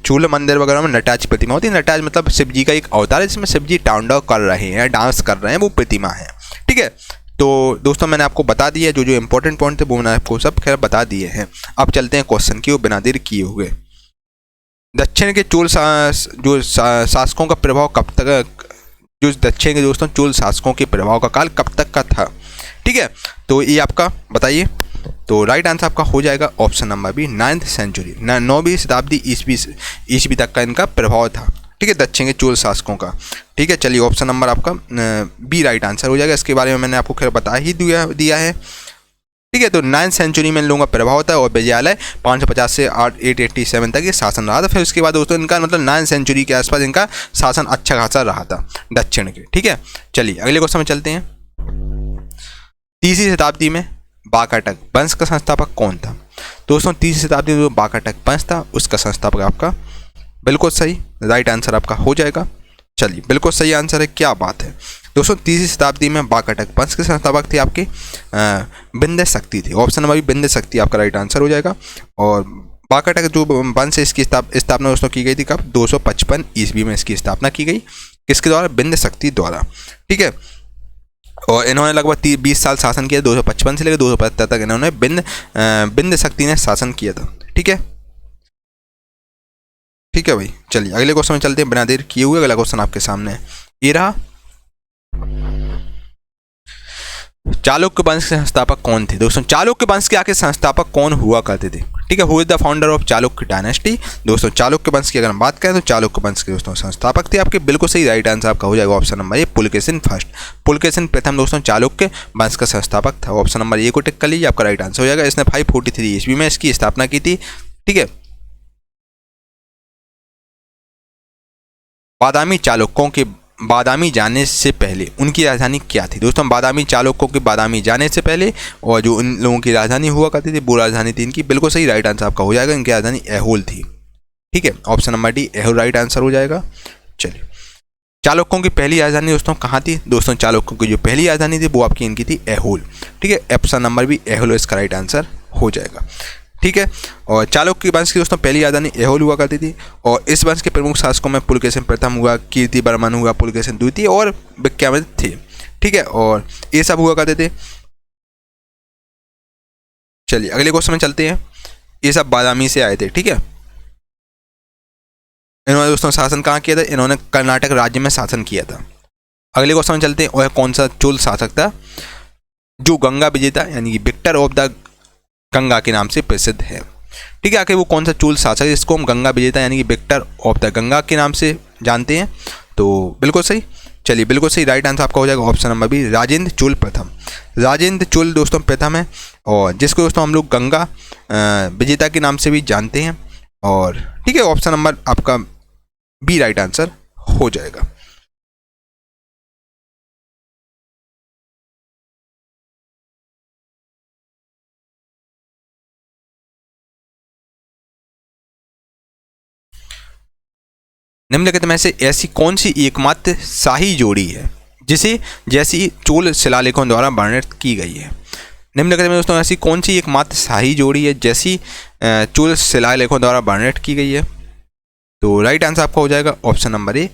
चोल मंदिर वगैरह में नटराज प्रतिमा होती है। नटराज मतलब शिव जी का एक अवतार है, जिसमें शिव जी तांडव कर रहे हैं, डांस कर रहे हैं, वो प्रतिमा है। ठीक है, तो दोस्तों मैंने आपको बता दिया, जो जो इंपॉर्टेंट पॉइंट थे वो मैंने आपको सब खैर बता दिए हैं। अब चलते हैं क्वेश्चन की ओर बिना देर किए हुए। दक्षिण के चोल शासकों का प्रभाव कब तक, जो दक्षिण के दोस्तों चोल शासकों के प्रभाव का काल कब तक का था? ठीक है, तो ये आपका बताइए। तो राइट आंसर आपका हो जाएगा ऑप्शन नंबर बी, 9वीं सेंचुरी, 9वीं शताब्दी ईस्वी तक का इनका प्रभाव था। ठीक है, दक्षिण के चोल शासकों का। ठीक है, चलिए ऑप्शन नंबर आपका बी राइट आंसर हो जाएगा। इसके बारे में मैंने आपको खैर बता ही दिया है। ठीक है, तो 9वीं सेंचुरी में इन लोगों का प्रभाव होता है, और विजयालय 550 से 887 तक ये शासन रहा था। फिर उसके बाद दोस्तों इनका मतलब 9वीं सेंचुरी के आसपास इनका शासन अच्छा खासा रहा था दक्षिण के। ठीक है, चलिए अगले क्वेश्चन में चलते हैं। 30वीं शताब्दी में वाकाटक वंश का संस्थापक कौन था? दोस्तों 30वीं शताब्दी में जो वाकाटक वंश था उसका संस्थापक आपका बिल्कुल सही राइट आंसर आपका हो जाएगा। चलिए बिल्कुल सही आंसर है, क्या बात है दोस्तों। 30वीं शताब्दी में वाकाटक वंश के संस्थापक थे आपके विंध्य शक्ति थे। ऑप्शन नंबर बी विंध्य शक्ति आपका राइट आंसर हो जाएगा। और वाकाटक जो वंश है इसकी स्थापना दोस्तों की गई थी कब? 255 ईस्वी में इसकी स्थापना की गई। किसके द्वारा? विंध्य शक्ति द्वारा। ठीक है, और इन्होंने लगभग 20 साल शासन किया, 255 से लेकर 275 तक इन्होंने विंध्य शक्ति ने शासन किया था। ठीक है, ठीक है भाई, चलिए अगले क्वेश्चन में चलते हैं बिना देर किए हुए। अगला क्वेश्चन आपके सामने ये रहा। चालुक्य वंश के संस्थापक कौन थे? दोस्तों चालुक्य वंश के आखिर संस्थापक कौन हुआ करते थे? ठीक है, who is the founder of Chalukya dynasty? दोस्तों चालुक्य वंश की अगर हम बात करें तो चालुक्य वंश के दोस्तों संस्थापक थे आपके बिल्कुल सही राइट आंसर आपका हो जाएगा ऑप्शन नंबर ए पुलकेशिन फर्स्ट। पुलकेशिन प्रथम दोस्तों चालुक्य वंश का संस्थापक था। ऑप्शन नंबर ए को टिक कर लीजिए, आपका राइट आंसर हो जाएगा। इसने 543 ईस्वी में इसकी स्थापना की थी। ठीक है, बादामी जाने से पहले उनकी राजधानी क्या थी? दोस्तों बादामी चालुक्यों के बादामी जाने से पहले और जो उन लोगों की राजधानी हुआ करती थी वो राजधानी थी इनकी, बिल्कुल सही राइट आंसर आपका हो जाएगा, इनकी राजधानी ऐहोल थी। ठीक है, option number D Aihole right answer हो जाएगा। चलिए, चालुक्यों की पहली राजधानी दोस्तों कहाँ थी? दोस्तों चालुक्यों की जो पहली राजधानी थी वो आपकी इनकी थी ऐहोल। ठीक है, ऑप्शन नंबर भी ऐहोल इसका राइट आंसर हो जाएगा। ठीक है, और चालुक्य वंश की दोस्तों पहली राजधानी ऐहोल हुआ करती थी और इस वंश के प्रमुख शासकों में पुलकेशिन प्रथम हुआ, कीर्तिवर्मन हुआ, पुलकेशिन द्वितीय और विक्रमादित्य थे। ठीक है, और ये सब हुआ करते थे। चलिए अगले क्वेश्चन में चलते हैं। ये सब बादामी से आए थे। ठीक है, इन्होंने दोस्तों शासन कहाँ किया था? इन्होंने कर्नाटक राज्य में शासन किया था। अगले क्वेश्चन में चलते हैं, वह कौन सा चोल शासक था जो गंगा विजेता यानी कि विक्टर ऑफ द गंगा के नाम से प्रसिद्ध है? ठीक है, आखिर वो कौन सा चोल शासक है जिसको हम गंगा विजेता यानी कि विक्टर ऑफ द गंगा के नाम से जानते हैं? तो बिल्कुल सही, चलिए बिल्कुल सही राइट आंसर आपका हो जाएगा option number B, Rajendra Chola प्रथम। राजेंद्र चोल दोस्तों प्रथम है और जिसको दोस्तों हम लोग गंगा विजेता के नाम से भी जानते हैं। और ठीक है, ऑप्शन नंबर आपका बी राइट आंसर हो जाएगा। निम्नलिखित में से ऐसी कौन सी एकमात्र शाही जोड़ी है जिसे जैसी चोल शिलालेखों द्वारा वर्णित की गई है? निम्नलिखित में दोस्तों ऐसी कौन सी एकमात्र शाही जोड़ी है जैसी चोल शिलालेखों द्वारा वर्णित की गई है? तो राइट आंसर आपका हो जाएगा ऑप्शन नंबर ए,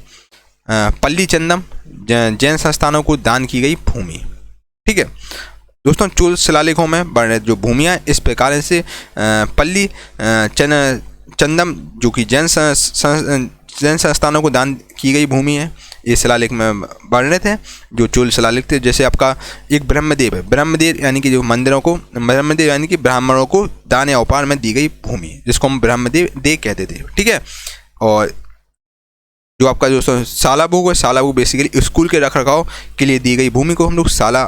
पल्ली चंदम, जैन संस्थानों को दान की गई भूमि। ठीक है दोस्तों, चोल शिलालेखों में वर्णित जो भूमियाँ इस प्रकार से पल्ली चंदम जो कि जैन संस्थानों को दान की गई भूमि है, ये शिलालेख में वर्णित है जो चोल शिलालेख थे। जैसे आपका एक ब्रह्मदेव है, ब्रह्मदेव यानी कि जो मंदिरों को, ब्रह्मदेव यानी कि ब्राह्मणों को दान या उपहार में दी गई भूमि जिसको हम ब्रह्मदेव दे कहते थे। ठीक है, और जो आपका जो साला भोग है, साला भोग बेसिकली स्कूल के रखरखाव के लिए दी गई भूमि को हम लोग साला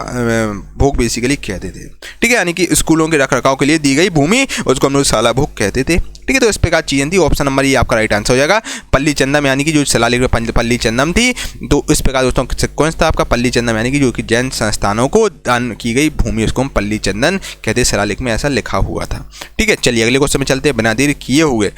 भोग बेसिकली कहते थे। ठीक है, यानी कि स्कूलों के रखरखाव के लिए दी गई भूमि उसको हम लोग साला भोग कहते थे। ठीक है, तो इस प्रकार चीजें थी। ऑप्शन नंबर ये आपका राइट आंसर हो जाएगा, पल्ली चंदम यानी कि जो शिलालेख में पल्ली चंदम थी। तो इस प्रकार दोस्तों कौन था आपका पल्ली चंदम यानी कि जो कि जैन संस्थानों को दान की गई भूमि उसको हम पल्ली चंदन कहते, शिलालेख में ऐसा लिखा हुआ था। ठीक है, चलिए अगले क्वेश्चन में चलते हैं। बिना देरी किए हुए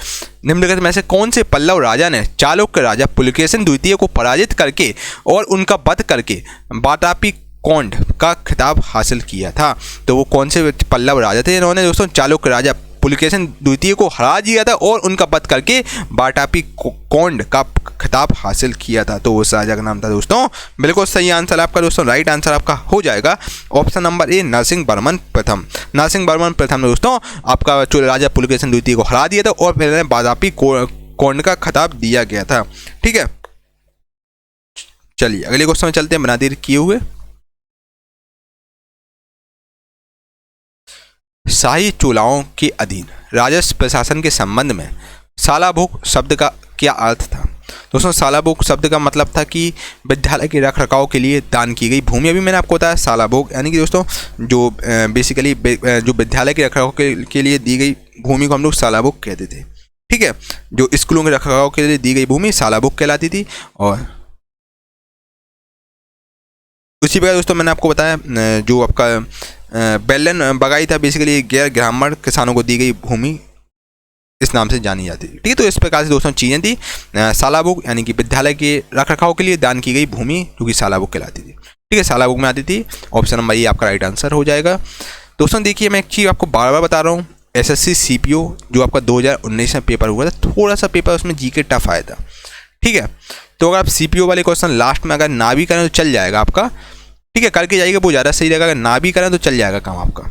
निम्नलिखित में से कौन से पल्लव राजा ने चालुक्य राजा पुलकेशिन द्वितीय को पराजित करके और उनका वध करके वातापी कोंड का खिताब हासिल किया था? तो वो कौन से पल्लव राजा थे इन्होंने दोस्तों चालुक्य राजा पुलकेशिन द्वितीय को हरा दिया था और उनका वध करके वातापी कोंड का खिताब हासिल किया था? तो उस राजा का नाम था दोस्तों, बिल्कुल सही आंसर आपका दोस्तों, राइट आंसर आपका हो जाएगा option number A, Narasimha Varman प्रथम। नरसिंह वर्मन प्रथम दोस्तों आपका चोल राजा पुलकेशिन द्वितीय को हरा दिया था और फिर वातापी कोंड का खिताब दिया गया था। ठीक है, चलिए अगले क्वेश्चन में चलते हैं बिना देर किए हुए। शाही चोलाओं के अधीन राजस्व प्रशासन के संबंध में सालाभोग शब्द का क्या अर्थ था? दोस्तों सालाभोग शब्द का मतलब था कि विद्यालय के रखरखाव के लिए दान की गई भूमि। अभी मैंने आपको बताया सालाभोग यानी कि दोस्तों जो बेसिकली जो विद्यालय के रखरखाव के लिए दी गई भूमि को हम लोग सालाभोग कहते थे। ठीक है, जो स्कूलों के रखरखाव के लिए दी गई भूमि सालाभोग कहलाती थी। और उसी प्रकार दोस्तों मैंने आपको बताया जो आपका बेलन बगाई था बेसिकली गैर ग्रामीण किसानों को दी गई भूमि इस नाम से जानी जाती थी। ठीक है, तो इस प्रकार से दोस्तों चीज़ें थी। सालाभोग यानी कि विद्यालय के रखरखाव के लिए दान की गई भूमि जो कि सालाभोग कहलाती थी। ठीक है, सालाभोग में आती थी। ऑप्शन नंबर ये आपका राइट आंसर हो जाएगा। दोस्तों देखिए मैं एक चीज़ आपको बार बार बता रहा हूँ, SSC CPO जो आपका 2019 में पेपर हुआ था, थोड़ा सा पेपर उसमें GK टफ आया था। ठीक है, तो अगर आप CPO वाले क्वेश्चन लास्ट में अगर ना भी करें तो चल जाएगा आपका। ठीक है, करके जाइएगा वो ज़्यादा सही रहेगा, अगर ना भी करें तो चल जाएगा काम आपका।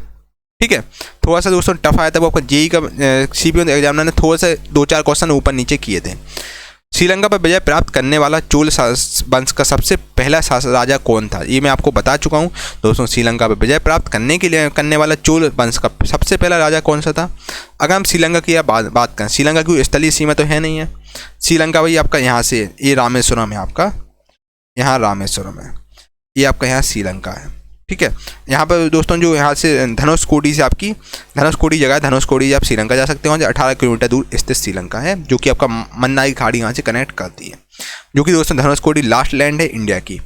ठीक है, थोड़ा सा दोस्तों टफ आया था वो आपका जेई का CPO एग्जामिनर ने थोड़ा सा 2-4 क्वेश्चन ऊपर नीचे किए थे। श्रीलंका पर विजय प्राप्त करने वाला चोल वंश का सबसे पहला राजा कौन था? ये मैं आपको बता चुका हूँ दोस्तों। श्रीलंका पर विजय प्राप्त करने वाला चोल वंश का सबसे पहला राजा कौन सा था? अगर हम श्रीलंका की बात करें, श्रीलंका की स्थलीय सीमा तो है नहीं है। श्रीलंका भाई आपका यहाँ से ये रामेश्वरम है, आपका यहाँ रामेश्वरम है, ये आपका यहाँ श्रीलंका है। ठीक है। यहाँ पर दोस्तों जो यहाँ से धनुषकोडी से आपकी धनुषकोडी जगह है, धनुषकोडी से आप श्रीलंका जा सकते हो, जो 18 किलोमीटर दूर स्थित श्रीलंका है, जो कि आपका मन्नाई खाड़ी यहाँ से कनेक्ट करती है, जो कि दोस्तों धनुषकोडी लास्ट लैंड है इंडिया की।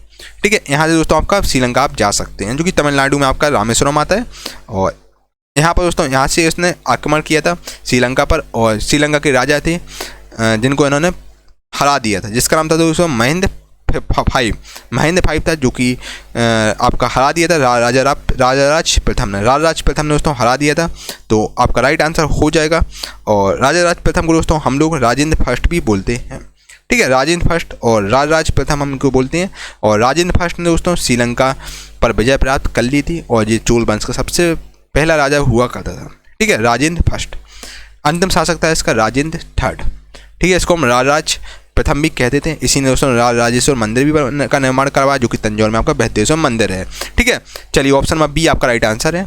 ठीक है, यहाँ से दोस्तों आपका श्रीलंका आप जा सकते हैं, जो कि तमिलनाडु में आपका रामेश्वरम आता है। और यहाँ पर दोस्तों यहाँ से उसने आक्रमण किया था श्रीलंका पर, और श्रीलंका के राजा थे जिनको इन्होंने हरा दिया था, जिसका नाम था दोस्तों महेंद्र फाइव था, जो कि आपका हरा दिया था राजाराज प्रथम ने दोस्तों हरा दिया था। तो आपका राइट आंसर हो जाएगा। और राजाराज प्रथम को दोस्तों हम लोग राजेंद्र फर्स्ट भी बोलते हैं। ठीक है, राजेंद्र फर्स्ट और राजराज प्रथम हम इनको बोलते हैं। और राजेंद्र फर्स्ट ने दोस्तों श्रीलंका पर विजय प्राप्त कर ली थी, और ये चोल वंश का सबसे पहला राजा हुआ करता था। ठीक है, राजेंद्र फर्स्ट। अंतिम शासक था इसका राजेंद्र थर्ड। ठीक है, इसको हम राजराज प्रथम भी कहते थे। इसी ने दोस्तों राजेश्वर मंदिर भी का निर्माण करवाया, जो कि तंजौर में आपका बृहदेश्वर मंदिर है। ठीक है, चलिए ऑप्शन नंबर बी आपका राइट आंसर है।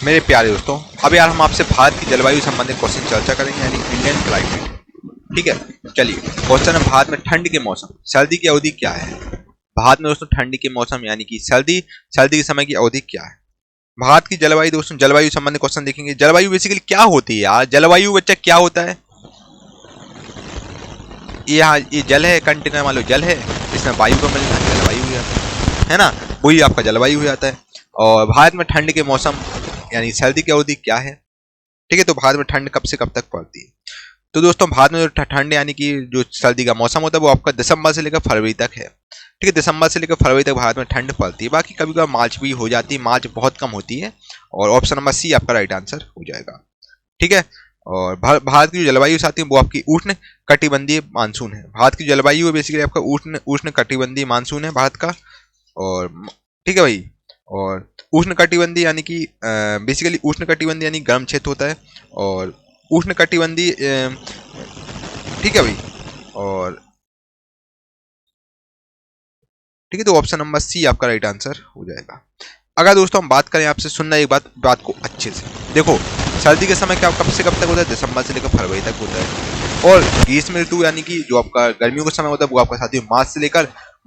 मेरे प्यारे दोस्तों, अब यार हम आपसे भारत की जलवायु संबंधित क्वेश्चन चर्चा करेंगे, यानी इंडियन क्लाइमेट। ठीक है, चलिए क्वेश्चन है, भारत में ठंड के मौसम सर्दी की अवधि क्या है? भारत में दोस्तों ठंडी के मौसम यानी कि सर्दी के समय की अवधि क्या है? भारत की जलवायु दोस्तों, जलवायु संबंधित क्वेश्चन देखेंगे। जलवायु बेसिकली क्या होती है यार? जलवायु बच्चा क्या होता है? ये जल है, कंटेनर मान लो जल है, इसमें वायु का मिलना जलवायु हो जाता है ना, वही आपका जलवायु हो जाता है। और भारत में ठंड के मौसम यानी सर्दी की अवधि क्या है? ठीक है, तो भारत में ठंड कब से कब तक पड़ती है? तो दोस्तों भारत में जो ठंड यानी कि जो सर्दी का मौसम होता है वो आपका दिसंबर से लेकर फरवरी तक है। ठीक है, दिसंबर से लेकर फरवरी तक भारत में ठंड पड़ती है। बाकी कभी कभी मार्च भी हो जाती है, मार्च बहुत कम होती है। और ऑप्शन नंबर सी आपका राइट आंसर हो जाएगा। ठीक है, और भारत की जो जलवायु साथी है वो आपकी उष्ण कटिबंधीय मानसून है। भारत की जलवायु बेसिकली आपका उष्ण कटिबंधीय मानसून है भारत का। और ठीक है भाई, और उष्ण कटिबंधीय यानी कि बेसिकली उष्ण कटिबंधीय यानी गर्म क्षेत्र होता है, और उष्ण कटिबंधीय ठीक है भाई। और ठीक है, तो ऑप्शन नंबर सी आपका राइट आंसर हो जाएगा। अगर दोस्तों हम बात करें, आपसे सुनना एक बात को अच्छे से देखो, सर्दी के समय क्या कब से कब तक होता है? दिसंबर से लेकर फरवरी तक होता है। और ग्रीष्म ऋतु यानी कि जो आपका गर्मियों का समय होता है वो आपका साथियों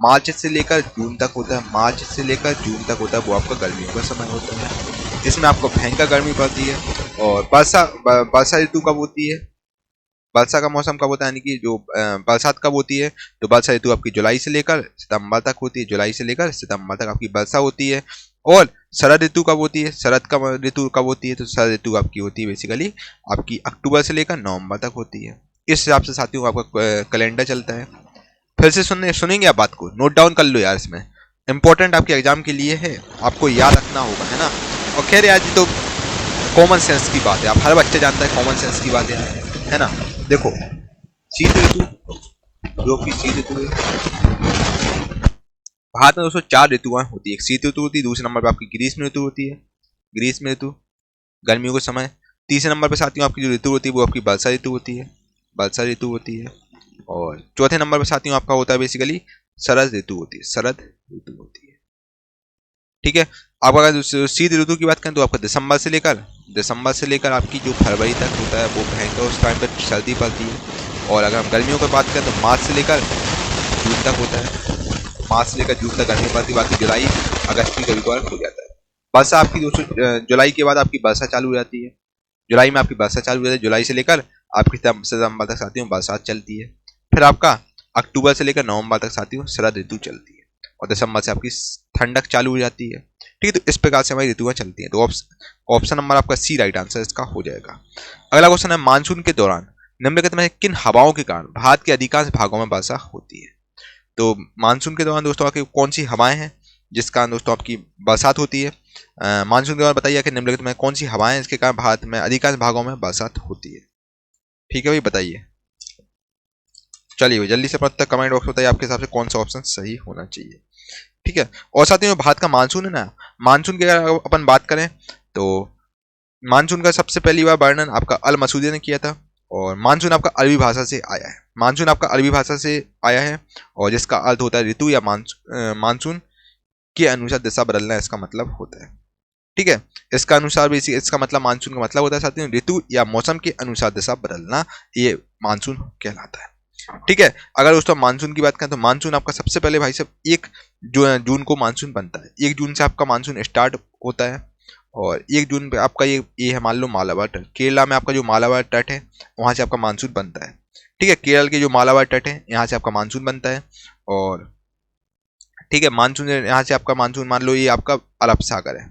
मार्च से लेकर जून तक होता है। मार्च से लेकर जून तक होता है, वो आपका गर्मियों का समय होता है। इसमें आपको भयंकर गर्मी पड़ती है। और वर्षा ऋतु कब होती है? वर्षा का मौसम कब होता है, यानी कि जो बरसात कब होती है? तो वर्षा ऋतु आपकी जुलाई से लेकर सितंबर तक होती है। जुलाई से लेकर सितंबर तक आपकी वर्षा होती है। और शरद ऋतु कब होती है? शरद का ऋतु कब होती है? तो शरद ऋतु आपकी होती है बेसिकली आपकी अक्टूबर से लेकर नवंबर तक होती है। इस हिसाब से साथियों आपका कैलेंडर चलता है। फिर से सुनेंगे आप बात को, नोट डाउन कर लो यार, इसमें इंपॉर्टेंट आपके एग्जाम के लिए है, आपको याद रखना होगा, है ना। और खैर यार ये तो कॉमन सेंस की बात है, आप हर बच्चे जानता है कॉमन सेंस की बात है ना। देखो शीत ऋतु, जो कि शीत ऋतु है, भारत में दोस्तों 4 ऋतुएं होती है। एक शीत ऋतु होती है, दूसरे नंबर पर आपकी ग्रीष्म ऋतु होती है, ग्रीष्म ऋतु गर्मियों के समय। तीसरे नंबर पर साथियों आपकी जो ऋतु होती है वो आपकी वर्षा ऋतु होती है, वर्षा ऋतु होती है। और चौथे नंबर पर साथियों आपका होता है बेसिकली शरद ऋतु होती है, शरद ऋतु होती है। ठीक है, आप अगर शीत ऋतु की बात करें तो आपका दिसंबर से लेकर आपकी जो फरवरी तक होता है वो भयंकर उस टाइम पर सर्दी पड़ती है। और अगर हम गर्मियों की बात करें तो मार्च से लेकर जून तक होता है, मार्च से लेकर जून तक गर्मी पड़ती है। बाकी जुलाई अगस्त की कभी कभार हो जाता है। वर्षा आपकी दोस्तों जुलाई के बाद आपकी वर्षा चालू हो जाती है, जुलाई में आपकी वर्षा चालू हो जाती है। जुलाई से लेकर आपकी सितंबर तक साथियों बरसात चलती है। फिर आपका अक्टूबर से लेकर नवंबर तक साथियों शरद ऋतु चलती है, और दिसंबर से आपकी ठंडक चालू हो जाती है। ठीक है, तो इस प्रकार से हमारी ऋतुएं चलती हैं। तो ऑप्शन नंबर आपका सी राइट आंसर इसका हो जाएगा। अगला क्वेश्चन है, मानसून के दौरान निम्नलिखित में किन हवाओं के कारण भारत के अधिकांश भागों में वर्षा होती है? तो मानसून के दौरान दोस्तों आपकी कौन सी हवाएं हैं जिसका दोस्तों आपकी बरसात होती है? मानसून के दौरान बताइए कि निम्नलिखित में कौन सी हवाएं हैं जिसके कारण भारत में अधिकांश भागों में बरसात होती है? ठीक है भाई, बताइए। चलिए जल्दी से पता कमेंट बॉक्स में बताइए आपके हिसाब से कौन सा ऑप्शन सही होना चाहिए। ठीक है, और साथियों भारत का मानसून है ना, मानसून की अगर अपन बात करें तो मानसून का सबसे पहली बार वर्णन आपका अल मसूदी ने किया था। और मानसून आपका अरबी भाषा से आया है, मानसून आपका अरबी भाषा से आया है, और जिसका अर्थ होता है ऋतु या मानसून के अनुसार दिशा बदलना, इसका मतलब होता है। ठीक है। इसका अनुसार बेसिक इसका मतलब मानसून का मतलब होता है साथियों ऋतु या मौसम के अनुसार दिशा बदलना, ये मानसून कहलाता है। ठीक है। अगर दोस्तों मानसून की बात करें तो मानसून आपका सबसे पहले भाई साहब 1 जून को मानसून बनता है। 1 जून से आपका मानसून स्टार्ट होता है और 1 जून पे आपका ये है मान लो मालाबार तट। केरला में आपका जो मालाबार तट है वहां से आपका मानसून बनता है। ठीक है। केरल के जो मालाबार तट है यहाँ से आपका मानसून बनता है। और ठीक है, मानसून यहाँ से आपका मानसून मान लो ये आपका अरब सागर है।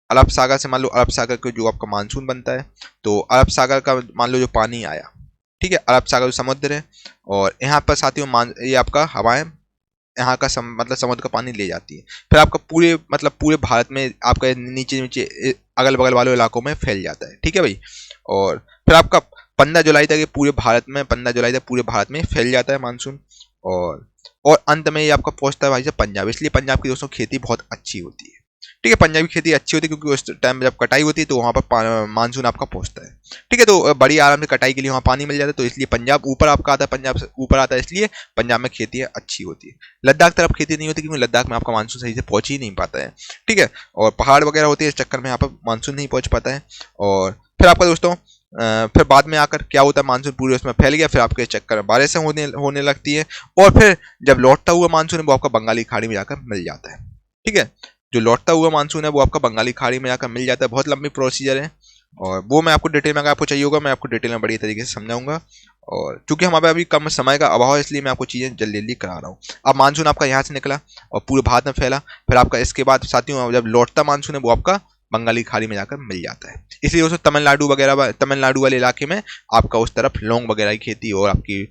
अरब सागर से मान लो अरब सागर का जो आपका मानसून बनता है, तो अरब सागर का मान लो जो पानी आया, ठीक है, अरब सागर जो समुद्र है और यहाँ पर साथियों ये आपका हवाएं यहाँ का मतलब समुद्र का पानी ले जाती है। फिर आपका पूरे भारत में आपका नीचे नीचे अगल बगल वाले इलाकों में फैल जाता है। ठीक है भाई। और फिर आपका 15 जुलाई तक ये पूरे भारत में 15 जुलाई तक पूरे भारत में फैल जाता है मानसून। और अंत में ये आपका पहुंचता है भाई साहब पंजाब। इसलिए पंजाब की दोस्तों खेती बहुत अच्छी होती है। ठीक है, पंजाब की खेती अच्छी होती है क्योंकि उस टाइम जब कटाई होती है तो वहाँ पर मानसून आपका पहुंचता है। ठीक है, तो बड़ी आराम से कटाई के लिए वहाँ पानी मिल जाता है, तो इसलिए पंजाब ऊपर आपका आता है, पंजाब से ऊपर आता है, इसलिए पंजाब में खेती अच्छी होती है। लद्दाख तरफ खेती नहीं होती क्योंकि लद्दाख में आपका मानसून सही से पहुंच ही नहीं पाता है। ठीक है, और पहाड़ वगैरह होते हैं, इस चक्कर में यहाँ पर मानसून नहीं पहुंच पाता है। और फिर आपका दोस्तों फिर बाद में आकर क्या होता है, मानसून पूरे उसमें फैल गया, फिर आपके चक्कर में बारिशें होने लगती है और फिर जब लौटता हुआ मानसून है वो आपका बंगाली खाड़ी में जाकर मिल जाता है। ठीक है, जो लौटता हुआ मानसून है वो आपका बंगाली खाड़ी में जाकर मिल जाता है। बहुत लंबी प्रोसीजर है और वो मैं आपको डिटेल में, अगर आपको चाहिए होगा मैं आपको डिटेल में बड़ी तरीके से समझाऊंगा। और चूंकि हमारे अभी कम समय का अभाव है इसलिए मैं आपको चीज़ें जल्दी जल्दी करा रहा हूँ। अब मानसून आपका यहाँ से निकला और पूरे भारत में फैला, फिर आपका इसके बाद साथियों जब लौटता मानसून है वो आपका बंगाली खाड़ी में जाकर मिल जाता है। इसलिए दोस्तों तमिलनाडु वगैरह, तमिलनाडु वाले इलाके में आपका उस तरफ लौंग वगैरह की खेती और आपकी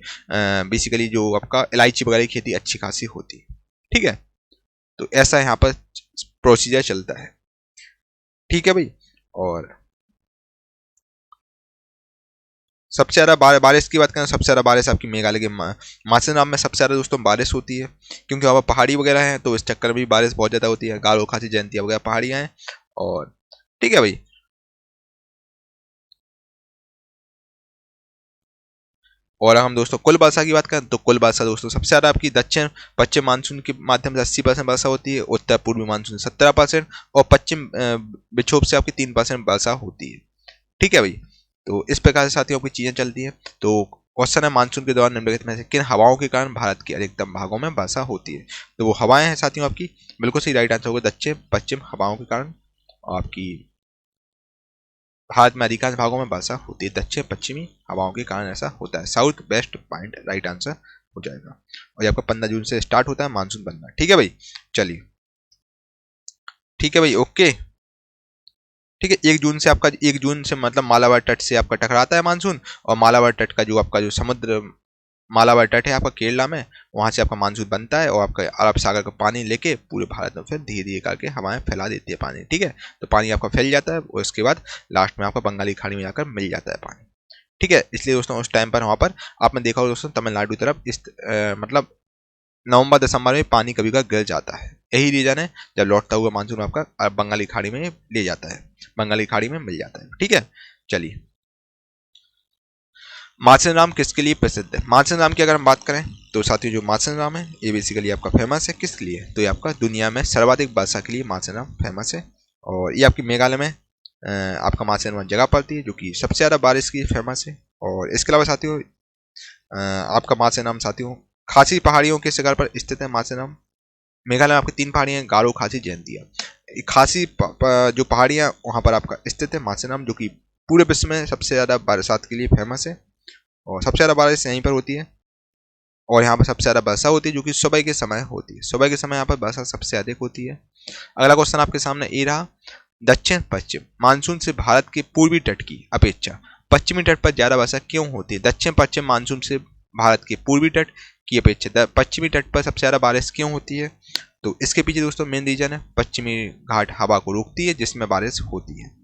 बेसिकली जो आपका इलायची वगैरह की खेती अच्छी खासी होती है। ठीक है, तो ऐसा यहाँ पर प्रोसीजर चलता है। ठीक है भाई। और सबसे ज़्यादा बारिश की बात करें, सबसे ज़्यादा बारिश आपकी मेघालय के माथेरान में सबसे ज़्यादा दोस्तों बारिश होती है क्योंकि वहाँ पर पहाड़ी वगैरह हैं, तो इस चक्कर में भी बारिश बहुत ज़्यादा होती है। गारो खासी जयंतिया वगैरह पहाड़ियाँ हैं। और ठीक है भाई। और हम दोस्तों कुल वर्षा की बात करें तो कुल वर्षा दोस्तों सबसे ज़्यादा आपकी दक्षिण पश्चिम मानसून के माध्यम से 80% वर्षा होती है, उत्तर पूर्वी मानसून 17% और पश्चिम विक्षोभ से आपकी 3% वर्षा होती है। ठीक है भाई, तो इस प्रकार से साथियों आपकी चीज़ें चलती है। तो क्वेश्चन है मानसून के दौरान निम्नलिखित में से किन हवाओं के कारण भारत के अधिकतम भागों में वर्षा होती है। तो वो हवाएं हैं साथियों आपकी, बिल्कुल सही राइट आंसर होगा दक्षिण पश्चिम हवाओं के कारण आपकी भारत में अधिकांश भागों में वर्षा होती है। दक्षिण पश्चिमी हवाओं के कारण ऐसा होता है। South west point right answer हो जाएगा। और ये आपका 15 जून से स्टार्ट होता है मानसून बनना। ठीक है भाई, चलिए ठीक है भाई, ओके। ठीक है, 1 जून से आपका 1 जून से मतलब मालाबार तट से आपका टकराता है मानसून और मालाबार तट का जो आपका जो समुद्र मालाबार तट है आपका केरला में, वहां से आपका मानसून बनता है और आपका अरब सागर का पानी लेके पूरे भारत में फिर धीरे धीरे करके हवाएं फैला देती है पानी। ठीक है, तो पानी आपका फैल जाता है और उसके बाद लास्ट में आपका बंगाली खाड़ी में जाकर मिल जाता है पानी। ठीक है, इसलिए दोस्तों उस टाइम पर वहाँ पर आपने देखा होगा दोस्तों तमिलनाडु की तरफ इस मतलब नवंबर दिसंबर में पानी कभी का गिर जाता है। यही रीजन है जब लौटता हुआ मानसून आपका बंगाली खाड़ी में ले जाता है, बंगाली खाड़ी में मिल जाता है। ठीक है, चलिए माथेरान किसके लिए प्रसिद्ध है। माथेरान की अगर हम बात करें तो साथियों जो माथेरान है ये बेसिकली आपका फेमस है किसके लिए, तो ये आपका दुनिया में सर्वाधिक वर्षा के लिए माथेरान फेमस है। और ये आपकी मेघालय में आपका माथेरान जगह पड़ती है जो कि सबसे ज़्यादा बारिश की फेमस है। और इसके अलावा साथियों आपका माथेरान साथियों खासी पहाड़ियों के शिखर पर स्थित है। माथेरान मेघालय में आपकी 3 पहाड़ियाँ हैं, गारो खासी जयंतिया। खासी जो पहाड़ियाँ वहाँ पर आपका स्थित है माथेरान, जो कि पूरे विश्व में सबसे ज़्यादा बरसात के लिए फेमस है और सबसे ज़्यादा बारिश यहीं पर होती है। और यहाँ पर सबसे ज़्यादा वर्षा होती है जो कि सुबह के समय होती है। सुबह के समय यहाँ पर वर्षा सबसे अधिक होती है। अगला क्वेश्चन आपके सामने ये रहा, दक्षिण पश्चिम मानसून से भारत के पूर्वी तट की अपेक्षा पश्चिमी तट पर ज़्यादा वर्षा क्यों होती है। दक्षिण पश्चिम मानसून से भारत के पूर्वी तट की अपेक्षा पश्चिमी तट पर सबसे ज़्यादा बारिश क्यों होती है, तो इसके पीछे दोस्तों मेन रीजन है पश्चिमी घाट हवा को रोकती है जिसमें बारिश होती है।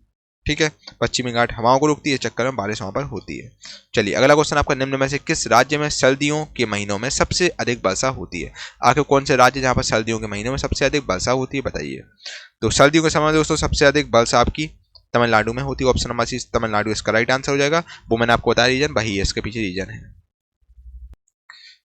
ठीक है, पश्चिमी घाट हवाओं को रोकती है, चक्कर में बारिश वहां पर होती है। चलिए अगला क्वेश्चन आपका, निम्न में से किस राज्य में सर्दियों के महीनों में सबसे अधिक वर्षा होती है। आखिर कौन से राज्य जहां पर सर्दियों के महीनों में सबसे अधिक वर्षा होती है बताइए। तो सर्दियों के समय दोस्तों सबसे अधिक वर्षा आपकी तमिलनाडु में होती है। ऑप्शन नंबर सी तमिलनाडु इसका राइट आंसर हो जाएगा। वो मैंने आपको बताया रीजन वही है, इसके पीछे रीजन है।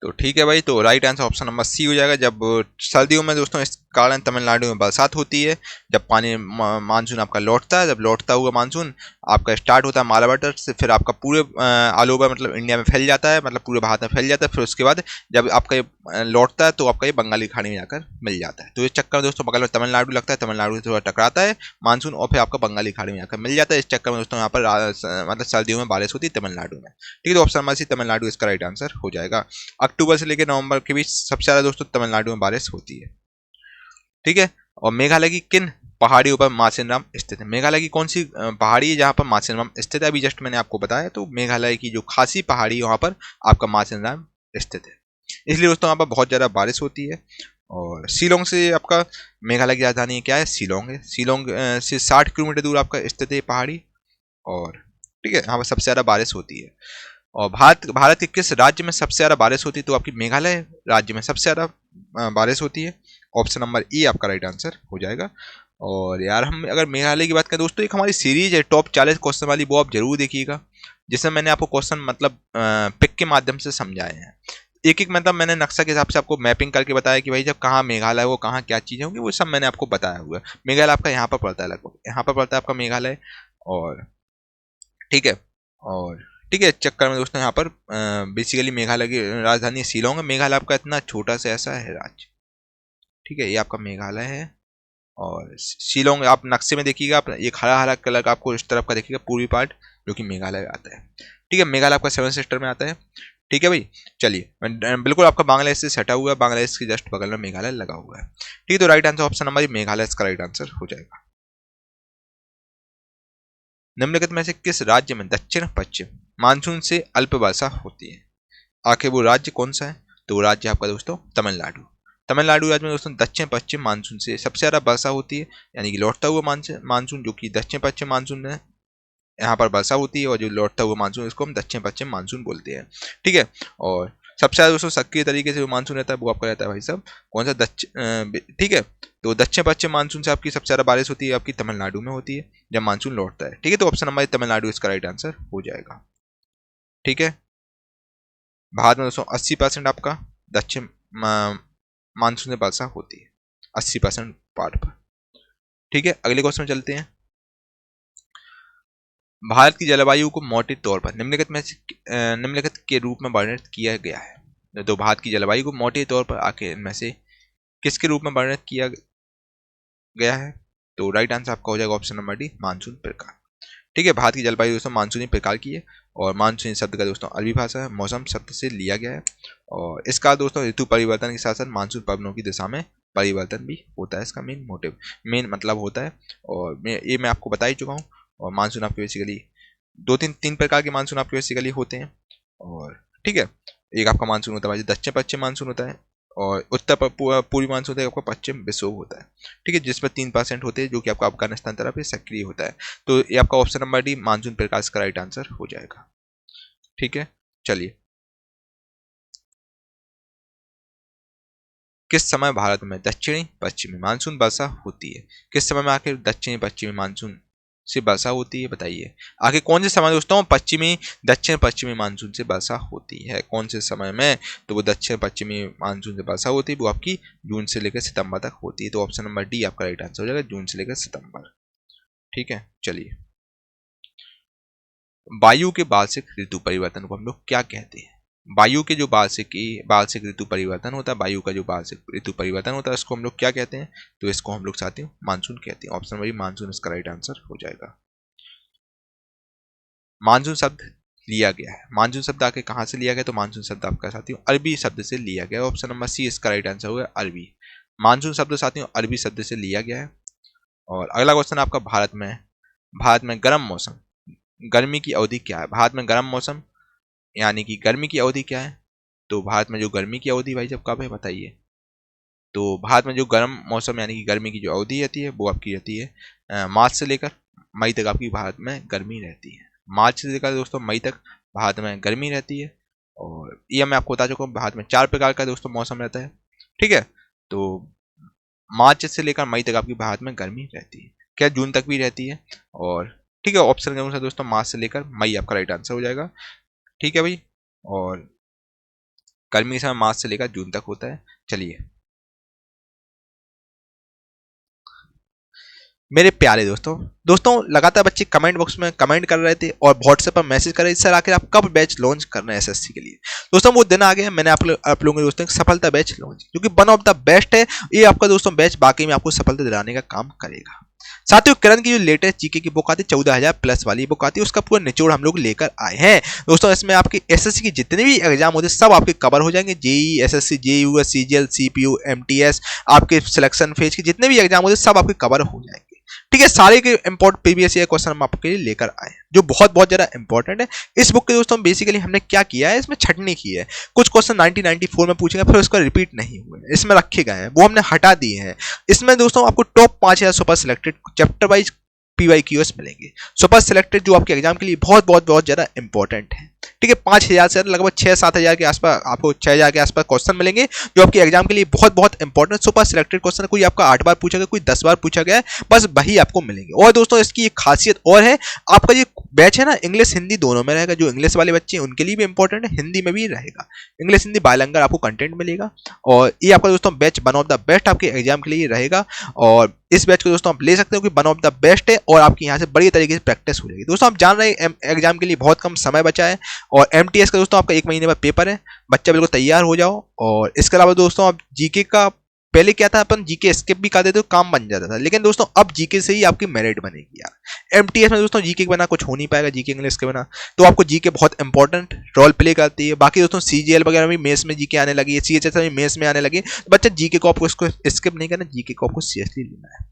तो ठीक है भाई, तो right answer option number C हो जाएगा। जब सर्दियों में दोस्तों कारण तमिलनाडु में बरसात होती है। जब पानी मानसून आपका लौटता है, जब लौटता हुआ मानसून आपका स्टार्ट होता है मालाबार से, फिर आपका पूरे ऑल ओवर मतलब इंडिया में फैल जाता है, मतलब पूरे भारत में फैल जाता है। फिर उसके बाद जब आपका ये लौटता है तो आपका ये बंगाली खाड़ी में जाकर मिल जाता है। तो इस चक्कर में दोस्तों बगल में तमिलनाडु लगता है, तमिलनाडु से थोड़ा टकराता है मानसून और फिर आपका बंगाली खाड़ी में जाकर मिल जाता है। इस चक्कर में दोस्तों यहाँ पर मतलब सर्दियों में बारिश होती है तमिलनाडु में। ठीक है, तो ऑप्शन नंबर सी तमिलनाडु इसका राइट आंसर हो जाएगा। अक्टूबर से लेकर नवंबर के बीच सबसे ज्यादा दोस्तों तमिलनाडु में बारिश होती है। ठीक है, और मेघालय की किन पहाड़ियों पर मासेनराम स्थित है? मेघालय की कौन सी पहाड़ी है जहां पर मासेनराम स्थित है? अभी जस्ट मैंने आपको बताया, तो मेघालय की जो खासी पहाड़ी है वहां पर आपका मासेनराम स्थित है। इसलिए दोस्तों यहाँ पर बहुत ज़्यादा बारिश होती है। और शिलोंग से आपका मेघालय की राजधानी क्या है? शिलोंग है। शिलोंग से 60 किलोमीटर दूर आपका स्थित है पहाड़ी। और ठीक है, यहाँ पर सबसे ज़्यादा बारिश होती है। और भारत के किस राज्य में सबसे ज़्यादा बारिश होती है? तो आपकी मेघालय राज्य में सबसे ज़्यादा बारिश होती है। ऑप्शन नंबर ई आपका राइट आंसर हो जाएगा। और यार हम अगर मेघालय की बात करें दोस्तों, एक हमारी सीरीज है टॉप 40 क्वेश्चन वाली, वो आप जरूर देखिएगा, जिसमें मैंने आपको क्वेश्चन मतलब पिक के माध्यम से समझाए हैं। एक एक मतलब मैंने नक्शा के हिसाब से आपको मैपिंग करके बताया कि भाई जब कहाँ मेघालय हो, कहाँ क्या चीज़ें होंगी, वो सब मैंने आपको बताया हुआ है। मेघालय आपका यहाँ पर पड़ता है, लगभग यहाँ पर पड़ता है आपका मेघालय। और ठीक है, और ठीक है, चक्कर में दोस्तों यहाँ पर बेसिकली मेघालय की राजधानी शिलोंग है। मेघालय आपका इतना छोटा सा ऐसा है राज्य। ठीक है, ये आपका मेघालय है। और शिलोंग आप नक्शे में देखिएगा, आप एक हरा हरा कलर का आपको इस तरफ का देखिएगा पूर्वी पार्ट, जो कि मेघालय आता है। ठीक है, मेघालय आपका 7 सिस्टर में आता है। ठीक है भाई, चलिए बिल्कुल आपका बांग्लादेश से सटा हुआ है, बांग्लादेश के जस्ट बगल में मेघालय लगा हुआ है। ठीक है, तो right answer option number Meghalaya इसका राइट आंसर हो जाएगा। निम्नलिखित में से किस राज्य में दक्षिण पश्चिम मानसून से अल्प वर्षा होती है? आखिर वो राज्य कौन सा है? तो वो राज्य आपका दोस्तों तमिलनाडु। तमिलनाडु राज्य में दोस्तों दक्षिण पश्चिम मानसून से सबसे ज्यादा वर्षा होती है, यानी कि लौटता हुआ मानसून जो कि दक्षिण पश्चिम मानसून है, यहाँ पर वर्षा होती है। और जो लौटता हुआ मानसून इसको हम दक्षिण पश्चिम मानसून बोलते हैं। ठीक है, और सबसे ज्यादा दोस्तों सक्रिय तरीके से जो मानसून रहता है वो आपका रहता है भाई साहब कौन सा? ठीक है, तो दक्षिण पश्चिम मानसून से आपकी सबसे ज्यादा बारिश होती है आपकी तमिलनाडु में होती है जब मानसून लौटता है। ठीक है, तो ऑप्शन नंबर तमिलनाडु इसका राइट आंसर हो जाएगा। ठीक है, भारत में दोस्तों 80% आपका दक्षिण मानसून से वर्षा होती है, 80% पार्ट पर। ठीक है, अगले क्वेश्चन में चलते हैं। भारत की जलवायु को मोटे तौर पर निम्नलिखित के रूप में वर्णित किया गया है। तो भारत की जलवायु को मोटे तौर पर आखिर इनमें से किसके रूप में वर्णित किया गया है? तो राइट आंसर आपका हो जाएगा ऑप्शन नंबर डी, मानसून प्रकार। ठीक है, भारत की जलवायु दोस्तों मानसूनी प्रकार की है। और मानसूनी शब्द का दोस्तों अरबी भाषा है, मौसम शब्द से लिया गया है। और इसका दोस्तों ऋतु परिवर्तन के साथ साथ मानसून पवनों की दिशा में परिवर्तन भी होता है, इसका मेन मतलब होता है। और मैं आपको बता ही चुका हूँ। और मानसून आपके बेसिकली दो तीन प्रकार के मानसून आपके बेसिकली होते हैं। और ठीक है, एक आपका मानसून होता है दक्षिण पश्चिम मानसून होता है, और पूर्वी मानसून होता है आपका पश्चिम विक्षोभ होता है। ठीक है, जिसमें 3% होते हैं जो कि आपका अफगानिस्तान तरफ सक्रिय होता है। तो ये आपका ऑप्शन नंबर डी मानसून प्रकाश का राइट आंसर हो जाएगा। ठीक है, चलिए। किस समय भारत में दक्षिणी पश्चिमी मानसून वर्षा होती है? किस समय में आखिर दक्षिणी पश्चिमी मानसून से वर्षा होती है, बताइए। आखिर कौन से समय दोस्तों दक्षिण पश्चिमी मानसून से वर्षा होती है? कौन से समय में? तो वो दक्षिण पश्चिमी मानसून से वर्षा होती है, वो आपकी जून से लेकर सितंबर तक होती है। तो ऑप्शन नंबर डी आपका राइट आंसर हो जाएगा, जून से लेकर सितंबर। ठीक है, चलिए। वायु के वार्षिक ऋतु परिवर्तन को हम लोग क्या कहते हैं? वायु के जो वार्षिक ऋतु परिवर्तन होता है, वायु का जो वार्षिक ऋतु परिवर्तन होता है, इसको हम लोग क्या कहते हैं? तो इसको हम लोग साथियों मानसून कहते हैं। ऑप्शन नंबर मानसून इसका राइट आंसर हो जाएगा। मानसून शब्द लिया गया है, मानसून शब्द आके कहाँ से लिया गया? तो मानसून शब्द आपका साथियों अरबी शब्द से लिया गया। ऑप्शन नंबर सी इसका राइट आंसर होगा, अरबी। मानसून शब्द साथियों अरबी शब्द से लिया गया है। और अगला क्वेश्चन आपका भारत में गर्म मौसम गर्मी की अवधि क्या है? भारत में गर्म मौसम यानी कि गर्मी की अवधि क्या है? तो भारत में जो गर्मी की अवधि भाई जब कब है, बताइए। तो भारत में जो गर्म मौसम यानी कि गर्मी की जो अवधि रहती है वो आपकी रहती है मार्च से लेकर मई तक आपकी भारत में गर्मी रहती है। मार्च से लेकर दोस्तों मई तक भारत में गर्मी रहती है। और ये मैं आपको बता चुका हूँ, भारत में 4 प्रकार का दोस्तों मौसम रहता है। ठीक है, तो मार्च से लेकर मई तक आपकी भारत में गर्मी रहती है, क्या जून तक भी रहती है। और ठीक है, ऑप्शन के अनुसार दोस्तों मार्च से लेकर मई आपका राइट आंसर हो जाएगा। ठीक है भाई, और गर्मी का समय मार्च से लेकर जून तक होता है। चलिए, मेरे प्यारे दोस्तों लगातार बच्चे कमेंट बॉक्स में कमेंट कर रहे थे और व्हाट्सएप पर मैसेज कर रहे थे, सर आखिर आप कब बैच लॉन्च कर रहे हैं एसएससी के लिए। दोस्तों वो दिन आ गया, मैंने आप लोगों के दोस्तों सफलता बैच लॉन्च, क्योंकि वन ऑफ द बेस्ट है ये आपका दोस्तों बैच, बाकी में आपको सफलता दिलाने का काम करेगा। साथियों किरण की जो लेटेस्ट जीके की बुक आती है 14,000 प्लस वाली बुक आती है, उसका पूरा निचोड़ हम लोग लेकर आए हैं दोस्तों। इसमें आपके एसएससी के जितने भी एग्जाम होते हैं सब आपके कवर हो जाएंगे, JE, SSC, जेयू, CGL, CPU, MTS, आपके सिलेक्शन फेज के जितने भी एग्जाम होते हैं सब आपके कवर हो जाएंगे। ठीक है, सारे के इंपॉर्टेंट प्रीवियस ईयर क्वेश्चन हम आपके लिए लेकर आए हैं जो बहुत बहुत ज्यादा इंपॉर्टेंट है। इस बुक के दोस्तों बेसिकली हमने क्या किया है, इसमें छटनी की है, कुछ क्वेश्चन 1994 में पूछे गए फिर उसका रिपीट नहीं हुए, इसमें रखे गए हैं वो हमने हटा दिए हैं। इसमें दोस्तों आपको top 5,000 super selected chapter wise PYQs मिलेंगे, सुपर सिलेक्टेड, जो आपके एग्जाम के लिए बहुत ज्यादा इंपॉर्टेंट है। ठीक है, 5,000 से लगभग 6-7,000 के आसपास, आपको 6,000 के आसपास क्वेश्चन मिलेंगे जो आपके एग्जाम के लिए बहुत इंपॉर्टेंट सुपर सिलेक्टेड क्वेश्चन, कोई आपका 8 बार पूछा गया, कोई 10 बार पूछा गया है, बस वही आपको मिलेंगे। और दोस्तों इसकी एक खासियत और है, आपका ये बैच है ना इंग्लिश हिंदी दोनों में रहेगा, जो इंग्लिश वाले बच्चे हैं उनके लिए भी इंपॉर्टेंट है, हिंदी में भी रहेगा, इंग्लिश हिंदी बायलैंग्वेज आपको कंटेंट मिलेगा। और ये आपका दोस्तों batch one of the best आपके एग्जाम के लिए रहेगा, और इस बैच को दोस्तों आप ले सकते हो कि वन ऑफ द बेस्ट है और आपकी यहाँ से बड़ी तरीके से प्रैक्टिस हो जाएगी। दोस्तों आप जान रहे हैं एग्जाम के लिए बहुत कम समय बचा है, और MTS का दोस्तों आपका 1 महीने बाद पेपर है, बच्चा बिल्कुल तैयार हो जाओ। और इसके अलावा दोस्तों आप जीके का, पहले क्या था अपन जीके स्किप भी कर देते तो काम बन जाता था, लेकिन दोस्तों अब जीके से ही आपकी मेरिट बनेगी यार। MTS में दोस्तों जीके के बिना कुछ हो नहीं पाएगा, जीके इंग्लिश के बिना, तो आपको जीके बहुत इंपॉर्टेंट रोल प्ले करती है। बाकी दोस्तों CGL वगैरह में मेंस में जीके आने लगी है, CHS में मेंस में आने लगी, तो बच्चा जीके को आपको इसको स्किप नहीं करना, जीके को आपको सीरियसली लेना है।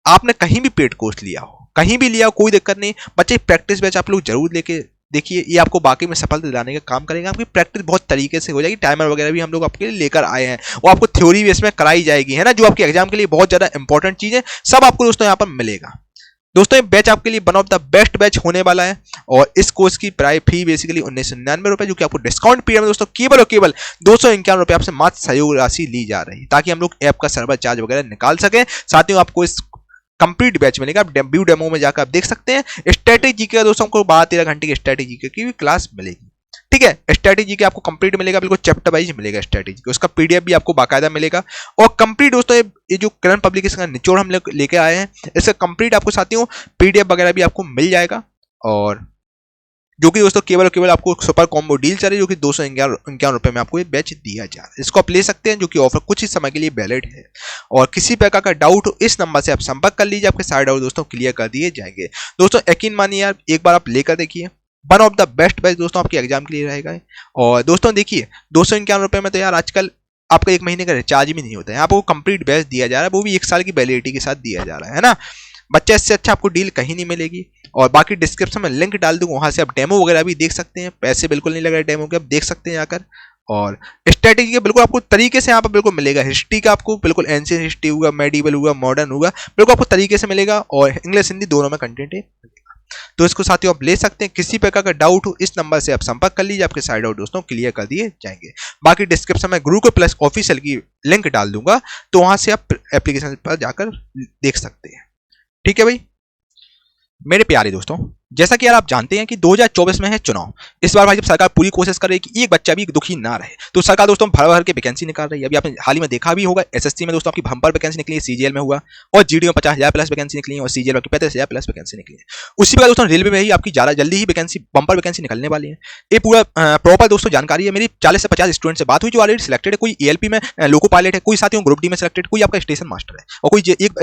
आपने कहीं भी पेड कोर्स लिया हो, कहीं भी लिया हो, कोई दिक्कत नहीं, बच्चे प्रैक्टिस बैच आप लोग जरूर लेके देखिए, ये आपको बाकी में सफलता दिलाने का काम करेगा। आपकी प्रैक्टिस बहुत तरीके से हो जाएगी, टाइमर वगैरह भी हम लोग आपके लिए लेकर आए हैं, और आपको थ्योरी भी इसमें कराई जाएगी, है ना, जो आपके एग्जाम के लिए बहुत ज्यादा इंपॉर्टेंट चीज है, सब आपको दोस्तों यहाँ पर मिलेगा। दोस्तों ये बैच आपके लिए one of the best batch होने वाला है, और इस कोर्स की प्राइस फी बेसिकली 1999 रुपए, जो कि आपको डिस्काउंट पीरियड में दोस्तों केवल और केवल 251 रुपए आपसे मात्र सहयोग राशि ली जा रही है, ताकि हम लोग ऐप का सर्वर चार्ज वगैरह निकाल सके। साथ ही आपको इस कंप्लीट बैच मिलेगा, आप व्यू डेमो में जाकर आप देख सकते हैं। स्ट्रेटेजी का दोस्तों को 12-13 घंटे की स्ट्रेटेजी की भी क्लास मिलेगी। ठीक है, स्ट्रेटेजी के आपको कंप्लीट मिलेगा, बिल्कुल चैप्टर वाइज मिलेगा स्ट्रेटेजी का, उसका PDF भी आपको बाकायदा मिलेगा। और कंप्लीट दोस्तों ये जो किरण पब्लिकेशन का निचोड़ हम लेके आए हैं, इसका कंप्लीट आपको साथियों PDF वगैरह भी आपको मिल जाएगा, और जो कि दोस्तों केवल और केवल आपको सुपर कॉम्बो डील चल रही है, जो कि 251 रुपए में आपको ये बैच दिया जा रहा है। इसको आप ले सकते हैं, जो कि ऑफर कुछ ही समय के लिए वैलिड है। और किसी प्रकार का डाउट हो इस नंबर से आप संपर्क कर लीजिए, आपके सारे डाउट दोस्तों क्लियर कर दिए जाएंगे। दोस्तों यकीन मानिए यार, एक बार आप लेकर देखिए, one of the best batch दोस्तों आपके एग्जाम के लिए रहेगा। और दोस्तों देखिए 251 रुपए में तो यार आजकल आपका 1 महीने का रिचार्ज भी नहीं होता है, आपको कंप्लीट बैच दिया जा रहा है, वो भी 1 साल की वैलिडिटी के साथ दिया जा रहा है ना। बच्चा इससे अच्छा आपको डील कहीं नहीं मिलेगी। और बाकी डिस्क्रिप्शन में लिंक डाल दूंगा, वहां से आप डेमो वगैरह भी देख सकते हैं, पैसे बिल्कुल नहीं लग रहे डेमो के, आप देख सकते हैं आकर। और स्ट्रेटेजी के बिल्कुल आपको तरीके से यहाँ पर बिल्कुल मिलेगा, हिस्ट्री का आपको बिल्कुल एंशिएंट हिस्ट्री होगा, मेडिवल होगा, मॉडर्न होगा, बिल्कुल आपको तरीके से मिलेगा, और इंग्लिश हिंदी दोनों में कंटेंट है। तो इसको साथियों आप ले सकते हैं, किसी प्रकार का डाउट हो इस नंबर से आप संपर्क कर लीजिए, आपके सारे डाउट दोस्तों क्लियर कर दिए जाएंगे। बाकी डिस्क्रिप्शन में गुरुकुल प्लस ऑफिशियल की लिंक डाल दूंगा, तो वहां से आप एप्लीकेशन पर जाकर देख सकते हैं। ठीक है भाई मेरे प्यारे दोस्तों, जैसा कि यार आप जानते हैं कि 2024 में है चुनाव। इस बार भाई जब सरकार पूरी कोशिश कर रही है कि एक बच्चा भी दुखी ना रहे, तो सरकार दोस्तों भर भर के वैकेंसी निकाल रही है। अभी आपने हाल ही में देखा भी होगा, एसएससी में दोस्तों आपकी बम्पर वैकेंसी निकली है, CGL में हुआ, और GD में 50,000 प्लस वैकेंसी निकली है, और CGL में 35,000 प्लस वैकेंसी निकली है। उसी प्रकार दोस्तों रेलवे में ही आपकी ज़्यादा जल्दी ही वैकेंसी बम्पर वैकेंसी निकलने वाली है। ये पूरा प्रॉपर दोस्तों जानकारी है। मेरी 40 से 50 स्टूडेंट से बात हुई जो ऑलरेडी सिलेक्टेड है, कोई ELP में लोको पायलट है, कोई साथियों ग्रुप D में सिलेक्टेड, कोई आपका स्टेशन मास्टर है, और कोई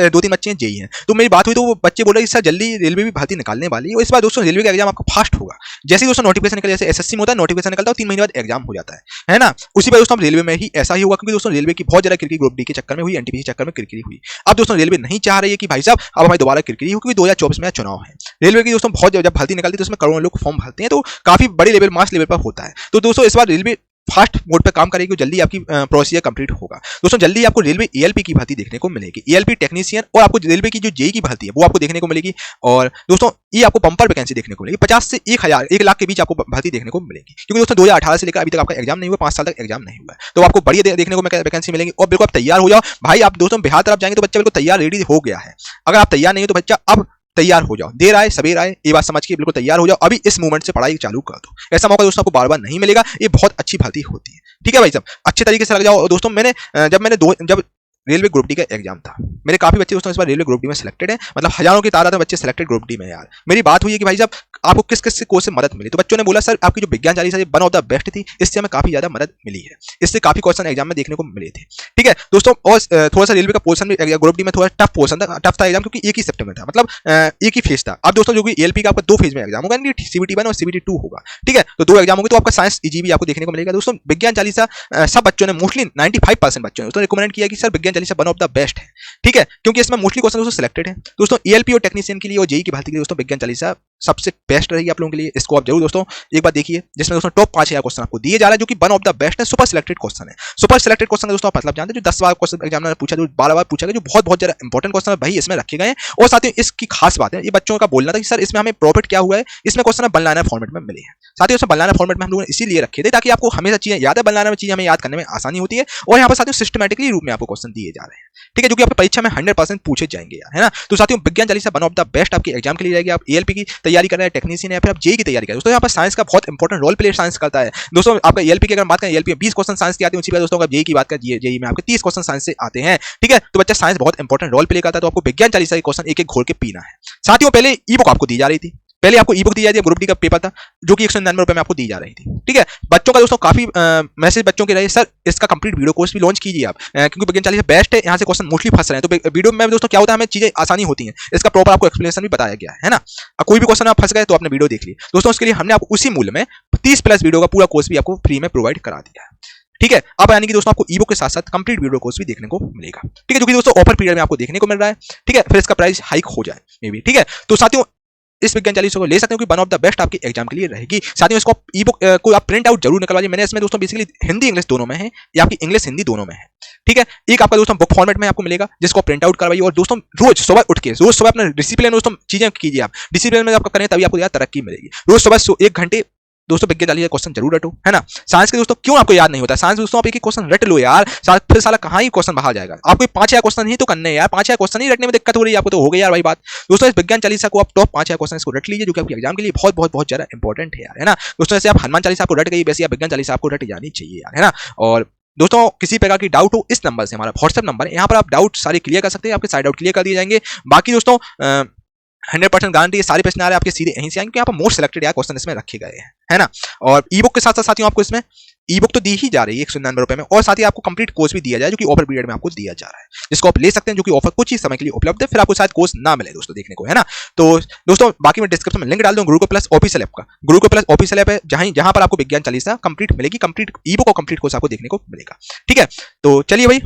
2-3 बच्चे हैं JEE हैं। तो मेरी बात हुई तो वो बच्चे बोल रहे हैं सर जल्दी रेलवे भी भर्ती निकालने वाली है, और इस बार दोस्तों रेलवे का एग्जाम आपका फास्ट होगा। जैसे ही दोस्तों नोटिफिकेशन निकल, जैसे SSC में होता है नोटिफिकेशन निकलता है 3 महीने बाद एग्जाम हो जाता है ना, उसी पर दोस्तों रेलवे में ही ऐसा ही होगा, क्योंकि दोस्तों रेलवे की बहुत ज्यादा किरकिरी ग्रुप D के चक्कर में हुई, NTPC के चक्कर में किरकिरी हुई। अब दोस्तों रेलवे नहीं चाह रही है कि भाई साहब अब हमारी दोबारा किरकिरी हो, क्योंकि 2024 में चुनाव है। रेलवे की दोस्तों बहुत जब भर्ती निकलती है तो उसमें करोड़ों लोग फॉर्म भरते हैं, तो काफी बड़ी लेवल मास लेवल पर होता है। तो दोस्तों इस बार रेलवे फास्ट मोड पे काम करेगी, जल्दी आपकी प्रोसीजर कंप्लीट होगा। दोस्तों जल्दी आपको रेलवे ELP की भर्ती देखने को मिलेगी, ELP टेक्नीशियन, और आपको रेलवे की जो JEE की भर्ती है वो आपको देखने को मिलेगी। और दोस्तों ये आपको बम्पर वैकेंसी देखने को मिलेगी, 50 से 1 लाख के बीच आपको भर्ती देखने को मिलेगी, क्योंकि दोस्तों 2018 से लेकर अभी तक आपका एग्जाम नहीं हुआ, 5 साल तक एग्जाम नहीं हुआ, तो आपको बढ़िया देखने को वैकेंसी मिलेगी। और बिल्कुल आप तैयार हो जाओ भाई, आप दोस्तों बिहार तरफ जाएंगे तो बच्चा बिल्कुल तैयार रेडी हो गया है। अगर आप तैयार नहीं हो तो बच्चा अब तैयार हो जाओ, देर आए सबेर आए, ये बात समझ के बिल्कुल तैयार हो जाओ, अभी इस मूवमेंट से पढ़ाई चालू कर दो। ऐसा मौका दोस्तों आपको बार बार नहीं मिलेगा, ये बहुत अच्छी भर्ती होती है। ठीक है भाई साहब, अच्छे तरीके से लग जाओ। दोस्तों जब रेलवे ग्रुप डी का एग्जाम था। मेरे काफी बच्चे दोस्तों इस बार रेलवे ग्रुप डी में सिलेक्टेड हैं, मतलब हजारों की तादाद में बच्चे सिलेक्टेड ग्रुप डी में हैं यार। मेरी बात हुई है कि भाई साहब आपको किस किस कोर्स से मदद मिली, तो बच्चों ने बोला सर आपकी जो विज्ञान Chalisa one of the best थी, इससे हमें काफी ज्यादा मदद मिली है, इससे काफी क्वेश्चन एग्जाम में देखने को मिले थे। ठीक है दोस्तों, और थोड़ा सा रेलवे का पोर्शन भी ग्रुप डी में थोड़ा टफ पोर्शन था, टफ था एग्जाम, क्योंकि एक ही शिफ्ट में था, मतलब एक ही फेज था। अब दोस्तों जो कि एलपी का आपका 2 फेज में एग्जाम होगा, सीबीटी 1 और सीबीटी 2 होगा। ठीक है, तो 2 एग्जाम होंगे, तो आपका साइंस ईजी भी आपको देखने को मिलेगा। दोस्तों विज्ञान चालीसा सब बच्चों ने मोस्टली 95% बच्चों ने दोस्तों रिकमेंड किया कि सर विज्ञान Chalisa one of the best है। ठीक है, क्योंकि इसमें मोस्टली क्वेश्चन दोस्तों सिलेक्टेड है। दोस्तों ईएलपी और टेक्नीशियन के लिए और जेई की भर्ती के लिए दोस्तों विज्ञान चालीसा सबसे बेस्ट रहेगी आप लोगों के लिए। इसको आप जरूर दोस्तों एक बार देखिए, जिसमें दोस्तों टॉप 5000 क्वेश्चन आपको दिए जा रहा है, जो कि वन ऑफ द बेस्ट है, सुपर सिलेक्टेड क्वेश्चन है। सुपर सिलेक्टेड क्वेश्चन दोस्तों आप मतलब जानते हैं, जो 10 बार क्वेश्चन एग्जाम में पूछा, जो 12 बार पूछा गया, जो बहुत बहुत ज्यादा इंपॉर्टेंट क्वेश्चन है भाई इसमें रखे गए हैं। और साथ ही इसकी खास बात है, ये बच्चों का बोलना था कि सर इसमें हमें प्रॉफिट क्या हुआ है, इसमें क्वेश्चन वन लाइनर फॉर्मेट में मिले हैं। साथ ही उसमें वन लाइनर फॉर्मेट में हम लोगों ने इसीलिए रखे थे ताकि आपको हमेशा चीजें याद है, वन लाइनर में चीजें हमें याद करने में आसानी होती है, और यहाँ पर साथियों सिस्टमेटिकली रूप में आपको क्वेश्चन दिए जा रहे हैं। ठीक है, जो कि आपकी परीक्षा में 100% पूछे जाएंगे यार, है ना। तो साथियों विज्ञान Chalisa one of the best आपके एग्जाम के लिए रहेगी। आप एएलपी की तैयारी कर रहे हैं, टेक्नीशियन, या फिर आप जेई की तैयारी कर रहे हैं, दोस्तों यहाँ पर साइंस का बहुत इंपॉर्टेंट रोल प्ले साइंस करता है। दोस्तों आपका एएलपी की अगर बात करें, एएलपी में 20 क्वेश्चन साइंस के आते हैं, उसी पर दोस्तों जेई की बात करें, जेई में आपके 30 क्वेश्चन साइंस से आते हैं। ठीक है, तो बच्चा साइंस बहुत इंपॉर्टेंट रोल प्ले करता है, तो आपको विज्ञान चालीसा के क्वेश्चन एक एक घोल के पीना है। साथियों पहले ई बुक आपको दी जा रही थी, पहले आपको ई बुक दी जाती है, ग्रुप डी का पेपर था जो कि 199 रुपए में आपको दी जा रही थी। ठीक है, बच्चों का दोस्तों काफी मैसेज बच्चों के रहे, सर इसका कंप्लीट वीडियो कोर्स भी लॉन्च कीजिए आप, क्योंकि विज्ञान चालीसा बेस्ट है, यहाँ से क्वेश्चन मोस्टली फंस रहे हैं। तो वीडियो में दोस्तों क्या होता है, हमें चीजें आसानी होती हैं, इसका प्रॉपर आपको एक्सप्लेनेशन भी बताया गया है ना। कोई भी क्वेश्चन आप फंस गए तो आपने वीडियो देख ली दोस्तों, उसके लिए हमने आपको उसी मूल्य में 30+ वीडियो का पूरा कोर्स भी आपको फ्री में प्रोवाइड करा दिया है। ठीक है, अब यानी कि दोस्तों आपको ईबुक के साथ साथ कंप्लीट वीडियो कोर्स भी देखने को मिलेगा। ठीक है, जो कि दोस्तों ऑफर पीरियड में आपको देखने को मिल रहा है। ठीक है, फिर इसका प्राइस हाइक हो जाए मे बी। ठीक है, तो साथियों इस विज्ञान चालीसा को ले सकते हो कि वन ऑफ द बेस्ट आपके एग्जाम के लिए रहेगी। साथियों इसको ई बुक को आप प्रिंट आउट जरूर निकलवाइए। मैंने इसमें दोस्तों बेसिकली हिंदी इंग्लिश दोनों में है, या आपकी इंग्लिश हिंदी दोनों में है। ठीक है, एक आपका दोस्तों बुक फॉर्मेट में आपको मिलेगा, जिसको प्रिंट आउट करवाइए, और दोस्तों रोज सुबह उठ के, रोज सुबह अपना डिसिप्लिन दोस्तों चीजें कीजिए, आप डिसिप्लिन में आपका करें तभी आपको यार तरक्की मिलेगी। रोज सुबह 1 घंटे दोस्तों विज्ञान चालीसा क्वेश्चन जरूर रटो, है ना। साइंस के दोस्तों क्यों आपको याद नहीं होता, साइंस दोस्तों आप एक ही क्वेश्चन रट लो यार, फिर साला कहाँ ही क्वेश्चन बाहर जाएगा। आपको 5-6 क्वेश्चन ही तो करने हैं यार, 5-6 क्वेश्चन ही रटने में दिक्कत हो रही है आपको, तो हो गई यार भाई बात। दोस्तों इस विज्ञान चालीसा को आप टॉप 5-6 क्वेश्चन इसको रट लीजिए, जो कि आपके एग्जाम के लिए बहुत बहुत बहुत ज्यादा इंपॉर्टेंट है यार, है ना। दोस्तों जैसे आप हनुमान चालीसा आपको रट गई, वैसे आप विज्ञान चालीसा आपको रट जानी चाहिए यार, है ना। और दोस्तों किसी प्रकार की डाउट हो, इस नंबर से, हमारा व्हाट्सएप नंबर है, यहाँ पर आप डाउट सारे क्लियर कर सकते हैं, आपके सारे डाउट क्लियर कर दिए जाएंगे। बाकी दोस्तों 100% गारंटी है, सारे प्रश्न आ रहे हैं आपके सीधे यहीं से आएंगे, यहाँ पर मोस्ट सिलेक्टेड यार क्वेश्चन इसमें रखे गए हैं, है ना। और ई बुक के साथ साथ साथियों आपको इसमें ई बुक तो दी ही जा रही है 199 रुपए में, और साथ ही आपको कंप्लीट कोर्स भी दिया जाए, जो कि ऑफर पीरियड में आपको दिया जा रहा है, जिसको आप ले सकते हैं, जो कि ऑफर कुछ ही समय के लिए उपलब्ध है, फिर आपको शायद कोर्स ना मिले दोस्तों देखने को, है ना। तो दोस्तों बाकी मैं डिस्क्रिप्शन में लिंक डाल दूं गुरुकुल प्लस ऑफिशियल ऐप का। गुरुकुल प्लस ऑफिशियल ऐप है जहां पर आपको विज्ञान चालीसा कंप्लीट मिलेगी, कंप्लीट ई बुक और कंप्लीट कोर्स आपको देखने को मिलेगा। ठीक है, तो चलिए भाई